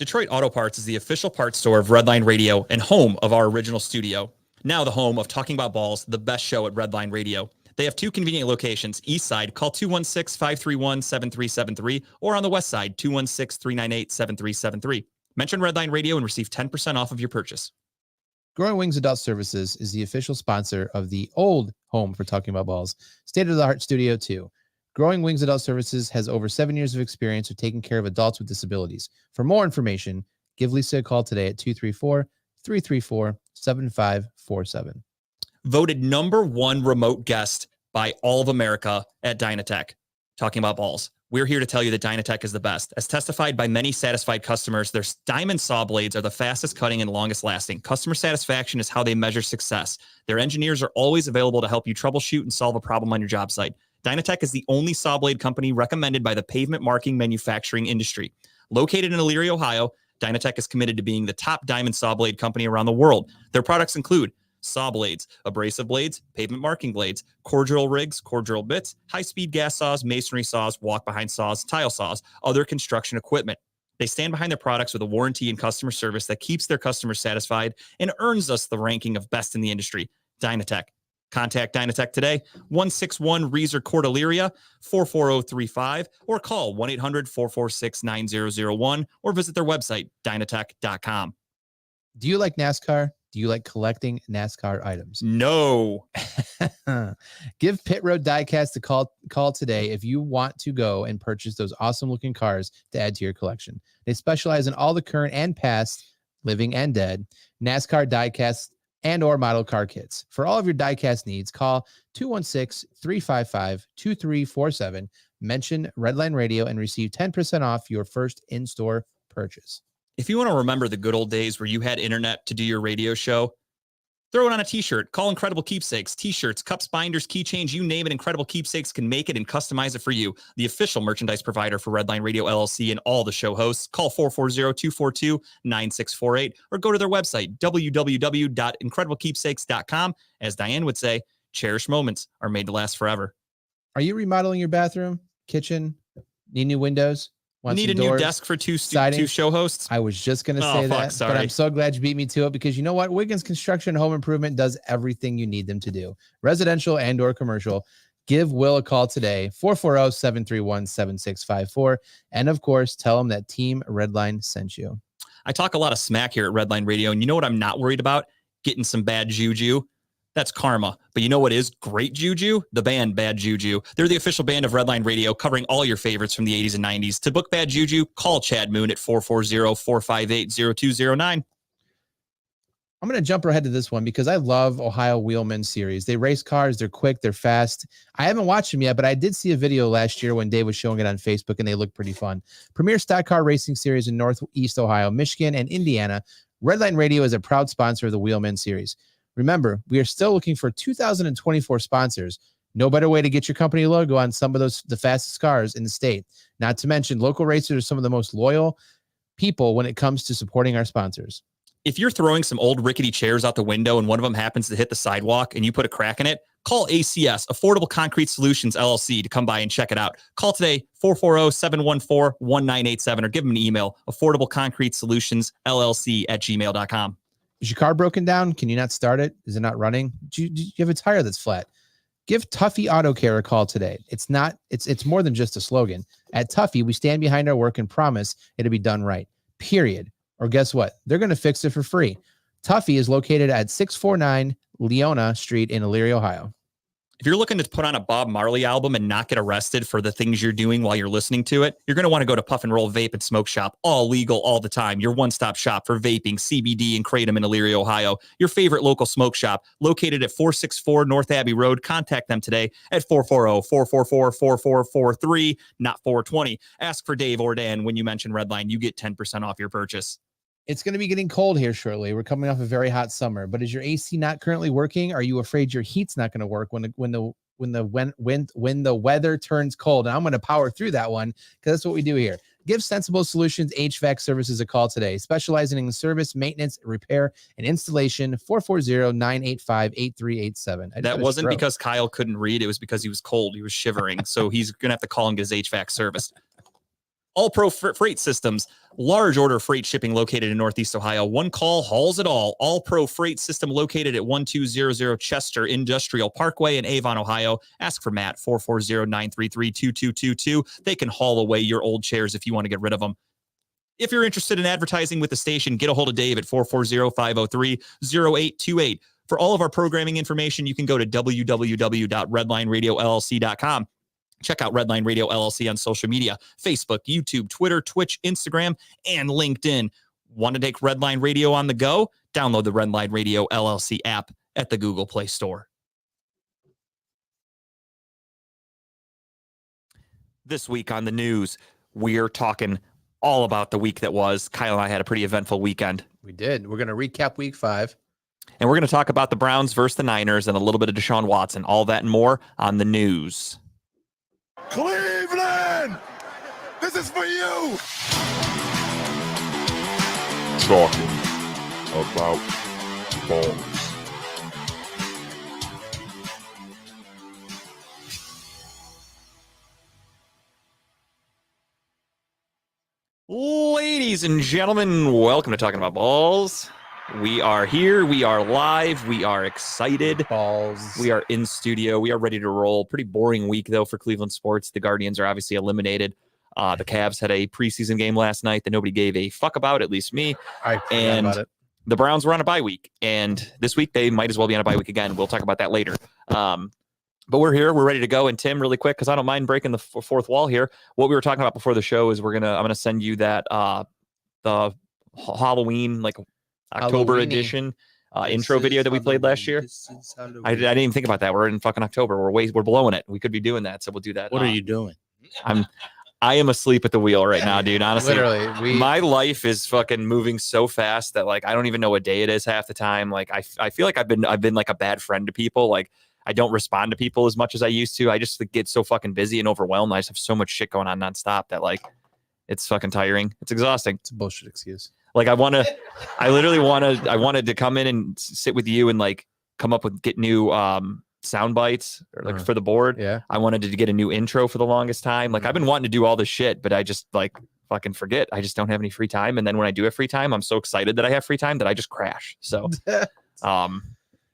Detroit Auto Parts is the official parts store of Redline Radio and home of our original studio. Now the home of Talking About Balls, the best show at Redline Radio. They have two convenient locations. East side, call 216-531-7373, or on the west side, 216-398-7373. Mention Redline Radio and receive 10% off of your purchase. Growing Wings Adult Services is the official sponsor of the old home for Talking About Balls, state-of-the-art Studio 2. Growing Wings Adult Services has over 7 years of experience with taking care of adults with disabilities. For more information, give Lisa a call today at 234-334-7547. Voted #1 remote guest by all of America at Dynatech. Talking About Balls. We're here to tell you that Dynatech is the best. As testified by many satisfied customers, their diamond saw blades are the fastest cutting and longest lasting. Customer satisfaction is how they measure success. Their engineers are always available to help you troubleshoot and solve a problem on your job site. Dynatech is the only saw blade company recommended by the pavement marking manufacturing industry. Located in Elyria, Ohio, Dynatech is committed to being the top diamond saw blade company around the world. Their products include saw blades, abrasive blades, pavement marking blades, core drill rigs, core drill bits, high-speed gas saws, masonry saws, walk-behind saws, tile saws, other construction equipment. They stand behind their products with a warranty and customer service that keeps their customers satisfied and earns us the ranking of best in the industry. Dynatech. Contact Dynatech today, 161 Reeser Court, Elyria, 44035, or call 1-800-446-9001, or visit their website, dynatech.com. Do you like NASCAR? Do you like collecting NASCAR items? No. Give Pit Road Diecast a call today if you want to go and purchase those awesome looking cars to add to your collection. They specialize in all the current and past, living and dead, NASCAR diecast and or model car kits. For all of your diecast needs, call 216-355-2347, mention Redline Radio, and receive 10% off your first in-store purchase. If you want to remember the good old days where you had internet to do your radio show, throw it on a t-shirt. Call Incredible Keepsakes. T-shirts, cups, binders, keychains, you name it, Incredible Keepsakes can make it and customize it for you. The official merchandise provider for Redline Radio LLC and all the show hosts. Call 440-242-9648 or go to their website, www.incrediblekeepsakes.com. As Diane would say, cherished moments are made to last forever. Are you remodeling your bathroom, kitchen, need new windows? Need a new desk for two show hosts? I was just going to say that, but I'm so glad you beat me to it, because you know what? Wiggins Construction Home Improvement does everything you need them to do. Residential and or commercial. Give Will a call today, 440-731-7654. And of course, tell him that Team Redline sent you. I talk a lot of smack here at Redline Radio, and you know what I'm not worried about? Getting some bad juju. That's karma. But you know what is great juju? The band Bad Juju. They're the official band of Redline Radio, covering all your favorites from the 80s and 90s. To book Bad Juju, call Chad Moon at 440-458-0209. I'm going to jump ahead to this one because I love Ohio Wheelman Series. They race cars. They're quick. They're fast. I haven't watched them yet, but I did see a video last year when Dave was showing it on Facebook, and they look pretty fun. Premier Stock Car Racing Series in Northeast Ohio, Michigan, and Indiana. Redline Radio is a proud sponsor of the Wheelman Series. Remember, we are still looking for 2024 sponsors. No better way to get your company logo on some of the fastest cars in the state. Not to mention, local racers are some of the most loyal people when it comes to supporting our sponsors. If you're throwing some old rickety chairs out the window and one of them happens to hit the sidewalk and you put a crack in it, call ACS, Affordable Concrete Solutions, LLC, to come by and check it out. Call today, 440-714-1987, or give them an email, affordableconcretesolutions.llc@gmail.com. Is your car broken down? Can you not start it? Is it not running? Do you have a tire that's flat? Give Tuffy Auto Care a call today. It's more than just a slogan. At Tuffy, we stand behind our work and promise it'll be done right. Period. Or guess what? They're going to fix it for free. Tuffy is located at 649 Leona Street in Elyria, Ohio. If you're looking to put on a Bob Marley album and not get arrested for the things you're doing while you're listening to it, you're going to want to go to Puff and Roll Vape and Smoke Shop. All legal all the time. Your one-stop shop for vaping, CBD, and Kratom in Elyria, Ohio. Your favorite local smoke shop, located at 464 North Abbey Road. Contact them today at 440-444-4443, not 420. Ask for Dave or Dan when you mention Redline. You get 10% off your purchase. It's going to be getting cold here shortly. We're coming off a very hot summer, but is your AC not currently working? Are you afraid your heat's not going to work when the weather turns cold? And I'm going to power through that one because that's what we do here. Give Sensible Solutions HVAC Services a call today, specializing in service, maintenance, repair, and installation. 440-985-8387. That wasn't because Kyle couldn't read. It was because he was cold. He was shivering. So he's going to have to call and get his HVAC serviced. All Pro Freight Systems, large order freight shipping located in Northeast Ohio. One call hauls it all. All Pro Freight System located at 1200 Chester Industrial Parkway in Avon, Ohio. Ask for Matt, 440-933-2222. They can haul away your old chairs if you want to get rid of them. If you're interested in advertising with the station, get a hold of Dave at 440-503-0828. For all of our programming information, you can go to www.redlineradiolllc.com. Check out Redline Radio LLC on social media, Facebook, YouTube, Twitter, Twitch, Instagram, and LinkedIn. Want to take Redline Radio on the go? Download the Redline Radio LLC app at the Google Play Store. This week on the news, we're talking all about the week that was. Kyle and I had a pretty eventful weekend. We did. We're going to recap week 5. And we're going to talk about the Browns versus the Niners and a little bit of Deshaun Watson, all that and more on the news. Cleveland, this is for you. Talking about balls. Ladies and gentlemen, welcome to Talking About Balls. We are here. We are live. We are excited. Balls. We are in studio. We are ready to roll. Pretty boring week, though, for Cleveland sports. The Guardians are obviously eliminated. The Cavs had a preseason game last night that nobody gave a fuck about, at least me. I forgot And about it. the Browns were on a bye week. And this week, they might as well be on a bye week again. We'll talk about that later. But we're here. We're ready to go. And Tim, really quick, because I don't mind breaking the fourth wall here. What we were talking about before the show is I'm gonna send you that the Halloween, like October Halloweeny. edition intro video that we played last year. I didn't even think about that. We're in fucking October. We're blowing it. We could be doing that, so we'll do that. What are you doing? I am asleep at the wheel right now, dude. Honestly, Literally, my life is fucking moving so fast that like I don't even know what day it is half the time. Like I feel like I've been like a bad friend to people. Like I don't respond to people as much as I used to. I just like, get so fucking busy and overwhelmed. I just have so much shit going on nonstop that like it's fucking tiring. It's exhausting. it's a bullshit excuse. Like I wanted to come in and sit with you and like come up with get new sound bites or like for the board. Yeah. I wanted to get a new intro for the longest time. Like I've been wanting to do all this shit, but I just like fucking forget. I just don't have any free time. And then when I do have free time, I'm so excited that I have free time that I just crash. So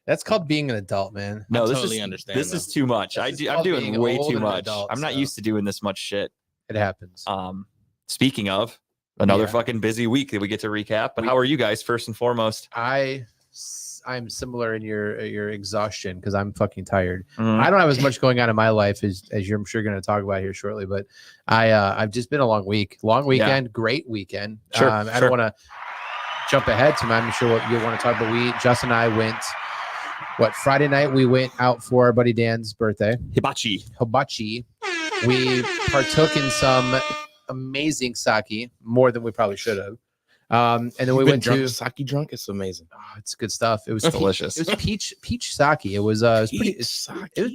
That's called being an adult, man. no, I this totally is understand, this though. is too much. This is I'm called doing being way old too and an much. adult, I'm not so. used to doing this much shit. It happens. Speaking of another Yeah. fucking busy week that we get to recap, but how are you guys first and foremost? I'm similar in your exhaustion because I'm fucking tired. Mhm. I don't have as much going on in my life as you're I'm sure going to talk about here shortly, but I've just been a long weekend, great weekend. Sure, I sure. don't want to jump ahead, so I'm sure what you'll want to talk about. Justin and I went. Friday night we went out for our buddy Dan's birthday. Hibachi. We partook in some amazing sake, more than we probably should have. And then we went to sake drunk. It's amazing. oh, it's good stuff. It was Delicious. It was peach sake. It was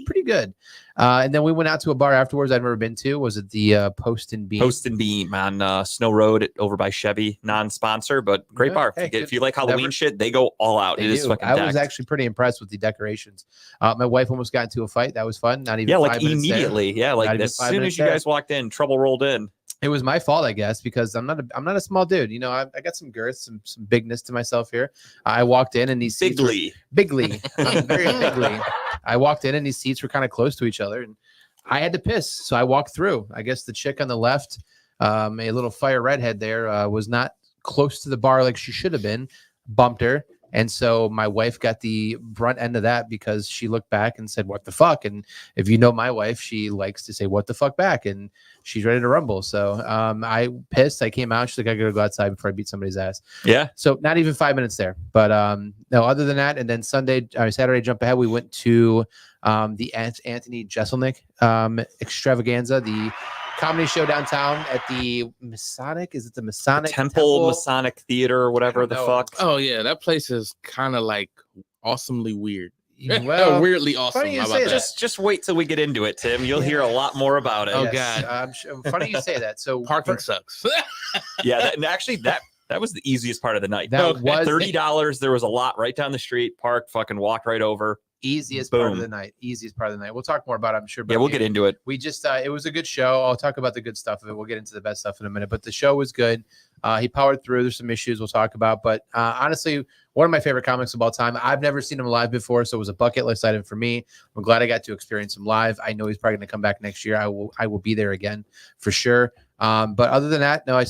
pretty good. And then we went out to a bar afterwards. I've never been to. Was it the Post and Bean? Post and Beam on Snow Road over by Chevy, non-sponsor, but great Yeah, bar. hey, If you like good. Halloween Never- shit, they go all out. They It is do. fucking I was decked. actually pretty impressed with the decorations. My wife almost got into a fight. That was fun. Not even yeah, like 5 minutes there. immediately. Yeah, Not like even as 5 soon minutes as you there. guys walked in, trouble rolled in. It was my fault, I guess, because I'm not a small dude. You know, I got some girth, some bigness to myself here. I walked in and these seats were- Bigly. I'm very bigly. I walked in and these seats were kind of close to each other, and I had to piss, so I walked through. I guess the chick on the left, a little fire redhead there, was not close to the bar like she should have been. Bumped her, and so my wife got the brunt end of that because she looked back and said, "What the fuck?" And if you know my wife, she likes to say "What the fuck" back, and she's ready to rumble. So I pissed. I came out. She's like, "I gotta go outside before I beat somebody's ass." Yeah. So not even 5 minutes there, but no. Other than that, and then Saturday, jump ahead. We went to the Anthony Jeselnik extravaganza, the comedy show downtown at the Masonic. Is it the Masonic Temple Masonic Theater or whatever the know. fuck. Oh yeah, that place is kind of like awesomely weird. Well, Weirdly awesome. funny you How say about that. that? Just wait till we get into it, Tim. You'll hear a lot more about it. Oh, yes, God. funny you say that. So Parking sucks. Yeah, and actually that was the easiest part of the night. That was $30. There was a lot right down the street. Parked, fucking walked right over. Easiest part of Boom. the night. Easiest part of the night. We'll talk more about it, I'm sure. Yeah, we'll get into it. We just it was a good show. I'll talk about the good stuff of it. We'll get into the bad stuff in a minute, but the show was good. He powered through. There's some issues we'll talk about, but honestly, one of my favorite comics of all time. I've never seen him live before, so it was a bucket list item for me. I'm glad I got to experience him live. I know he's probably going to come back next year. I will be there again for sure. But other than that, no, I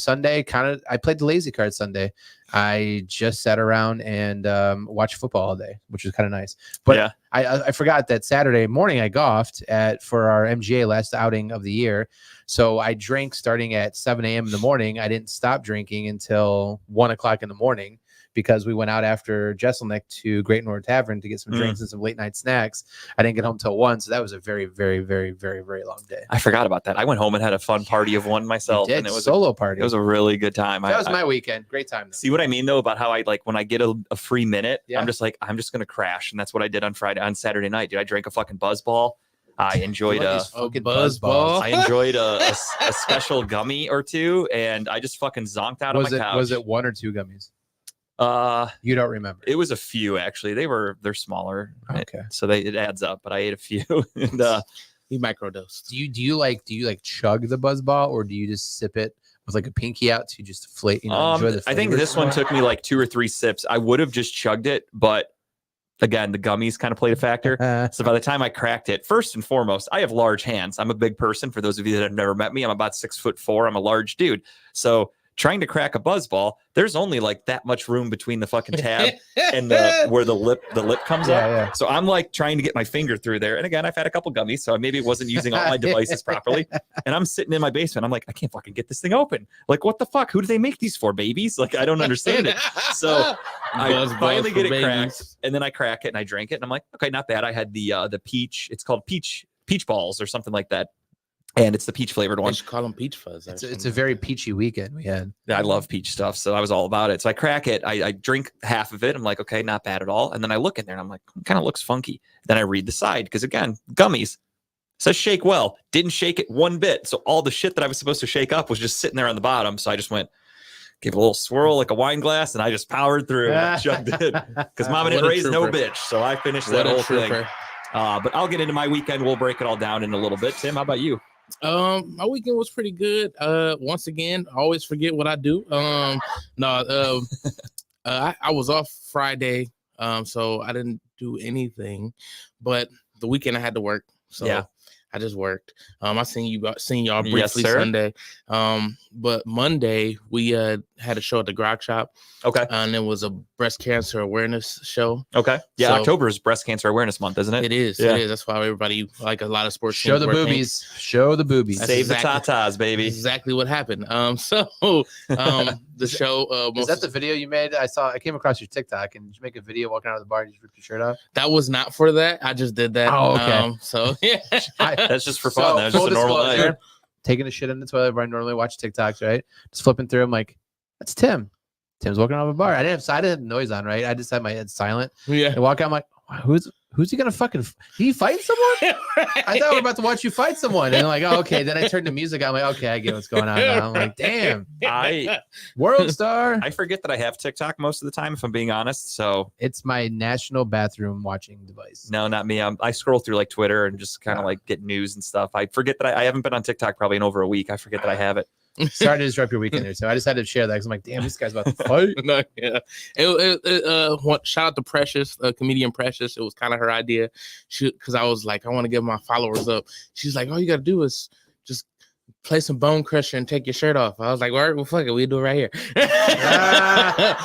played the lazy card Sunday. I just sat around and watched football all day, which was kind of nice. But Yeah. I forgot that Saturday morning I golfed for our MGA last outing of the year. So I drank starting at 7 a.m. in the morning. I didn't stop drinking until 1 o'clock in the morning because we went out after Jesselnick to Great North Tavern to get some drinks and some late night snacks. I didn't get home till 1. So that was a very, very, very, very, very long day. I forgot about that. I went home and had a fun party of one myself, You did, and it was solo party. it was a really good time. That was my weekend. Great time. Though. See what I mean though about how I like when I get a free minute, Yeah. I'm just gonna crash, and that's what I did on Saturday night. Dude, I drank a fucking Buzzball. I enjoyed Love a these fucking Buzz Buzzballs. ball. I enjoyed a special gummy or two, and I just fucking zonked out on my couch. Was it 1 or 2 gummies? Uh, You don't remember. it was a few actually. They're smaller, Okay. so it adds up. But I ate a few, and He microdosed. Do you like chug the Buzzball or do you just sip it with like a pinky out to just enjoy the I think flavors this one more? took me like 2 or 3 sips. I would have just chugged it, but again, the gummies kind of played a factor. So by the time I cracked it, first and foremost, I have large hands. I'm a big person. For those of you that have never met me, I'm about 6'4". I'm a large dude. So trying to crack a Buzzball, there's only like that much room between the fucking tab and where the lip comes up. Yeah. So I'm like trying to get my finger through there. And again, I've had a couple gummies, so maybe it wasn't using all my devices properly. And I'm sitting in my basement. I'm like, I can't fucking get this thing open. Like, what the fuck? Who do they make these for, babies? Like, I don't understand it. So I Buzz finally balls get for it cracked, babies. and then I crack it and I drink it, and I'm like, okay, not bad. I had the peach. It's called peach balls or something like that, and it's the peach flavored I one. should call him Peach Fuzz. or It's a something. very peachy weekend we had. I love peach stuff, so I was all about it. So I crack it. I drink half of it. I'm like, okay, not bad at all. And then I look in there and I'm like, kind of looks funky. Then I read the side because again, gummies. Says shake well. Didn't shake it one bit. So all the shit that I was supposed to shake up was just sitting there on the bottom. So I just went, gave it a little swirl like a wine glass, and I just powered through and I chugged it. Because mama didn't What a raise no trooper. bitch. So I finished What that a whole thing. trooper. But I'll get into my weekend. We'll break it all down in a little bit. Tim, how about you? My weekend was pretty good. Once again, I always forget what I do. I was off Friday, so I didn't do anything. But the weekend I had to work, so Yeah. I just worked. I seen y'all Yes, briefly sir. Sunday. But Monday we had a show at the Grog Shop, Okay. and it was a breast cancer awareness show. Okay. Yeah, So- October is Breast Cancer Awareness Month, isn't it? It is. Yeah. It is. That's why everybody, like a lot of sports, Show teams the wear pink. boobies. Show the boobies. That's Save exactly- the tatas, baby. Exactly what happened. The show. Is that the video you made? I came across your TikTok, and did you make a video walking out of the bar and you just ripped your shirt off? That was not for that. I just did that. Oh, okay. So yeah. That's just for So, fun. That's just full a normal disclosure, night. Taking a shit in the toilet where I normally watch TikToks, right? Just flipping through. I'm like, that's Tim. Tim's walking out of a bar. I didn't have noise on, right? I just had my head silent. Yeah. I walk out. I'm like, wow, who's he gonna fucking? Did he fight someone? I thought we were about to watch you fight someone. And I'm like, oh, okay. Then I turned the music on. I'm like, okay, I get what's going on now. I'm like, damn, world star. I forget that I have TikTok most of the time, if I'm being honest. So It's my national bathroom watching device. no, not me. I scroll through like Twitter and just kind of like get news and stuff. I forget that I haven't been on TikTok probably in over a week. I forget that I have it. Sorry to disrupt your weekend there. So I just had to share that because I'm like, damn, this guy's about to fight. No, yeah. Shout out to Precious, comedian Precious. It was kind of her idea. Because I was like, I want to get my followers up. She's like, all you got to do is just play some Bone Crusher and take your shirt off. I was like, well, fuck it, we do it right here.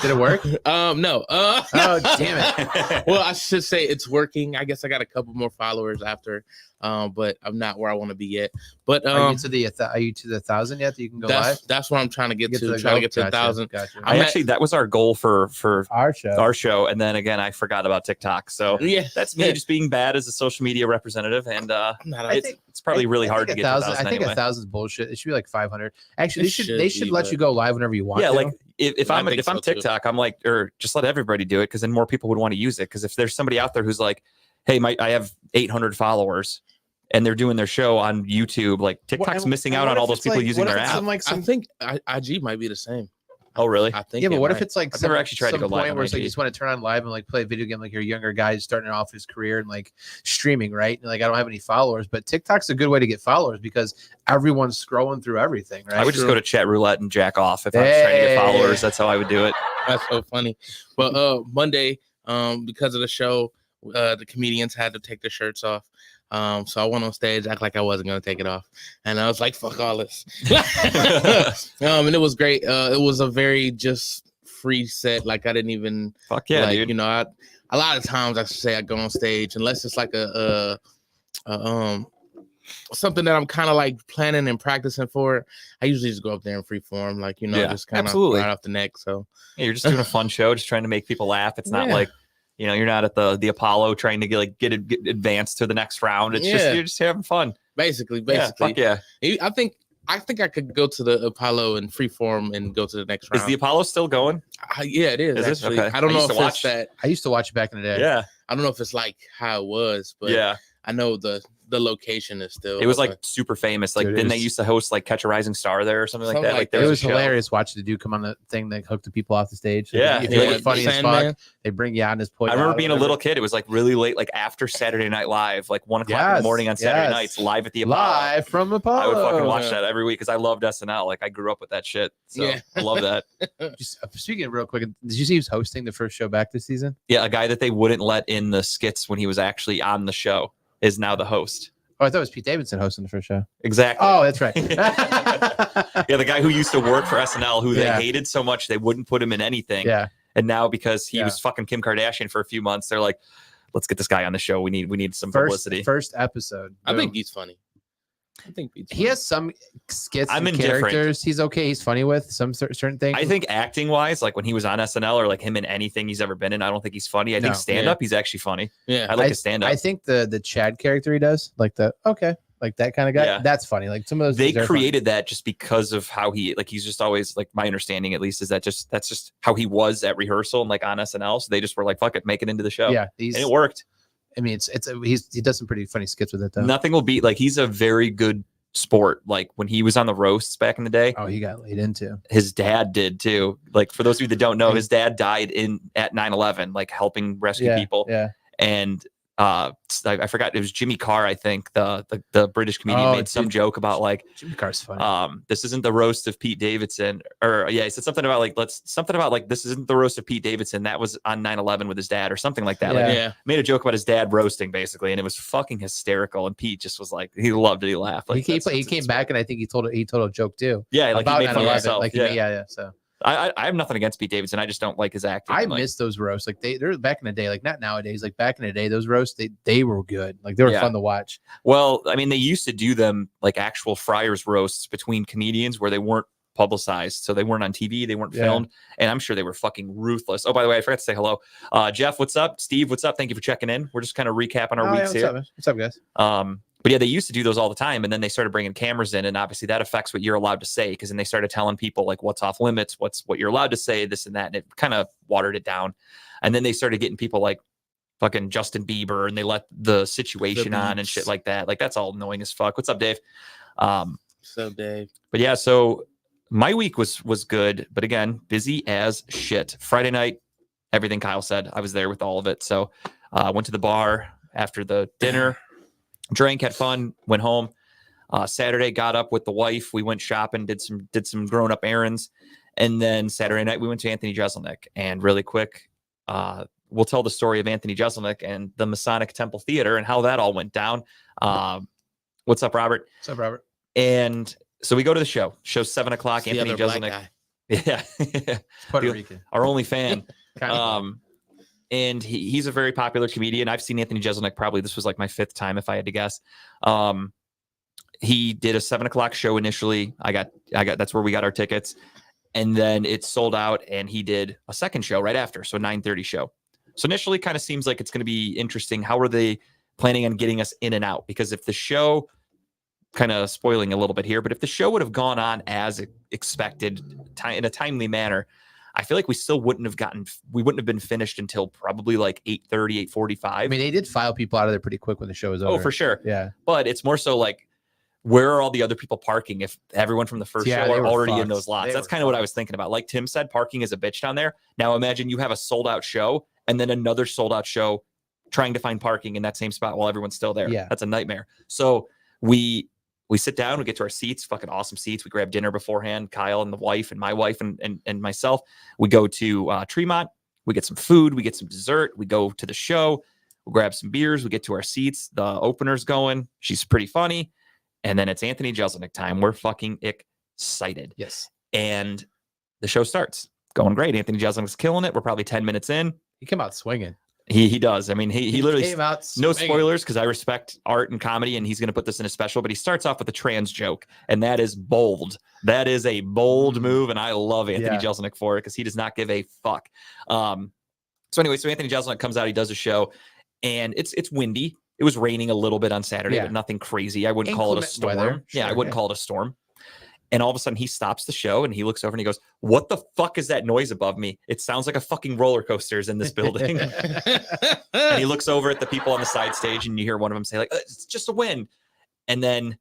Did it work? No. Oh, damn it. Well, I should say it's working. I guess I got a couple more followers after, but I'm not where I want to be yet. But Are you to the 1,000 yet that you can go live? that's what I'm trying to get to. the Trying to goal? get to Gotcha, 1,000. Gotcha. I'm at- That was our goal for Our show. our show. And then again, I forgot about TikTok. So Yeah, that's me just being bad as a social media representative. And I'm not I it's, think- it's probably really hard to think get to 1,000. 1,000 I think anyway. 1,000 is bullshit. It should be like 500. Actually, It they should should be, let but- you go live whenever you want. Yeah, to. like if I I'm think so, too. TikTok, I'm like, or just let everybody do it because then more people would want to use it. Because if there's somebody out there who's like, hey, I have 800 followers and they're doing their show on YouTube, like TikTok's missing out on all those people using their app. I think IG might be the same. Oh, really? I think. Yeah, but it what if might. it's like I've never actually tried to some go live point on where it's like you IMDb. just want to turn on live and like play a video game like you're a younger guy starting off his career and like streaming, right? And like I don't have any followers, but TikTok's a good way to get followers because everyone's scrolling through everything, right? I would just go to chat roulette and jack off if I was trying to get Hey. followers. That's how I would do it. That's so funny. But Monday, because of the show, the comedians had to take their shirts off. So I went on stage, act like I wasn't gonna take it off, and I was like, "Fuck all this." And it was great. It was a very just free set. Like I didn't even Fuck yeah, like, dude. you know, a lot of times I say I go on stage unless it's like a something that I'm kind of like planning and practicing for. I usually just go up there in free form, like, you know, Yeah, just kind of absolutely. right off the neck. So Yeah, you're just doing a fun show, just trying to make people laugh. It's not Yeah. like, you know, you're not at the Apollo trying to get advanced to the next round. It's just Yeah. you're just having fun. basically, Yeah, fuck yeah. I think I could go to the Apollo in free form and go to the next round. Is the Apollo still going? Yeah, it is. Is it? Actually, Okay. I don't I know used if to it's watch- that. I used to watch it back in the day. Yeah, I don't know if it's like how it was, but yeah. I know the location is still. It was like super famous. Like, Dude, it didn't they was- used to host like Catch a Rising Star there or something like Something that? like there It There's was a show. hilarious watching the dude come on the thing that hooked the people off the stage. Like, Yeah. if you're Yeah. like funny as Sandman. fuck, they bring you on his point. I remember being a little kid. It was like really late, like after Saturday Night Live, like 1 o'clock in the Yes, morning on Saturday yes. nights, live at the Apollo. live from Apollo. I would fucking watch Yeah. that every week because I loved SNL. Like I grew up with that shit. So Yeah. I love that. Just speaking of real quick, did you see who's hosting the first show back this season? Yeah, a guy that they wouldn't let in the skits when he was actually on the show is now the host. Oh, I thought it was Pete Davidson hosting the first show. Exactly. Oh, that's right. Yeah, the guy who used to work for SNL, who Yeah. they hated so much they wouldn't put him in anything. yeah. And now because he Yeah. was fucking Kim Kardashian for a few months, they're like, let's get this guy on the show. We need some publicity. First episode. I Boom. think he's funny. I think Pete's he has some skits I'm and indifferent. characters. He's okay. He's funny with some certain things. I think acting wise, like when he was on SNL or like him in anything he's ever been in, I don't think he's funny. I think No. stand up, he's actually funny. Yeah. I like his stand up. I think the Chad character he does, like like that kind of guy. Yeah. That's funny. Like some of those. They things are funny. created that just because of how he's just always like, my understanding at least is that's just how he was at rehearsal and like on SNL. So they just were like, fuck it, make it into the show. Yeah, And it worked. I mean, he does some pretty funny skits with it though. Nothing will beat, like, he's a very good sport. Like when he was on the roasts back in the day, Oh, he got laid into. his dad did too. Like for those of you that don't know, his dad died at 9/11, like helping rescue people. Yeah. And I forgot, it was Jimmy Carr, I think, the British comedian Oh, made some dude. joke about like, Jimmy Carr's funny. this isn't the roast of Pete Davidson, or yeah, he said something about like this isn't the roast of Pete Davidson. That was on 9/11 with his dad or something like that. Yeah. Like Yeah. made a joke about his dad roasting basically, and it was fucking hysterical. And Pete just was like, he loved it. He laughed. Like he came back and I think he told a joke too. Yeah, like about he made fun of 9/11. himself. Like yeah. yeah. So I have nothing against Pete Davidson. I just don't like his acting. I like, miss those roasts. Like they're back in the day, like not nowadays. Like back in the day, those roasts they were good. Like they were Yeah. fun to watch. Well, I mean, they used to do them like actual Friars roasts between comedians where they weren't publicized, so they weren't on TV, they weren't Yeah. filmed, and I'm sure they were fucking ruthless. Oh, by the way, I forgot to say hello. Jeff, what's up? Steve, what's up? Thank you for checking in. We're just kind of recapping our Oh, yeah, weeks what's here. up, man? What's up, guys? But yeah, they used to do those all the time, and then they started bringing cameras in, and obviously that affects what you're allowed to say, because then they started telling people like what's off limits, what you're allowed to say, this and that, and it kind of watered it down. And then they started getting people like fucking Justin Bieber, and they let the situation on and Beats. shit like that. Like that's all annoying as fuck. What's up, Dave? So Dave. But yeah, so my week was good, but again, busy as shit. Friday night, everything Kyle said, I was there with all of it. So went to the bar after the dinner, drank, had fun, went home. Saturday, got up with the wife. We went shopping, did some grown up errands, and then Saturday night we went to Anthony Jeselnik. And really quick, we'll tell the story of Anthony Jeselnik and the Masonic Temple Theater and how that all went down. What's up, Robert? What's up, Robert? And so we go to the show. Show's 7:00. The Anthony other black Jeselnik. guy. Yeah. It's Puerto You- Rican. Our only fan. Kind of. And he's a very popular comedian. I've seen Anthony Jeselnik probably, this was like my 5th time if I had to guess. He did a 7:00 show initially. I got that's where we got our tickets. And then it sold out, and he did a second show right after. So 9:30 show. So initially kind of seems like it's going to be interesting. How are they planning on getting us in and out? Because if the show, kind of spoiling a little bit here, but if the show would have gone on as expected in a timely manner, I feel like we wouldn't have been finished until probably like 8:30, 8:45. I mean, they did file people out of there pretty quick when the show was over. Oh, for sure. Yeah. But it's more so like where are all the other people parking if everyone from the first Yeah, show they are were already in fucked. those lots? They That's were kind of what I fucked. was thinking about. Like Tim said, parking is a bitch down there. Now imagine you have a sold out show and then another sold out show trying to find parking in that same spot while everyone's still there. Yeah. That's a nightmare. So we sit down, we get to our seats, fucking awesome seats. We grab dinner beforehand, Kyle and the wife and my wife and myself. We go to Tremont, we get some food, we get some dessert, we go to the show, we grab some beers, we get to our seats. The opener's going. She's pretty funny. And then it's Anthony Jeselnik time. We're fucking excited. Yes. And the show starts. Going great. Anthony Jeselnik's killing it. We're probably 10 minutes in. He came out swinging. He does. I mean, he literally came out no swinging. spoilers because I respect art and comedy, and he's going to put this in a special. But he starts off with a trans joke, and that is bold. That is a bold move, and I love Anthony Yeah. Jeselnik for it because he does not give a fuck. So anyway, so Anthony Jeselnik comes out, he does a show, and it's windy. It was raining a little bit on Saturday, Yeah. but nothing crazy. I wouldn't call it a Inclement storm. weather, Yeah, I sure, wouldn't yeah. call it a storm. And all of a sudden, he stops the show and he looks over and he goes, "What the fuck is that noise above me? It sounds like a fucking roller coaster is in this building." And he looks over at the people on the side stage and you hear one of them say, like, "It's just a wind." And then,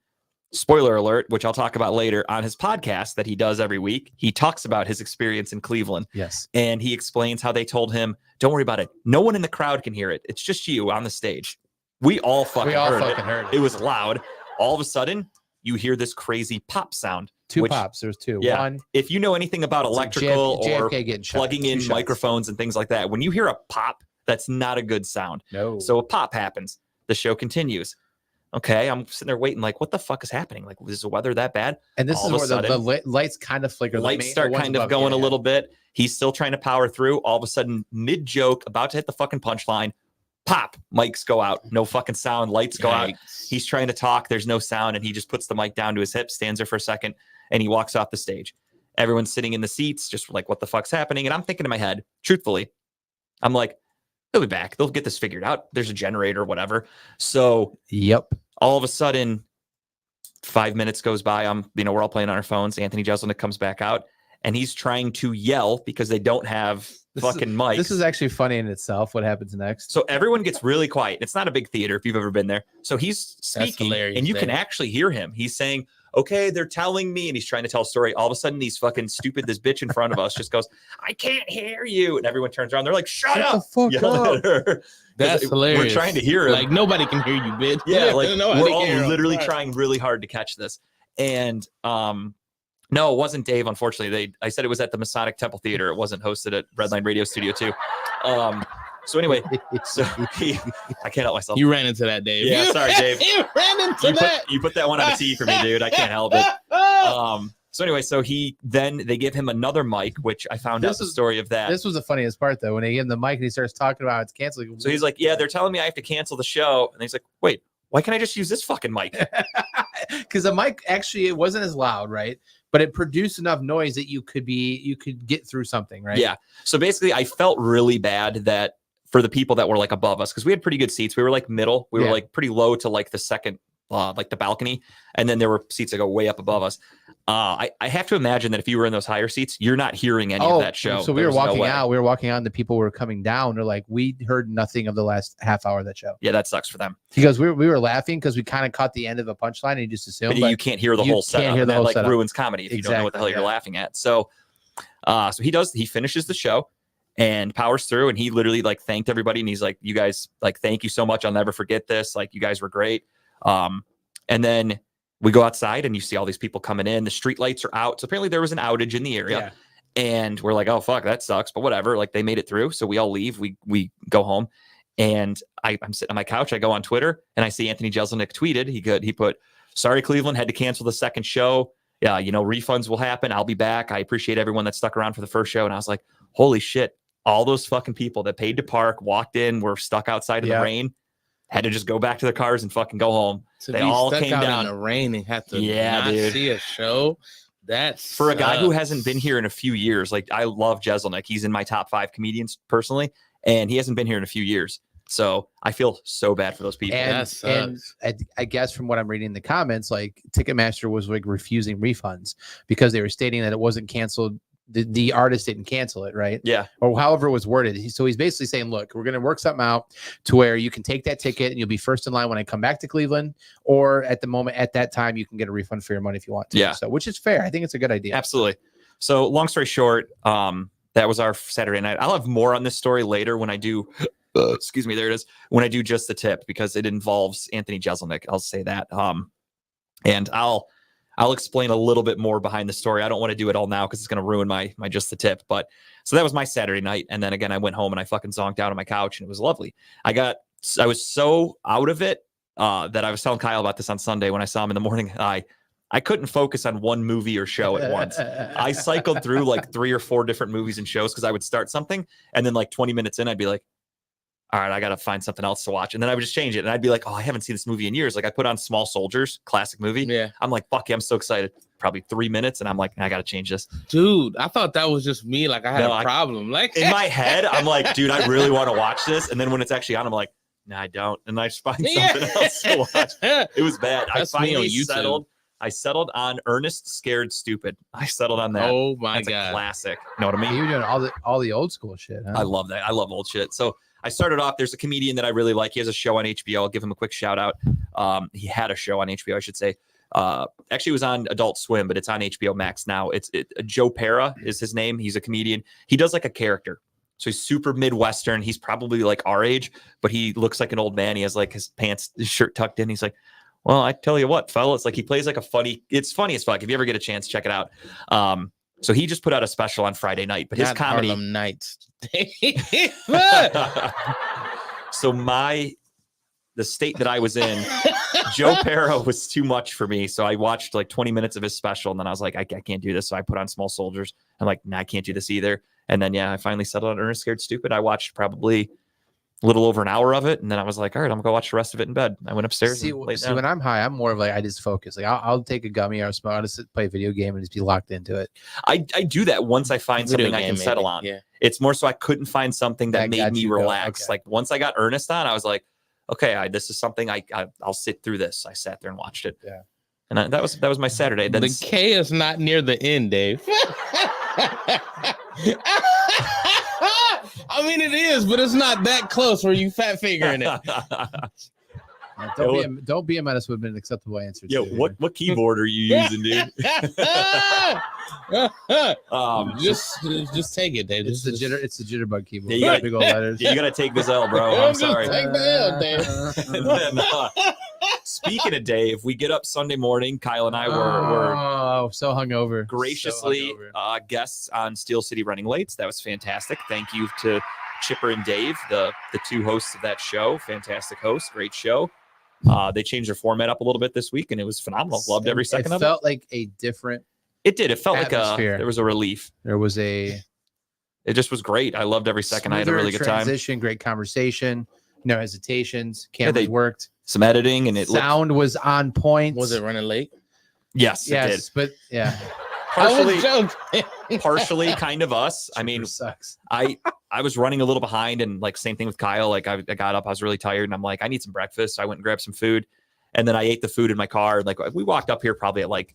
spoiler alert, which I'll talk about later on his podcast that he does every week, he talks about his experience in Cleveland. Yes. And he explains how they told him, "Don't worry about it. No one in the crowd can hear it. It's just you on the stage." We all fucking heard it. It was loud. All of a sudden, you hear this crazy pop sound. Two which- pops. There's two. Yeah. One. If you know anything about it's like electrical or JFK getting shot. plugging Two in shots. microphones and things like that, when you hear a pop, that's not a good sound. No. So a pop happens. The show continues. Okay, I'm sitting there waiting, like, what the fuck is happening? Like, is the weather that bad? and this all is of a where the sudden, lights kind of flicker. Lights start kind of going a little bit. He's still trying to power through. All of a sudden, mid joke, about to hit the fucking punchline, pop, mics go out. No fucking sound. Lights go out. Yikes. He's trying to talk. There's no sound. And he just puts the mic down to his hip, stands there for a second, and he walks off the stage. Everyone's sitting in the seats, just like, what the fuck's happening? And I'm thinking in my head, truthfully, I'm like, they'll be back. They'll get this figured out. There's a generator, whatever. So Yep. all of a sudden, 5 minutes goes by. We're all playing on our phones. Anthony Jeselnik comes back out and he's trying to yell because they don't have fucking mics. This is actually funny in itself. What happens next? So everyone gets really quiet. It's not a big theater if you've ever been there. So he's speaking hilarious, and you can Dave. actually hear him. He's saying, "Okay, they're telling me," and he's trying to tell a story. All of a sudden, these fucking stupid, this bitch in front of us just goes, "I can't hear you." And everyone turns around. They're like, "Shut Shut up." the fuck Yell up. at her. That's hilarious. We're trying to hear him. Like nobody can hear you, bitch. Yeah, like Nobody we're can all hear him. literally Right. trying really hard to catch this. And no, it wasn't Dave, unfortunately. I said it was at the Masonic Temple Theater. It wasn't hosted at Redline Radio Studio 2. So anyway, I can't help myself. You ran into that, Dave. Yeah, sorry, Dave. You ran into that. You put that one on a tee for me, dude. I can't help it. So anyway, so they give him another mic, which I found out This the is- story of that. This was the funniest part though, when they give him the mic and he starts talking about it's canceling. So he's like, "Yeah, they're telling me I have to cancel the show." And he's like, "Wait, why can't I just use this fucking mic?" because the mic actually it wasn't as loud, right? But it produced enough noise that you could get through something, right? Yeah. So basically, I felt really bad that for the people that were like above us, because we had pretty good seats. We were like middle. We were Yeah. like pretty low to like the second, like the balcony. And then there were seats that go way up above us. I have to imagine that if you were in those higher seats, you're not hearing any of that show. So we were There's no walking way. out. We were walking out, and the people were coming down. They're like, we heard nothing of the last half hour of that show. Yeah, that sucks for them. He goes, we were laughing because we kind of caught the end of a punchline and he just assumed. But But you can't hear the you whole can't setup. hear And the that whole like setup. ruins comedy if you don't know what the hell Exactly, you're yeah. laughing at. So he finishes the show and powers through, and he literally like thanked everybody, and he's like, "You guys, like, thank you so much. I'll never forget this. Like, you guys were great." And then we go outside and you see all these people coming in. The street lights are out. So apparently there was an outage in the area. And we're like, "Oh fuck, that sucks." But whatever. Like, they made it through. So we all leave. We go home. And I'm sitting on my couch. I go on Twitter and I see Anthony Jeselnik tweeted. He put, "Sorry, Cleveland, had to cancel the second show. Yeah, refunds will happen. I'll be back. I appreciate everyone that stuck around for the first show." And I was like, holy shit. All those fucking people that paid to park, walked in, were stuck outside in the rain, had to just go back to their cars and fucking go home. To They be all stuck came out down. in the rain and have to Yeah, not dude. see a show. That's For a guy who hasn't been here in a few years, like, I love Jeselnik. He's in my top 5 comedians personally, and he hasn't been here in a few years. So I feel so bad for those people. And, That and I guess from what I'm reading in the comments, like Ticketmaster was like refusing refunds because they were stating that it wasn't canceled the artist didn't cancel it, right? Yeah. Or however it was worded. So he's basically saying, look, we're going to work something out to where you can take that ticket and you'll be first in line when I come back to Cleveland, or at that time, you can get a refund for your money if you want to. Yeah. So, which is fair. I think it's a good idea. Absolutely. So long story short, that was our Saturday night. I'll have more on this story later when I do, excuse me, there it is. When I do just the tip, because it involves Anthony Jeselnik. I'll say that. And I'll explain a little bit more behind the story. I don't want to do it all now because it's going to ruin my just the tip. But so that was my Saturday night. And then again, I went home and I fucking zonked out on my couch and it was lovely. I was so out of it that I was telling Kyle about this on Sunday when I saw him in the morning. I couldn't focus on one movie or show at once. I cycled through like 3 or 4 different movies and shows because I would start something. And then like 20 minutes in, I'd be like, all right, I got to find something else to watch. And then I would just change it. And I'd be like, oh, I haven't seen this movie in years. Like I put on Small Soldiers, classic movie. Yeah. I'm like, fuck yeah, I'm so excited. Probably 3 minutes. And I'm like, I got to change this. Dude, I thought that was just me. Like I had a problem. Like in my head, I'm like, dude, I really want to watch this. And then when it's actually on, I'm like, no, I don't. And I just find something else to watch. It was bad. That's I finally me on YouTube. I settled on Ernest Scared Stupid. I settled on that. Oh my That's God. a classic. You know what I mean? You're doing all the old school shit. Huh? I love that. I love old shit. So I started off. There's a comedian that I really like. He has a show on HBO. I'll give him a quick shout out. He had a show on HBO, I should say. Actually, it was on Adult Swim, but it's on HBO Max now. Joe Pera is his name. He's a comedian. He does like a character. So he's super Midwestern. He's probably like our age, but he looks like an old man. He has like his shirt tucked in. He's like, well, I tell you what, fellas, like he plays like it's funny as fuck. If you ever get a chance, check it out. So he just put out a special on Friday night, but his Not comedy Harlem Nights. So the state that I was in, Joe Pera was too much for me. So I watched like 20 minutes of his special and then I was like, I can't do this. So I put on Small Soldiers. I'm like, nah, I can't do this either. And then, I finally settled on Ernest Scared Stupid. I watched probably a little over an hour of it. And then I was like, all right, I'm gonna go watch the rest of it in bed. I went upstairs. See, and laid see down. when I'm high, I'm more of like, I just focus. Like I'll take a gummy or I'll just play a video game and just be locked into it. I do that once I find something I can settle on. Yeah. It's more so I couldn't find something that I made got me you, though. relax. Okay. Like once I got Ernest on, I was like, okay, this is something I'll sit through this. I sat there and watched it. Yeah. And that was my Saturday. Then The K is not near the end, Dave. I mean, it is, but it's not that close where you fat fingering it. Don't be a menace would have been an acceptable answer. Yo, too. what keyboard are you using, dude? Just take it, Dave. It's the jitterbug keyboard. Yeah, you gotta- big old letters. You gotta take this L, bro. I'm sorry. Take the L, Dave. And then, speaking of Dave, we get up Sunday morning. Kyle and I were so hungover. graciously So hungover. guests on Steel City Running Lates. That was fantastic. Thank you to Chipper and Dave, the 2 hosts of that show. Fantastic hosts, great show. They changed their format up a little bit this week, and it was phenomenal. Loved every second of it. It felt like a different. It did. It felt atmosphere. like there was a relief. There was a It just was great. I loved every second. I had a smoother really good time. transition, great conversation. No hesitations. Cameras they- worked. Some editing, and it looked, Sound was on point. Was it running late? yes, it did. Yes, but yeah. I Partially, was joking. partially kind of us. I mean, sucks. I was running a little behind, and like same thing with Kyle. Like I got up, I was really tired, and I'm like, I need some breakfast. So I went and grabbed some food, and then I ate the food in my car. Like we walked up here probably at like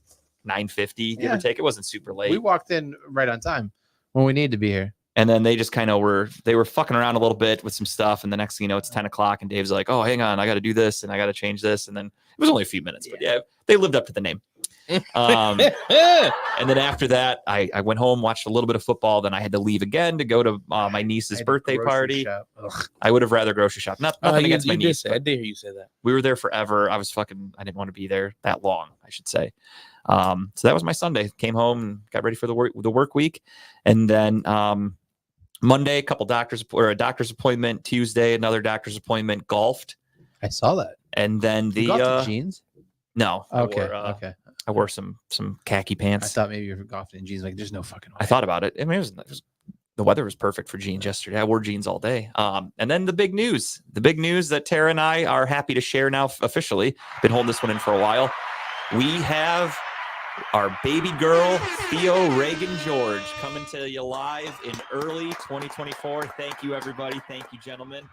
9:50, give Yeah. or take. It wasn't super late. We walked in right on time when we needed to be here. And then they just kind of were fucking around a little bit with some stuff. And the next thing you know, it's 10 o'clock, and Dave's like, oh, hang on, I got to do this and I got to change this. And then it was only a few minutes, but yeah, they lived up to the name. And then after that, I went home, watched a little bit of football. Then I had to leave again to go to my I niece's had a birthday grocery party. shop. Ugh. I would have rather grocery shop. Nothing against my niece. I did hear you say that. We were there forever. I didn't want to be there that long, I should say. So that was my Sunday. Came home and got ready for the work week. And then Monday, a doctor's appointment. Tuesday, another doctor's appointment. Golfed. I saw that. And then You golfed in jeans. no. Okay. Okay. I wore some khaki I pants. thought maybe you were golfing in jeans. Like, there's no fucking way. I thought about it. I mean, the weather was perfect for jeans yesterday. I wore jeans all day. And then the big news that Tara and I are happy to share now officially. Been holding this one in for a while. We have our baby girl, Theo Reagan George, coming to you live in early 2024. Thank you, everybody. Thank you, gentlemen.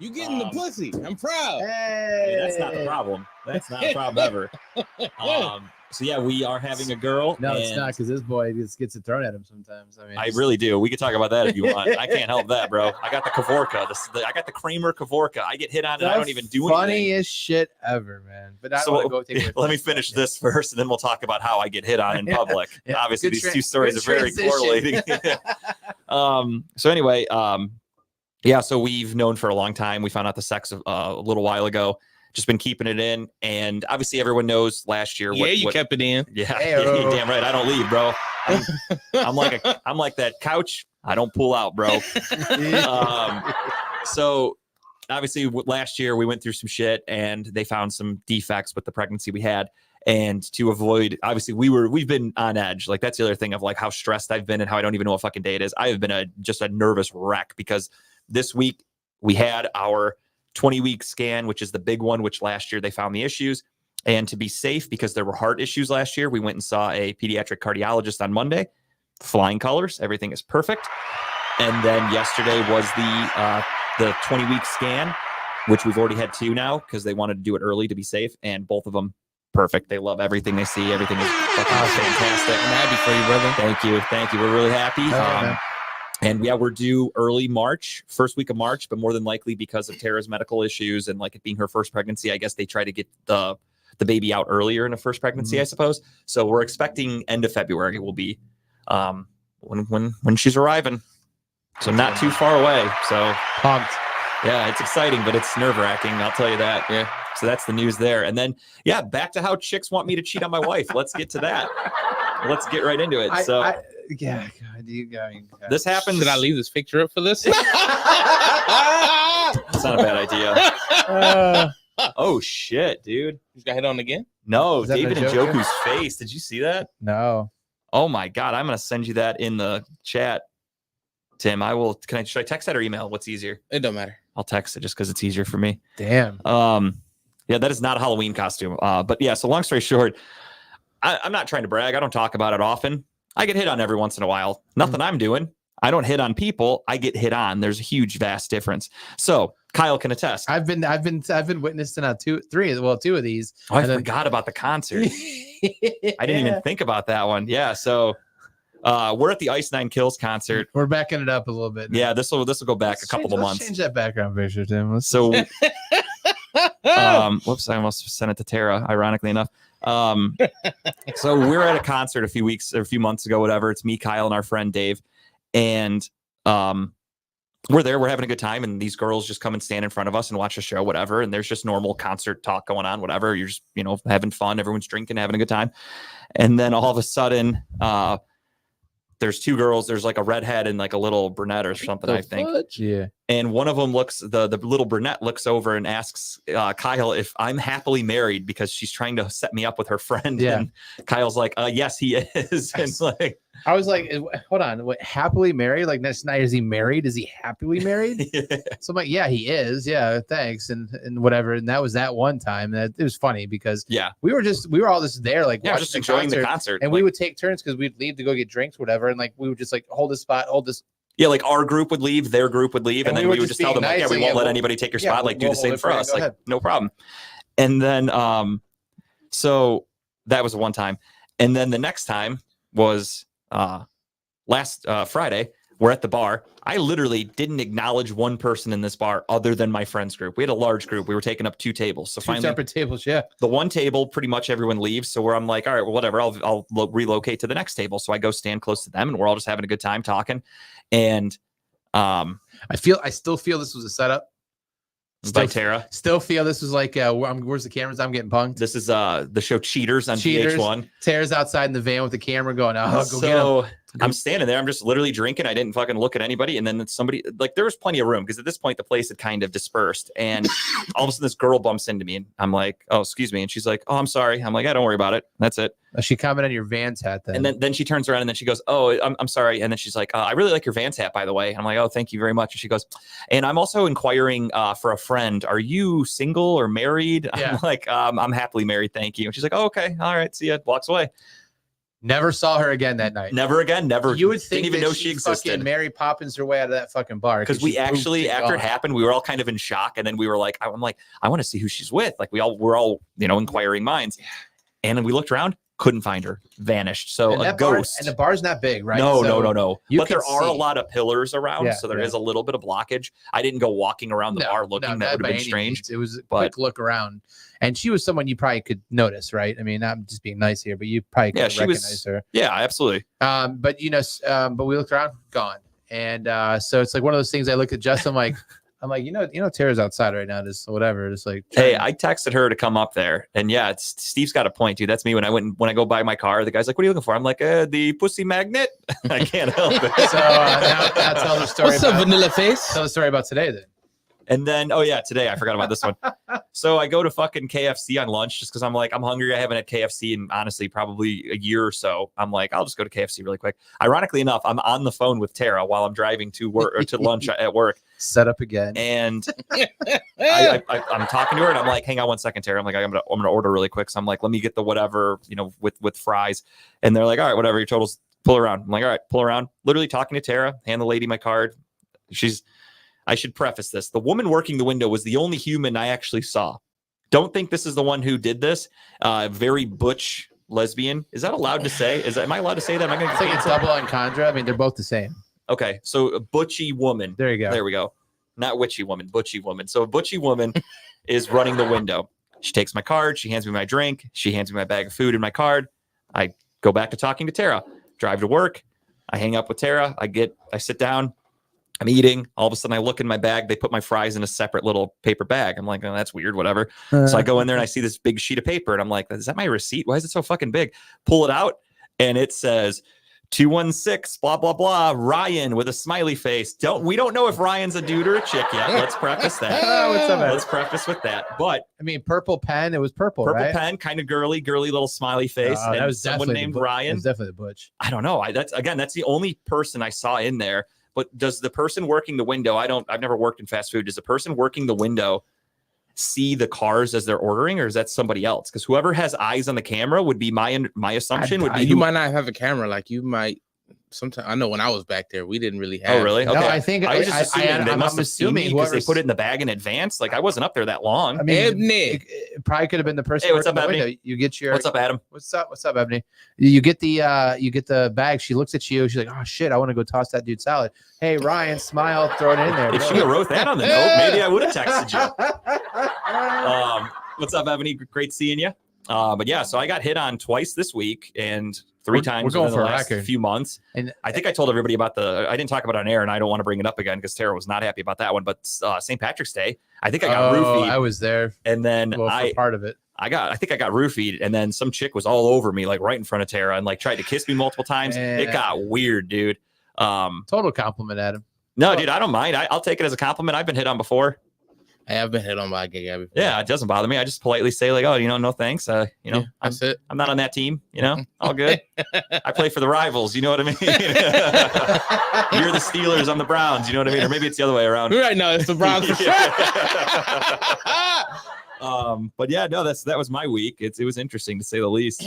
You getting the pussy. I'm proud. Hey, That's not the problem. That's not a problem ever. So yeah, we are having a girl. No, it's and not because this boy just gets it thrown at him sometimes. I mean, I really do. We could talk about that if you want. I can't help that, bro. I got the Kavorka. I got the Kramer Kavorka. I get hit on and I don't even do anything. Funniest shit ever, man. But I So want to go take it. let me finish this first, and then we'll talk about how I get hit on in public. Yeah. Obviously, Good these two stories are good very transition. correlating. So anyway, yeah. So we've known for a long time. We found out the sex a little while ago. Just been keeping it in, and obviously everyone knows last year. Yeah, you kept it in. Yeah, Hey-o. yeah, damn right. I don't leave, bro. I'm like that couch. I don't pull out, bro. So obviously last year we went through some shit, and they found some defects with the pregnancy we had. And to avoid, obviously we've been on edge. Like that's the other thing of like how stressed I've been and how I don't even know what fucking day it is. I have been just a nervous wreck because this week we had our 20-week scan, which is the big one, which last year they found the issues. And to be safe, because there were heart issues last year, we went and saw a pediatric cardiologist on Monday. Flying colors, everything is perfect. And then yesterday was the 20-week scan, which we've already had 2 now because they wanted to do it early to be safe, and both of them perfect. They love everything they see. Everything is fucking fantastic. I'm happy for you, brother. Thank you. We're really happy. And yeah, we're due early March, first week of March, but more than likely because of Tara's medical issues and like it being her first pregnancy, I guess they try to get the baby out earlier in a first pregnancy, I suppose. So we're expecting end of February will be when she's arriving. So not too far away. So pumped. Yeah, it's exciting, but it's nerve-wracking. I'll tell you that. Yeah. So that's the news there. And then, yeah, back to how chicks want me to cheat on my wife. Let's get to that. Let's get right into it. Yeah, God, this happens. Should I leave this picture up for this? That's not a bad idea. Oh shit, dude! You got hit on again? No, Is that David the Joker? Njoku's face. Did you see that? No. Oh my god, I'm gonna send you that in the chat, Tim. I will. Should I text that or email? What's easier? It don't matter. I'll text it just because it's easier for me. Damn. Yeah, that is not a Halloween costume. But yeah. So long story short, I'm not trying to brag. I don't talk about it often. I get hit on every once in a while. Nothing I'm doing. I don't hit on people. I get hit on. There's a huge, vast difference. So Kyle can attest. I've been witness to now 2 of these. Oh, I forgot about the concert. I didn't even think about that one. Yeah. So we're at the Ice Nine Kills concert. We're backing it up a little bit. Yeah. This will go back a couple of months. Change that background picture, Tim. So, whoops, I almost sent it to Tara, ironically enough. So we're at a concert a few months ago, whatever. It's me, Kyle, and our friend Dave. And we're there, we're having a good time, and these girls just come and stand in front of us and watch a show, whatever. And there's just normal concert talk going on, whatever. You're just, having fun, everyone's drinking, having a good time. And then all of a sudden, there's 2 girls, there's like a redhead and like a little brunette or something, I think. Yeah. And one of them the little brunette looks over and asks Kyle if I'm happily married because she's trying to set me up with her friend. Yeah. And Kyle's like, yes, he is. And like, I was like, hold on, what, happily married? Like, that's not, is he married? Is he happily married? yeah. So I'm like, yeah, he is. Yeah, thanks. And whatever. And that was that one time. And it was funny because we were all just there, like, just enjoying the concert. And we would take turns because we'd leave to go get drinks, whatever. And like, we would just like hold this spot, hold this. Yeah, like our group would leave, their group would leave, and then we would just tell them, nice, like, we won't let anybody take your spot. Like, do the same for us. Like, no problem. And then, so that was one time. And then the next time was last Friday. We're at the bar. I literally didn't acknowledge one person in this bar other than my friends group. We had a large group. We were taking up 2 tables. So 2 finally, separate tables. Yeah. The one table, pretty much everyone leaves. So where I'm like, all right, well, whatever. I'll relocate to the next table. So I go stand close to them, and we're all just having a good time talking. And I still feel this was a setup. By Tara. Still feel this was like, where's the cameras? I'm getting punked. This is the show Cheaters on Cheaters. VH1. Tara's outside in the van with the camera going, go get him. I'm standing there. I'm just literally drinking. I didn't fucking look at anybody. And then somebody, like, there was plenty of room because at this point the place had kind of dispersed. And all of a sudden this girl bumps into me, and I'm like, oh, excuse me. And she's like, oh, I'm sorry. I'm like, don't worry about it. That's it. She commented on your Vans hat then. And then she turns around and then she goes, oh, I'm sorry. And then she's like, I really like your Vans hat, by the way. And I'm like, oh, thank you very much. And she goes, and I'm also inquiring for a friend. Are you single or married? Yeah. I'm like, I'm happily married. Thank you. And she's like, oh, okay. All right. See ya. Walks away. Never saw her again that night. Never again. Never. You would think didn't even that know she existed. fucking Mary Poppins her way out of that fucking bar Because we actually, after it happened, we were all kind of in shock, and then we were like, I'm like, I want to see who she's with. Like we're all, inquiring minds. And then we looked around, couldn't find her, vanished. So and a that bar- ghost. and the bar's not big, right? No, So no. you But can there are a see. lot of pillars around, Yeah, so there yeah. is a little bit of blockage. I didn't go walking around the bar looking. No, that would by have been any strange. means. It was a but- quick look around, and she was someone you probably could notice, right? I mean, I'm just being nice here, but you probably could Yeah, she was- recognize her. Yeah, absolutely. But but we looked around, gone, and so it's like one of those things. I looked at Justin, I'm like, Tara's outside right now, just whatever, just like. Hey, I texted her to come up there, and yeah, Steve's got a point, dude. That's me when I go buy my car. The guy's like, "What are you looking for?" I'm like, "The pussy magnet." I can't help it. So now tell the story. What's up, Vanilla Face? Tell the story about today then. And then, oh yeah, today I forgot about this one. So I go to fucking KFC on lunch just because I'm like, I'm hungry. I haven't had KFC in honestly probably a year or so. I'm like, I'll just go to KFC really quick. Ironically enough, I'm on the phone with Tara while I'm driving to work or to lunch at work. Set up again. And I'm talking to her and I'm like, hang on one second, Tara. I'm like, I'm gonna order really quick. So I'm like, let me get the whatever, with fries. And they're like, all right, whatever, your totals, pull around. I'm like, all right, pull around. Literally talking to Tara, hand the lady my card. I should preface this. The woman working the window was the only human I actually saw. Don't think this is the one who did this. Very butch lesbian. Is that allowed to say? Am I allowed to say that? Am I going to I think it's double entendre. I mean, they're both the same. Okay, so a butchy woman. There you go. There we go. Not witchy woman, butchy woman. So a butchy woman is running the window. She takes my card. She hands me my drink. She hands me my bag of food and my card. I go back to talking to Tara. Drive to work. I hang up with Tara. I sit down. I'm eating. All of a sudden, I look in my bag. They put my fries in a separate little paper bag. I'm like, oh, that's weird, whatever. So I go in there and I see this big sheet of paper. And I'm like, is that my receipt? Why is it so fucking big? Pull it out. And it says 216, blah, blah, blah. Ryan with a smiley face. We don't know if Ryan's a dude or a chick yet. Let's preface that. What's up, man? Let's preface with that. But I mean, purple pen. It was purple, purple right? pen, kind of girly little smiley face. That and was someone definitely named That Ryan. was definitely the butch. I don't know. That's the only person I saw in there. But does the person working the window, I've never worked in fast food. Does the person working the window see the cars as they're ordering, or is that somebody else? Because whoever has eyes on the camera would be my assumption would be You might not have a camera. Like you might. Sometimes I know when I was back there, we didn't really have. Oh, really? No, Okay. I think I was just assuming they I'm must have seen me because they whoever's- put it in the bag in advance. Like I wasn't up there that long. I mean, Ebony. it probably could have been the person. Hey, what's working up, the Ebony? window. You get your. What's up, Adam? What's up, Ebony? You get the bag. She looks at you. She's like, oh shit, I want to go toss that dude salad. Hey, Ryan, smile, throw it in there. If bro. she would have wrote that on the note, maybe I would have texted you. What's up, Ebony? Great seeing you. But yeah, so I got hit on twice this week and three We're times going within for the a last record. few months. And I think I told everybody about I didn't talk about it on air, and I don't want to bring it up again because Tara was not happy about that one. But St. Patrick's Day, I think I got roofied. I was there. And then For part of it. I think I got roofied, and then some chick was all over me, like right in front of Tara, and like tried to kiss me multiple times. Man. It got weird, dude. Total compliment, Adam. No, dude, I don't mind. I'll take it as a compliment. I've been hit on before. I have been hit on by a gay guy before. Yeah, it doesn't bother me. I just politely say like, oh, no thanks. Yeah, that's it. I'm not on that team. All good. I play for the rivals. You know what I mean? You're the Steelers. I'm the Browns. You know what I mean? Or maybe it's the other way around. Right now, it's the Browns for sure. But yeah, no, that was my week. It was interesting to say the least.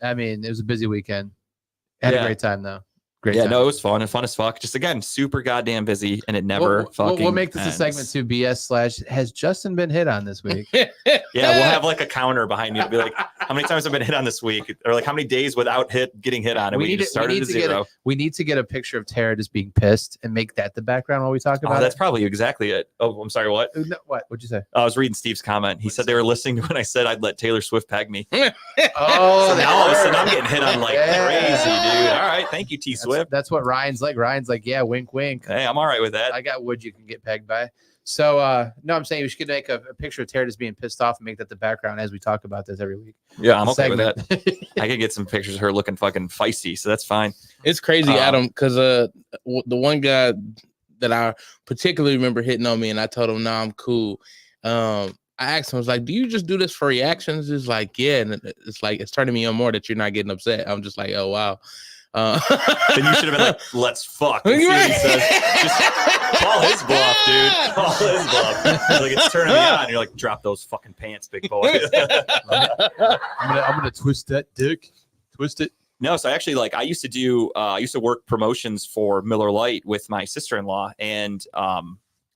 I mean, it was a busy weekend. Had a Yeah. great time though. Great Yeah, time. no, it was fun and fun as fuck. Just again, super goddamn busy, and it never fucking. We'll make this ends. a segment too. BS / has Justin been hit on this week? Yeah, we'll have like a counter behind you to be like, how many times I've been hit on this week, or like how many days without getting hit on, and we just started at zero. We need to get a picture of Tara just being pissed and make that the background while we talk Oh, about that's it. probably exactly it. Oh, I'm sorry. What? No, what'd you say? I was reading Steve's comment. He said they were listening to when I said I'd let Taylor Swift peg me. Oh, So now all of a sudden I'm getting hit on like Yeah. crazy, dude. All right, thank you, T Swift. That's what Ryan's like. Ryan's like, yeah, wink, wink. Hey, I'm all right with that. I got wood you can get pegged by. So no, I'm saying we should make a picture of Tara just being pissed off and make that the background as we talk about this every week. Yeah, I'm okay with that. Segment. I could get some pictures of her looking fucking feisty, so that's fine. It's crazy, Um, Adam, because the one guy that I particularly remember hitting on me, and I told him, "No, I'm cool." I asked him, "I was like, do you just do this for reactions?" He's like, "Yeah," and it's like it's turning me on more that you're not getting upset. I'm just like, "Oh wow." Then you should have been like, "Let's fuck." And see what he says. Just call his bluff, dude. Call his bluff. He's like, it's turning me on. You're like, drop those fucking pants, big boy. I'm gonna twist that dick. Twist it. No, so actually, like I used to work promotions for Miller Lite with my sister-in-law, and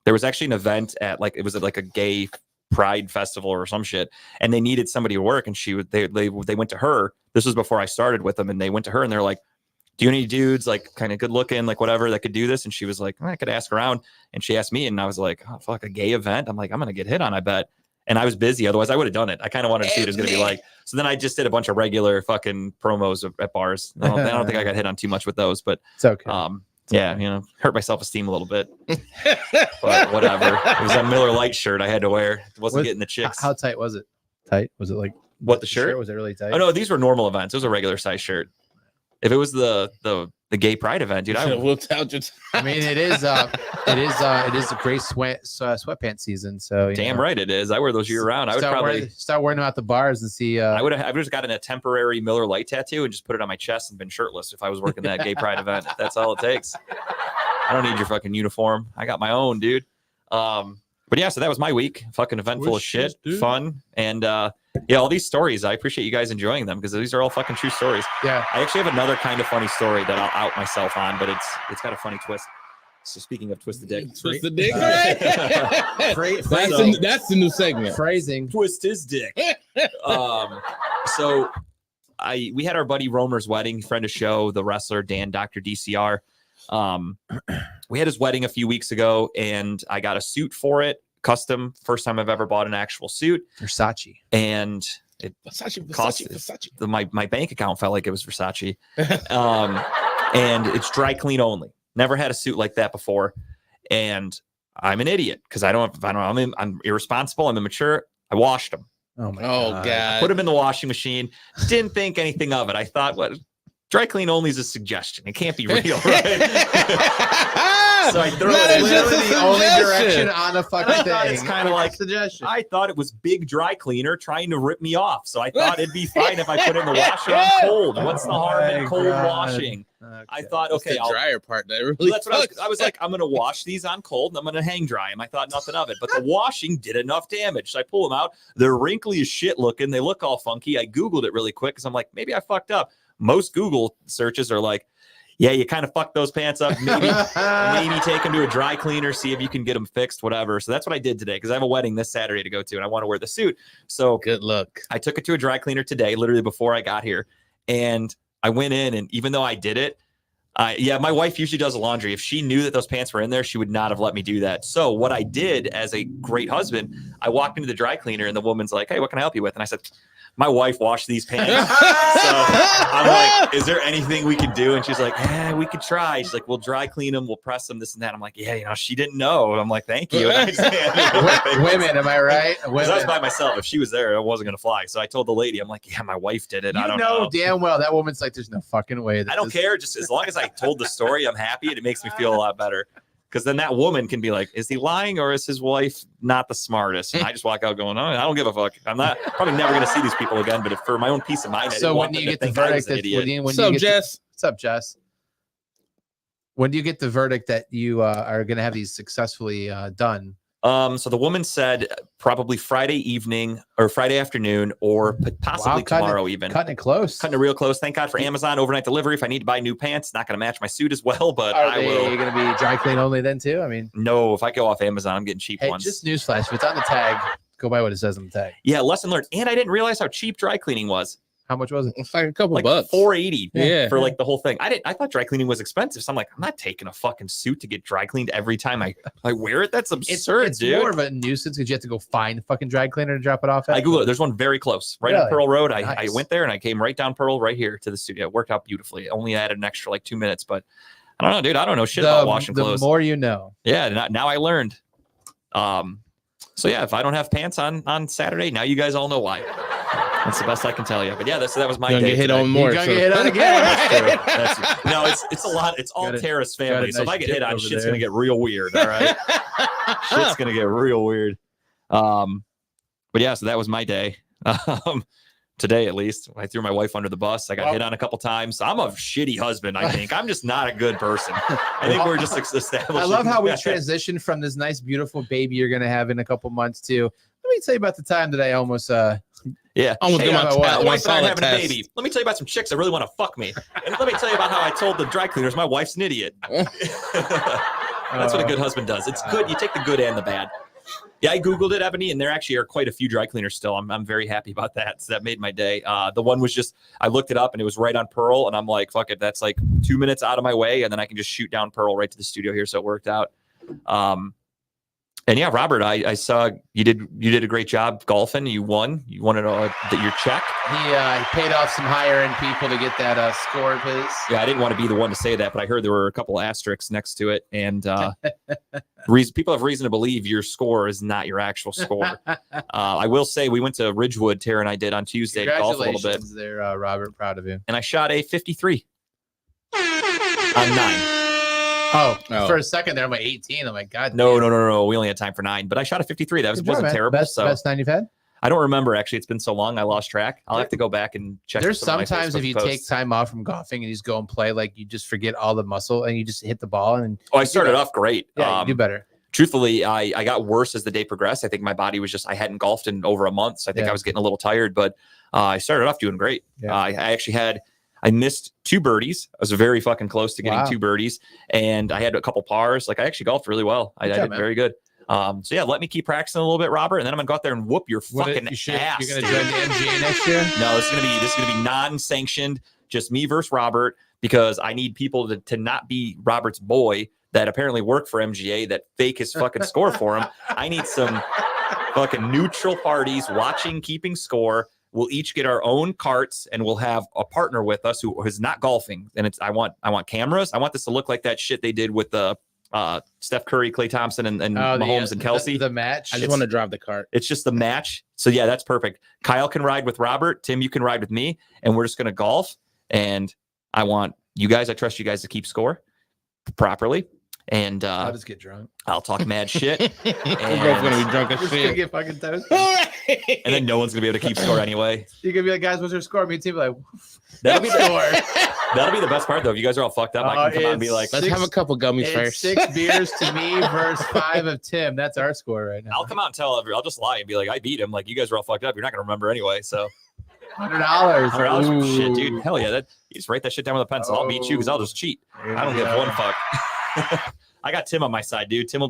there was actually an event at it was like a gay pride festival or some shit, and they needed somebody to work, and they went to her. This was before I started with them, and they went to her, and they're like, "Do you need dudes like kind of good looking, like whatever that could do this?" And she was like, "I could ask around," and she asked me, and I was like, "Oh fuck, a gay event?" I'm like, "I'm gonna get hit on, I bet." And I was busy. Otherwise, I would have done it. I kind of wanted to see what it was going to be like. So then I just did a bunch of regular fucking promos at bars. I don't think I got hit on too much with those, but It's okay. yeah, hurt my self-esteem a little bit. But whatever. It was that Miller Lite shirt I had to wear. It wasn't getting the chicks. How tight was it? Tight? Was it like What, the shirt? Was it really tight? Oh no, these were normal events. It was a regular size shirt. If it was the gay pride event, dude, I whipped out your I mean, it is a great sweatpants season. So damn right it is. I wear those year round. I would probably start wearing them at the bars and see. I would have just gotten a temporary Miller Lite tattoo and just put it on my chest and been shirtless if I was working that gay pride event. That's all it takes. I don't need your fucking uniform. I got my own, dude. But yeah, so that was my week. Fucking event full of shit, fun, and yeah, all these stories. I appreciate you guys enjoying them because these are all fucking true stories. Yeah, I actually have another kind of funny story that I'll out myself on, but it's got a funny twist. So speaking of twist the dick, twist the dick. That's the new segment. Phrasing. Twist his dick. So we had our buddy Romer's wedding, friend of show, the wrestler Dan Dr. DCR. We had his wedding a few weeks ago, and I got a suit for it, custom. First time I've ever bought an actual suit. Versace. And it cost my bank account felt like it was Versace. And it's dry clean only. Never had a suit like that before, and I'm an idiot because I'm irresponsible. I'm immature. I washed them. Oh my God! I put them in the washing machine. Didn't think anything of it. I thought, what? Dry clean only is a suggestion. It can't be real, right? So I throw it in. Literally the only direction on a fucking thing. It's kind of like suggestion. I thought it was big dry cleaner trying to rip me off. So I thought it'd be fine if I put it in the washer on cold. What's the harm in cold washing? Okay. I thought, okay, the dryer part that really that's what I was like, I'm gonna wash these on cold and I'm gonna hang dry them. I thought nothing of it, but the washing did enough damage. So I pull them out. They're wrinkly as shit looking. They look all funky. I Googled it really quick because I'm like, maybe I fucked up. Most Google searches are like, yeah, you kind of fucked those pants up. Maybe take them to a dry cleaner, see if you can get them fixed, whatever. So that's what I did today because I have a wedding this Saturday to go to and I want to wear the suit. So good luck. I took it to a dry cleaner today, literally before I got here. And I went in, and even though I did it, my wife usually does the laundry. If she knew that those pants were in there, she would not have let me do that. So what I did as a great husband, I walked into the dry cleaner and the woman's like, "Hey, what can I help you with?" And I said, "My wife washed these pants." So I'm like, "Is there anything we could do?" And she's like, "We could try." She's like, "We'll dry clean them. We'll press them, this and that." I'm like, "Yeah, she didn't know." I'm like, "Thank you." Women, am I right? I was by myself. If she was there, it wasn't going to fly. So I told the lady, I'm like, "Yeah, my wife did it." I don't know. Damn well that woman's like, "There's no fucking way." I don't care. Just as long as I told the story, I'm happy. It makes me feel a lot better. Because then that woman can be like, is he lying or is his wife not the smartest? And I just walk out going, oh, I don't give a fuck. I'm not probably never going to see these people again. But if for my own peace of mind, so when do you get the verdict? What's up, Jess? What's up, Jess? When do you get the verdict that you are going to have these successfully done? So the woman said probably Friday evening or Friday afternoon or possibly tomorrow even. Cutting it close. Cutting it real close. Thank God for Amazon overnight delivery. If I need to buy new pants, not going to match my suit as well, but are I will. Are going to be dry clean only then too? I mean, no, if I go off Amazon, I'm getting cheap ones. Just newsflash. If it's on the tag, go by what it says on the tag. Yeah, lesson learned. And I didn't realize how cheap dry cleaning was. How much was it? It's like a couple like bucks. $4.80 for like the whole thing. I thought dry cleaning was expensive. So I'm like, I'm not taking a fucking suit to get dry cleaned every time I wear it. That's absurd, it's dude. More of a nuisance because you have to go find a fucking dry cleaner to drop it off at. I Googled it. There's one very close, right on Pearl Road. Nice. I went there and I came right down Pearl right here to the studio. It worked out beautifully. It only added an extra like 2 minutes, but I don't know, dude. I don't know shit about washing clothes. The more you know. Yeah, now I learned. So yeah, if I don't have pants on Saturday, now you guys all know why. That's the best I can tell you. But yeah, that was my day. Get hit on more. You're gonna get hit on again. No, it's a lot. It's all Terrace family. So if I get hit on, shit's gonna get real weird. All right, shit's gonna get real weird. But yeah, so that was my day. Today, at least, I threw my wife under the bus. I got hit on a couple times. I'm a shitty husband. I think I'm just not a good person. I think we're just establishing. I love how we transitioned from this nice, beautiful baby you're gonna have in a couple months to. Let me tell you about the time that I almost. Yeah. I almost Hey, get my my ta- wife- my my wife and I are solid having a test. baby. Let me tell you about some chicks that really want to fuck me. And let me tell you about how I told the dry cleaners my wife's an idiot. That's what a good husband does. It's good. You take the good and the bad. Yeah, I Googled it, Ebony, and there actually are quite a few dry cleaners still. I'm very happy about that. So that made my day. The one was just, I looked it up and it was right on Pearl. And I'm like, fuck it. That's like 2 minutes out of my way. And then I can just shoot down Pearl right to the studio here. So it worked out. And yeah, Robert, I saw you did a great job golfing. You won it all, your check. He paid off some higher end people to get that score of his. Yeah, I didn't want to be the one to say that, but I heard there were a couple asterisks next to it, and people have reason to believe your score is not your actual score. I will say we went to Ridgewood, Tara and I did on Tuesday to golf a little bit, Congratulations there, Robert. Proud of you. and I shot a 53 on 9. Oh, Oh. for a second there, I'm like 18. I'm like, God. No, damn. no. We only had time for 9, but I shot a 53. That Good job, wasn't man. terrible. Best, so best 9 you've had? I don't remember actually. It's been so long, I lost track. I'll have to go back and check. There's some of my sometimes if Facebook you posts. take time off from golfing and you just go and play, like you just forget all the muscle and you just hit the ball and Oh, I started off great. yeah, you do better. Truthfully, I got worse as the day progressed. I think my body was I hadn't golfed in over a month. So I think Yeah. I was getting a little tired, but I started off doing great. Yeah. I actually I missed 2 birdies. I was very fucking close to getting Wow. 2 birdies, and I had a couple pars. Like I actually golfed really well. I Good job, did man. very good. So yeah, let me keep practicing a little bit, Robert, and then I'm gonna go out there and whoop your What fucking you should, ass. you're gonna dude. join the MGA next year? No, this is gonna be non-sanctioned, just me versus Robert, because I need people to not be Robert's boy that apparently work for MGA that fake his fucking score for him. I need some fucking neutral parties watching, keeping score. We'll each get our own carts, and we'll have a partner with us who is not golfing. And I want cameras. I want this to look like that shit they did with the Steph Curry, Klay Thompson, and Mahomes and Kelsey. The match. I just want to drive the cart. It's just the match. So yeah, that's perfect. Kyle can ride with Robert. Tim, you can ride with me, and we're just gonna golf. And I want you guys. I trust you guys to keep score properly. And I'll just get drunk. I'll talk mad shit. We're both gonna be drunk as We're just gonna shit. get fucking toast. And then no one's gonna be able to keep score anyway. You're gonna be like, guys, what's your score? Me too. Be like, That'll be score. that'll be the best part though. If you guys are all fucked up, I can come on and be like, Let's have a couple gummies It's first. 6 beers to me versus 5 of Tim. That's our score right now. I'll come out and tell I'll just lie and be like, I beat him. Like you guys are all fucked up. You're not gonna remember anyway. So $100. $100 shit, Ooh. dude. Hell yeah. You just write that shit down with a pencil. I'll beat you because I'll just cheat. There I don't you give go. one fuck. I got Tim on my side, dude. Tim will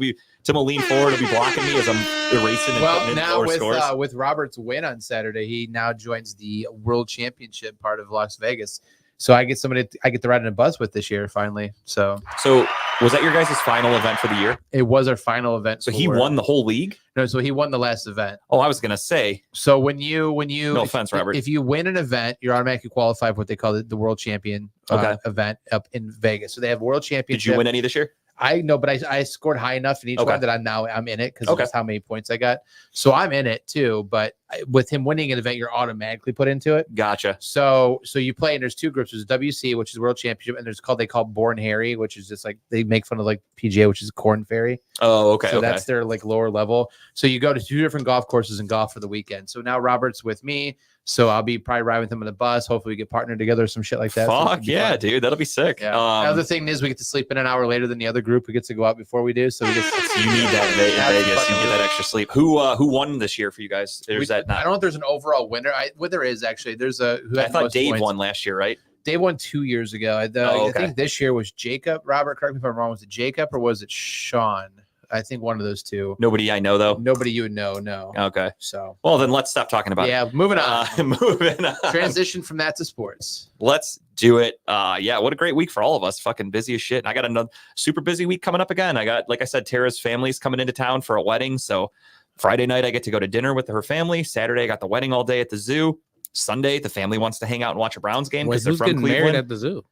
lean forward, he'll be blocking me as I'm erasing and Well, putting in now lower scores. with Robert's win on Saturday, he now joins the World Championship part of Las Vegas. So I get somebody I get to ride in a bus with this year finally. So So was that your guys' final event for the year? it was our final event. So he for- won the whole league? No, so he won the last event. Oh, I was gonna say. So when you No offense, Robert. if you win an event, you're automatically qualified for what they call the World Champion Okay. event up in Vegas. So they have World Championship. Did you win any this year? I know, but I scored high enough in each Okay. one that I'm in it because Okay. that's how many points I got. So I'm in it too. But with him winning an event, you're automatically put into it. Gotcha. So you play, and there's 2 groups. There's WC, which is World Championship, and they call Born Harry, which is just like they make fun of like PGA, which is Corn Ferry. Oh, okay. So okay. that's their like lower level. So you go to 2 different golf courses and golf for the weekend. So now Robert's with me. So I'll be probably riding with him on the bus. Hopefully we get partnered together or some shit like that. So it Fuck should be yeah, fun. dude. That'll be sick. Yeah. Another thing is we get to sleep in an hour later than the other group who gets to go out before we do. So we get So you need that in Vegas. You get that extra sleep. Who won this year for you guys? There's that I not. don't know if there's an overall winner. There is actually. There's a who I had thought most Dave points. won last year, right? Dave won 2 years ago. I okay. think this year was Jacob. Robert, correct me if I'm wrong. Was it Jacob or was it Sean? I think one of those 2. Nobody I know though. Nobody you would know. No. Okay. So Well, then let's stop talking about yeah, moving on. it. Moving on. Transition from that to sports. Let's do it. Yeah, what a great week for all of us. Fucking busy as shit. And I got another super busy week coming up again. I got, like I said, Tara's family's coming into town for a wedding. So Friday night, I get to go to dinner with her family. Saturday, I got the wedding all day at the zoo. Sunday, the family wants to hang out and watch a Browns game Wait, because they're who's from getting married Cleveland. at the zoo?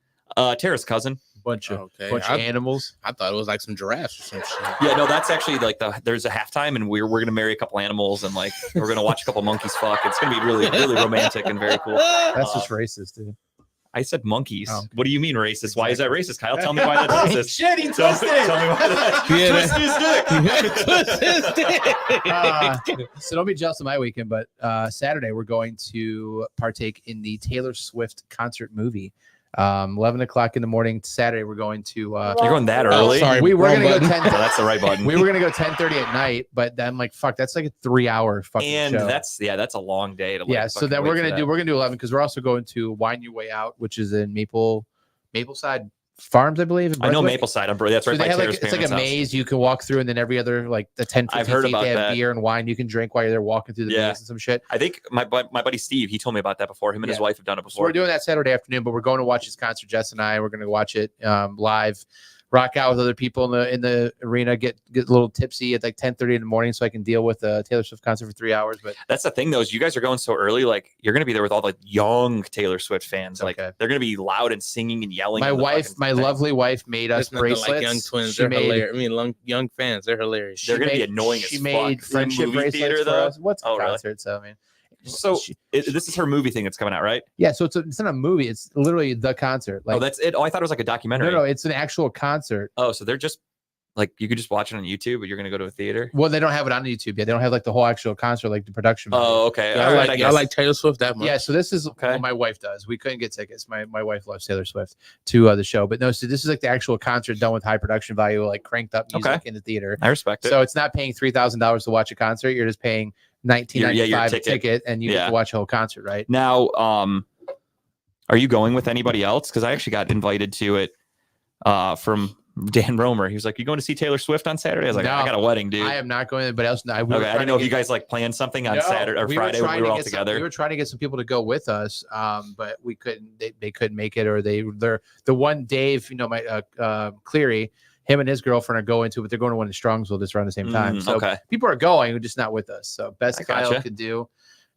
Tara's cousin. Bunch of Okay, bunch of animals. I thought it was like some giraffes or some shit. Yeah, no, that's actually like there's a halftime and we're gonna marry a couple animals and like we're gonna watch a couple monkeys fuck. It's gonna be really, really romantic and very cool. That's just racist, dude. I said monkeys. Oh. What do you mean racist? Why is that racist, Kyle? Tell me why that's racist. Shit, he Tell me why that. Yeah. Twist his dick. So don't be jealous of my weekend, but Saturday we're going to partake in the Taylor Swift concert movie. 11 o'clock in the morning. Saturday, we're going to. You're going that early? sorry. We were wrong gonna go button. 10. Oh, that's the right button. We were gonna go 10:30 at night, but then I'm like, fuck, that's like a 3-hour fucking And show. that's a long day to like, Yeah, so fucking then wait we're for gonna that. do 11 because we're also going to Wine Your Way Out, which is in Mapleside Farms, I believe. in I know Brunswick. Mapleside. That's So right they by have like Taylor's it's like a parents' house. maze you can walk through, and then every other like the 10, 15 I've heard feet about they have that. beer and wine you can drink while you're there walking through the Yeah. maze and some shit. I think my buddy Steve, he told me about that before. Him and his Yeah. wife have done it So before. we're doing that Saturday afternoon, but we're going to watch his concert. Jess and I, we're going to watch it live, rock out with other people in the arena, get a little tipsy at like 10:30 in the morning, so I can deal with a Taylor Swift concert for 3 hours. But That's the thing, though, is you guys are going so early. Like, you're going to be there with all the young Taylor Swift fans. Like, Okay. they're going to be loud and singing and yelling. my in the wife, fucking my thing. lovely wife, made us It's nothing bracelets. like young twins. She They're made, hilarious. I mean, young fans. They're hilarious. They're she gonna be made- annoying as She fuck. made In the friendship movie bracelets theater, for though? us. What's a Oh, really? concert? So I mean, So she- this is her movie thing that's coming out, right? yeah. So it's not a movie. It's literally the concert. Like, Oh, that's it. Oh, I thought it was like a documentary. no, it's an actual concert. Oh, so they're just like, you could just watch it on YouTube, but you're going to go to a theater? Well, they don't have it on YouTube yet. They don't have like the whole actual concert, like the production. value. Oh, okay. Yeah, All right, I I guess. like Taylor Swift that much. Yeah, so this is Okay. what my wife does. We couldn't get tickets. My wife loves Taylor Swift to the show, but no. So this is like the actual concert done with high production value, like cranked up music Okay. in the theater. I respect it. So it's not paying $3,000 to watch a concert. You're just paying $19.95 your a ticket. ticket, and you get Yeah. to watch a whole concert, right? Now, are you going with anybody else? Because I actually got invited to it from Dan Romer. He was like, "You going to see Taylor Swift on Saturday?" I was like, No, "I got a wedding, dude." I am not going. Anybody else? No, we were Okay, I trying didn't to know if get- you guys like planned something on No, Saturday or Friday when trying we were to all get some- together. we were trying to get some people to go with us, but we couldn't. They couldn't make it, or they're the one Dave, my Cleary, him and his girlfriend are going to, but they're going to one in Strongsville just around the same time. So okay. people are going, who just not with us. So best I Kyle gotcha. could do.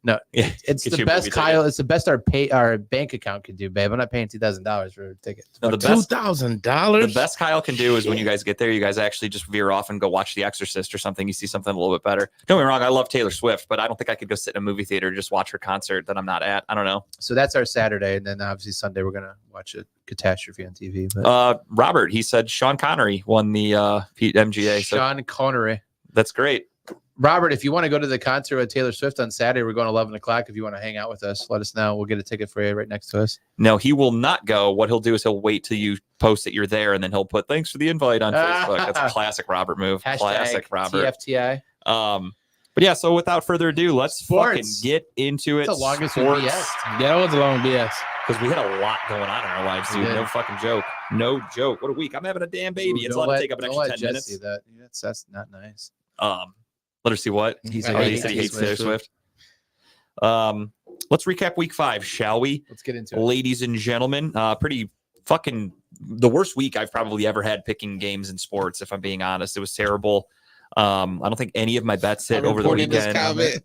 No, Yeah, it's get the you a best movie Kyle. ticket. It's the best our bank account could do, babe. I'm not paying $2,000 for a ticket. No, the Fuck best- that. $2,000. The best Kyle can do is when you guys get there, you guys actually just veer off and go watch The Exorcist or something. You see something a little bit better. Don't get me wrong, I love Taylor Swift, but I don't think I could go sit in a movie theater and just watch her concert that I'm not at. I don't know. So that's our Saturday, and then obviously Sunday we're gonna watch a catastrophe on TV. But Robert, he said Sean Connery won the MGA, so Sean Connery. that's great. Robert, if you want to go to the concert with Taylor Swift on Saturday, we're going 11 o'clock. If you want to hang out with us, let us know. We'll get a ticket for you right next to us. No, he will not go. What he'll do is he'll wait till you post that you're there, and then he'll put thanks for the invite on Facebook. That's a classic Robert move. Classic Robert. TFTI. But yeah, so without further ado, let's fucking Sports. get into it. It's the longest Sports. BS. Yeah, that was a long BS. Because we had a lot going on in our lives, We dude. did. No fucking joke. No joke. What a week. I'm having a damn baby. It's Don't allowed let- to take up an don't extra let 10 Jess minutes. see that. That's not nice. Let her see what? He Oh, said he said he hates Taylor Swift. Let's recap week 5, shall we? Let's get into it. Ladies and gentlemen, pretty fucking the worst week I've probably ever had picking games in sports, if I'm being honest. It was terrible. I don't think any of my bets hit over the reported this weekend. comment.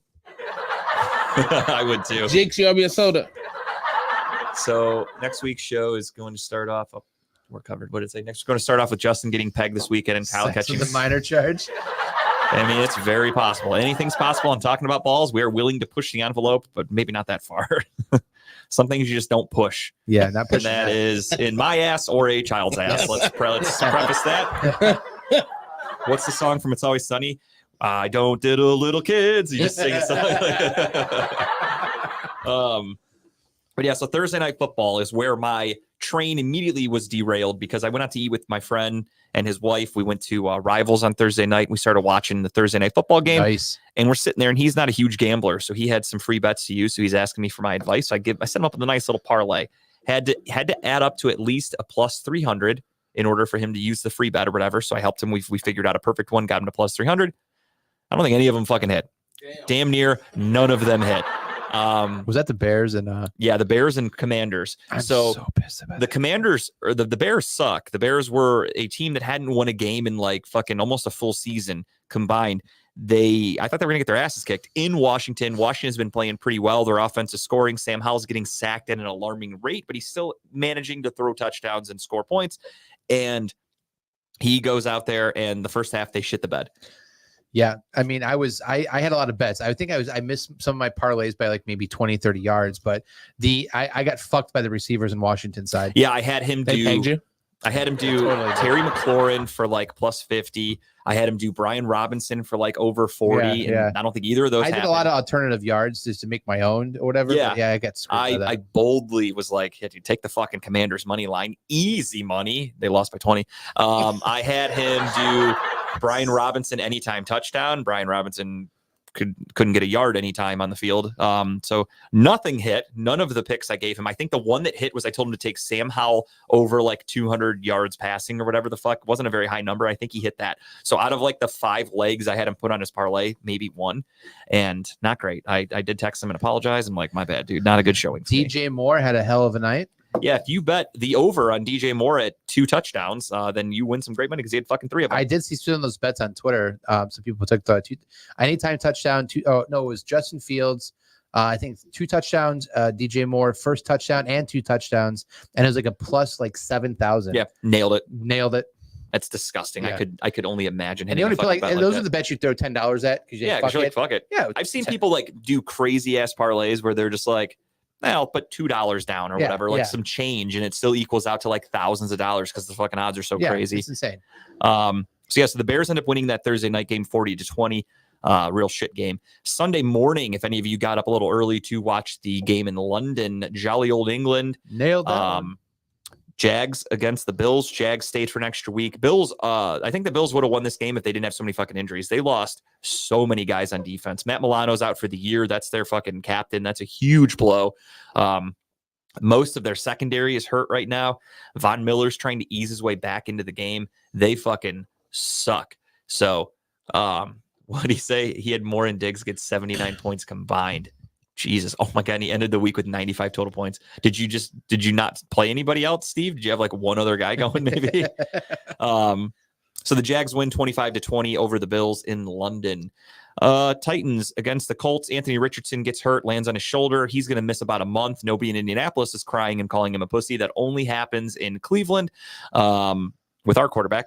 I would too. Jinx, you owe me a soda. So next week's show is going to start off. Oh, we're covered. What did it say? Next, we're going to start off with Justin getting pegged this weekend and Kyle Sex catching. with a minor charge. I mean, it's very possible. Anything's possible. I'm talking about balls. We are willing to push the envelope, but maybe not that far. Some things you just don't push. Yeah, not And pushing that that. is in my ass or a child's ass. Let's preface that. What's the song from It's Always Sunny? I don't diddle little kids. You just sing a song. But yeah, so Thursday Night Football is where my train immediately was derailed because I went out to eat with my friend and his wife. We went to Rivals on Thursday night. We started watching the Thursday Night Football game. Nice. And we're sitting there, and he's not a huge gambler, so he had some free bets to use. So he's asking me for my advice. So I set him up with a nice little parlay. Had to add up to at least a plus 300 in order for him to use the free bet or whatever. So I helped him. We figured out a perfect one, got him to plus 300. I don't think any of them fucking hit. Damn near none of them hit. Was that the Bears and Yeah, the Bears and Commanders. I'm so so pissed about the that. Commanders or the Bears suck. The Bears were a team that hadn't won a game in like fucking almost a full season combined. I thought they were gonna get their asses kicked in Washington. Washington's been playing pretty well. Their offense is scoring. Sam Howell's getting sacked at an alarming rate, but he's still managing to throw touchdowns and score points. And he goes out there, and the first half they shit the bed. Yeah, I mean, I had a lot of bets. I think I missed some of my parlays by like maybe 20, 30 yards, but I got fucked by the receivers in Washington side. Yeah, I had him They do. pegged you. I had him do Totally. Terry McLaurin for like plus 50. I had him do Brian Robinson for like over 40. Yeah. And I don't think either of those I did happened. a lot of alternative yards just to make my own or whatever. Yeah. But yeah, I got screwed by that. I boldly was like, yeah, dude, take the fucking Commanders money line. Easy money. They lost by 20. I had him do Brian Robinson anytime touchdown. Brian Robinson couldn't get a yard anytime on the field. So nothing hit. None of the picks I gave him. I think the one that hit was I told him to take Sam Howell over like 200 yards passing or whatever the fuck. It wasn't a very high number. I think he hit that. So out of like the 5 legs I had him put on his parlay, maybe one, and not great. I did text him and apologize. I'm like, my bad, dude. Not a good showing. DJ Moore had a hell of a night. Yeah, if you bet the over on DJ Moore at 2 touchdowns, then you win some great money because he had fucking 3 of them. I did see some of those bets on Twitter. Some people took the anytime touchdown. It was Justin Fields. I think 2 touchdowns. DJ Moore first touchdown and 2 touchdowns, and it was like a plus like 7,000. Yeah, nailed it. That's disgusting. Yeah. I could only imagine. And you only hitting a feel like, fucking bet and those that. are the bets you throw $10 at because Yeah, because you're like, fuck it. Yeah, I've seen people like do crazy ass parlays where they're just like, I'll put $2 down or whatever, like some change, and it still equals out to like thousands of dollars because the fucking odds are so crazy. It's insane. So the Bears end up winning that Thursday night game 40-20. Real shit game. Sunday morning, if any of you got up a little early to watch the game in London, jolly old England. Nailed that. Jags against the Bills. Jags stayed for an extra week. Bills, I think the Bills would have won this game if they didn't have so many fucking injuries. They lost so many guys on defense. Matt Milano's out for the year. That's their fucking captain. That's a huge blow. Most of their secondary is hurt right now. Von Miller's trying to ease his way back into the game. They fucking suck. So, what did he say? He had Moore and Diggs get 79 points combined. Jesus. Oh my God. And he ended the week with 95 total points. Did you not play anybody else, Steve? Did you have like one other guy going maybe? So the Jags win 25-20 over the Bills in London. Titans against the Colts. Anthony Richardson gets hurt, lands on his shoulder. He's going to miss about a month. Nobody in Indianapolis is crying and calling him a pussy. That only happens in Cleveland. With our quarterback.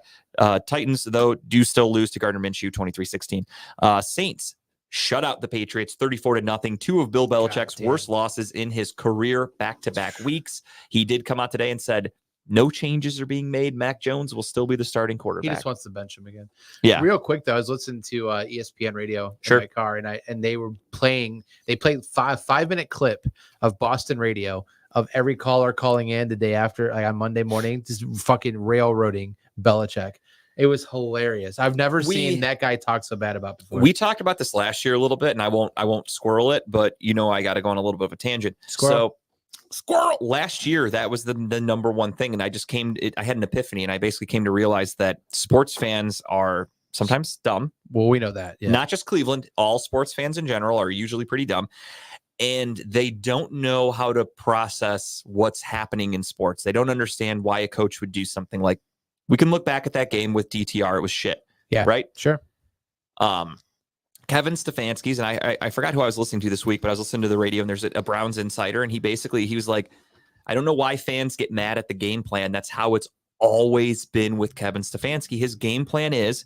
Titans, though, do still lose to Gardner Minshew 23-16. Saints shut out the Patriots 34-0. 2 of Bill Belichick's worst losses in his career back-to-back weeks. He did come out today and said, no changes are being made. Mac Jones will still be the starting quarterback. He just wants to bench him again. Yeah. Real quick though, I was listening to ESPN radio in my car, and they were playing. They played 5-minute clip of Boston radio of every caller calling in the day after, like on Monday morning, just fucking railroading Belichick. It was hilarious. I've never seen that guy talk so bad about before. We talked about this last year a little bit, and I won't squirrel it, but I got to go on a little bit of a tangent. Squirrel. Last year, that was the number one thing, and I just I had an epiphany, and I basically came to realize that sports fans are sometimes dumb. Well, we know that. Yeah. Not just Cleveland. All sports fans in general are usually pretty dumb. And they don't know how to process what's happening in sports. They don't understand why a coach would do something like, we can look back at that game with DTR. It was shit. Yeah. Right? Sure. Kevin Stefanski's, and I forgot who I was listening to this week, but I was listening to the radio, and there's a Browns insider, and he was like, I don't know why fans get mad at the game plan. That's how it's always been with Kevin Stefanski. His game plan is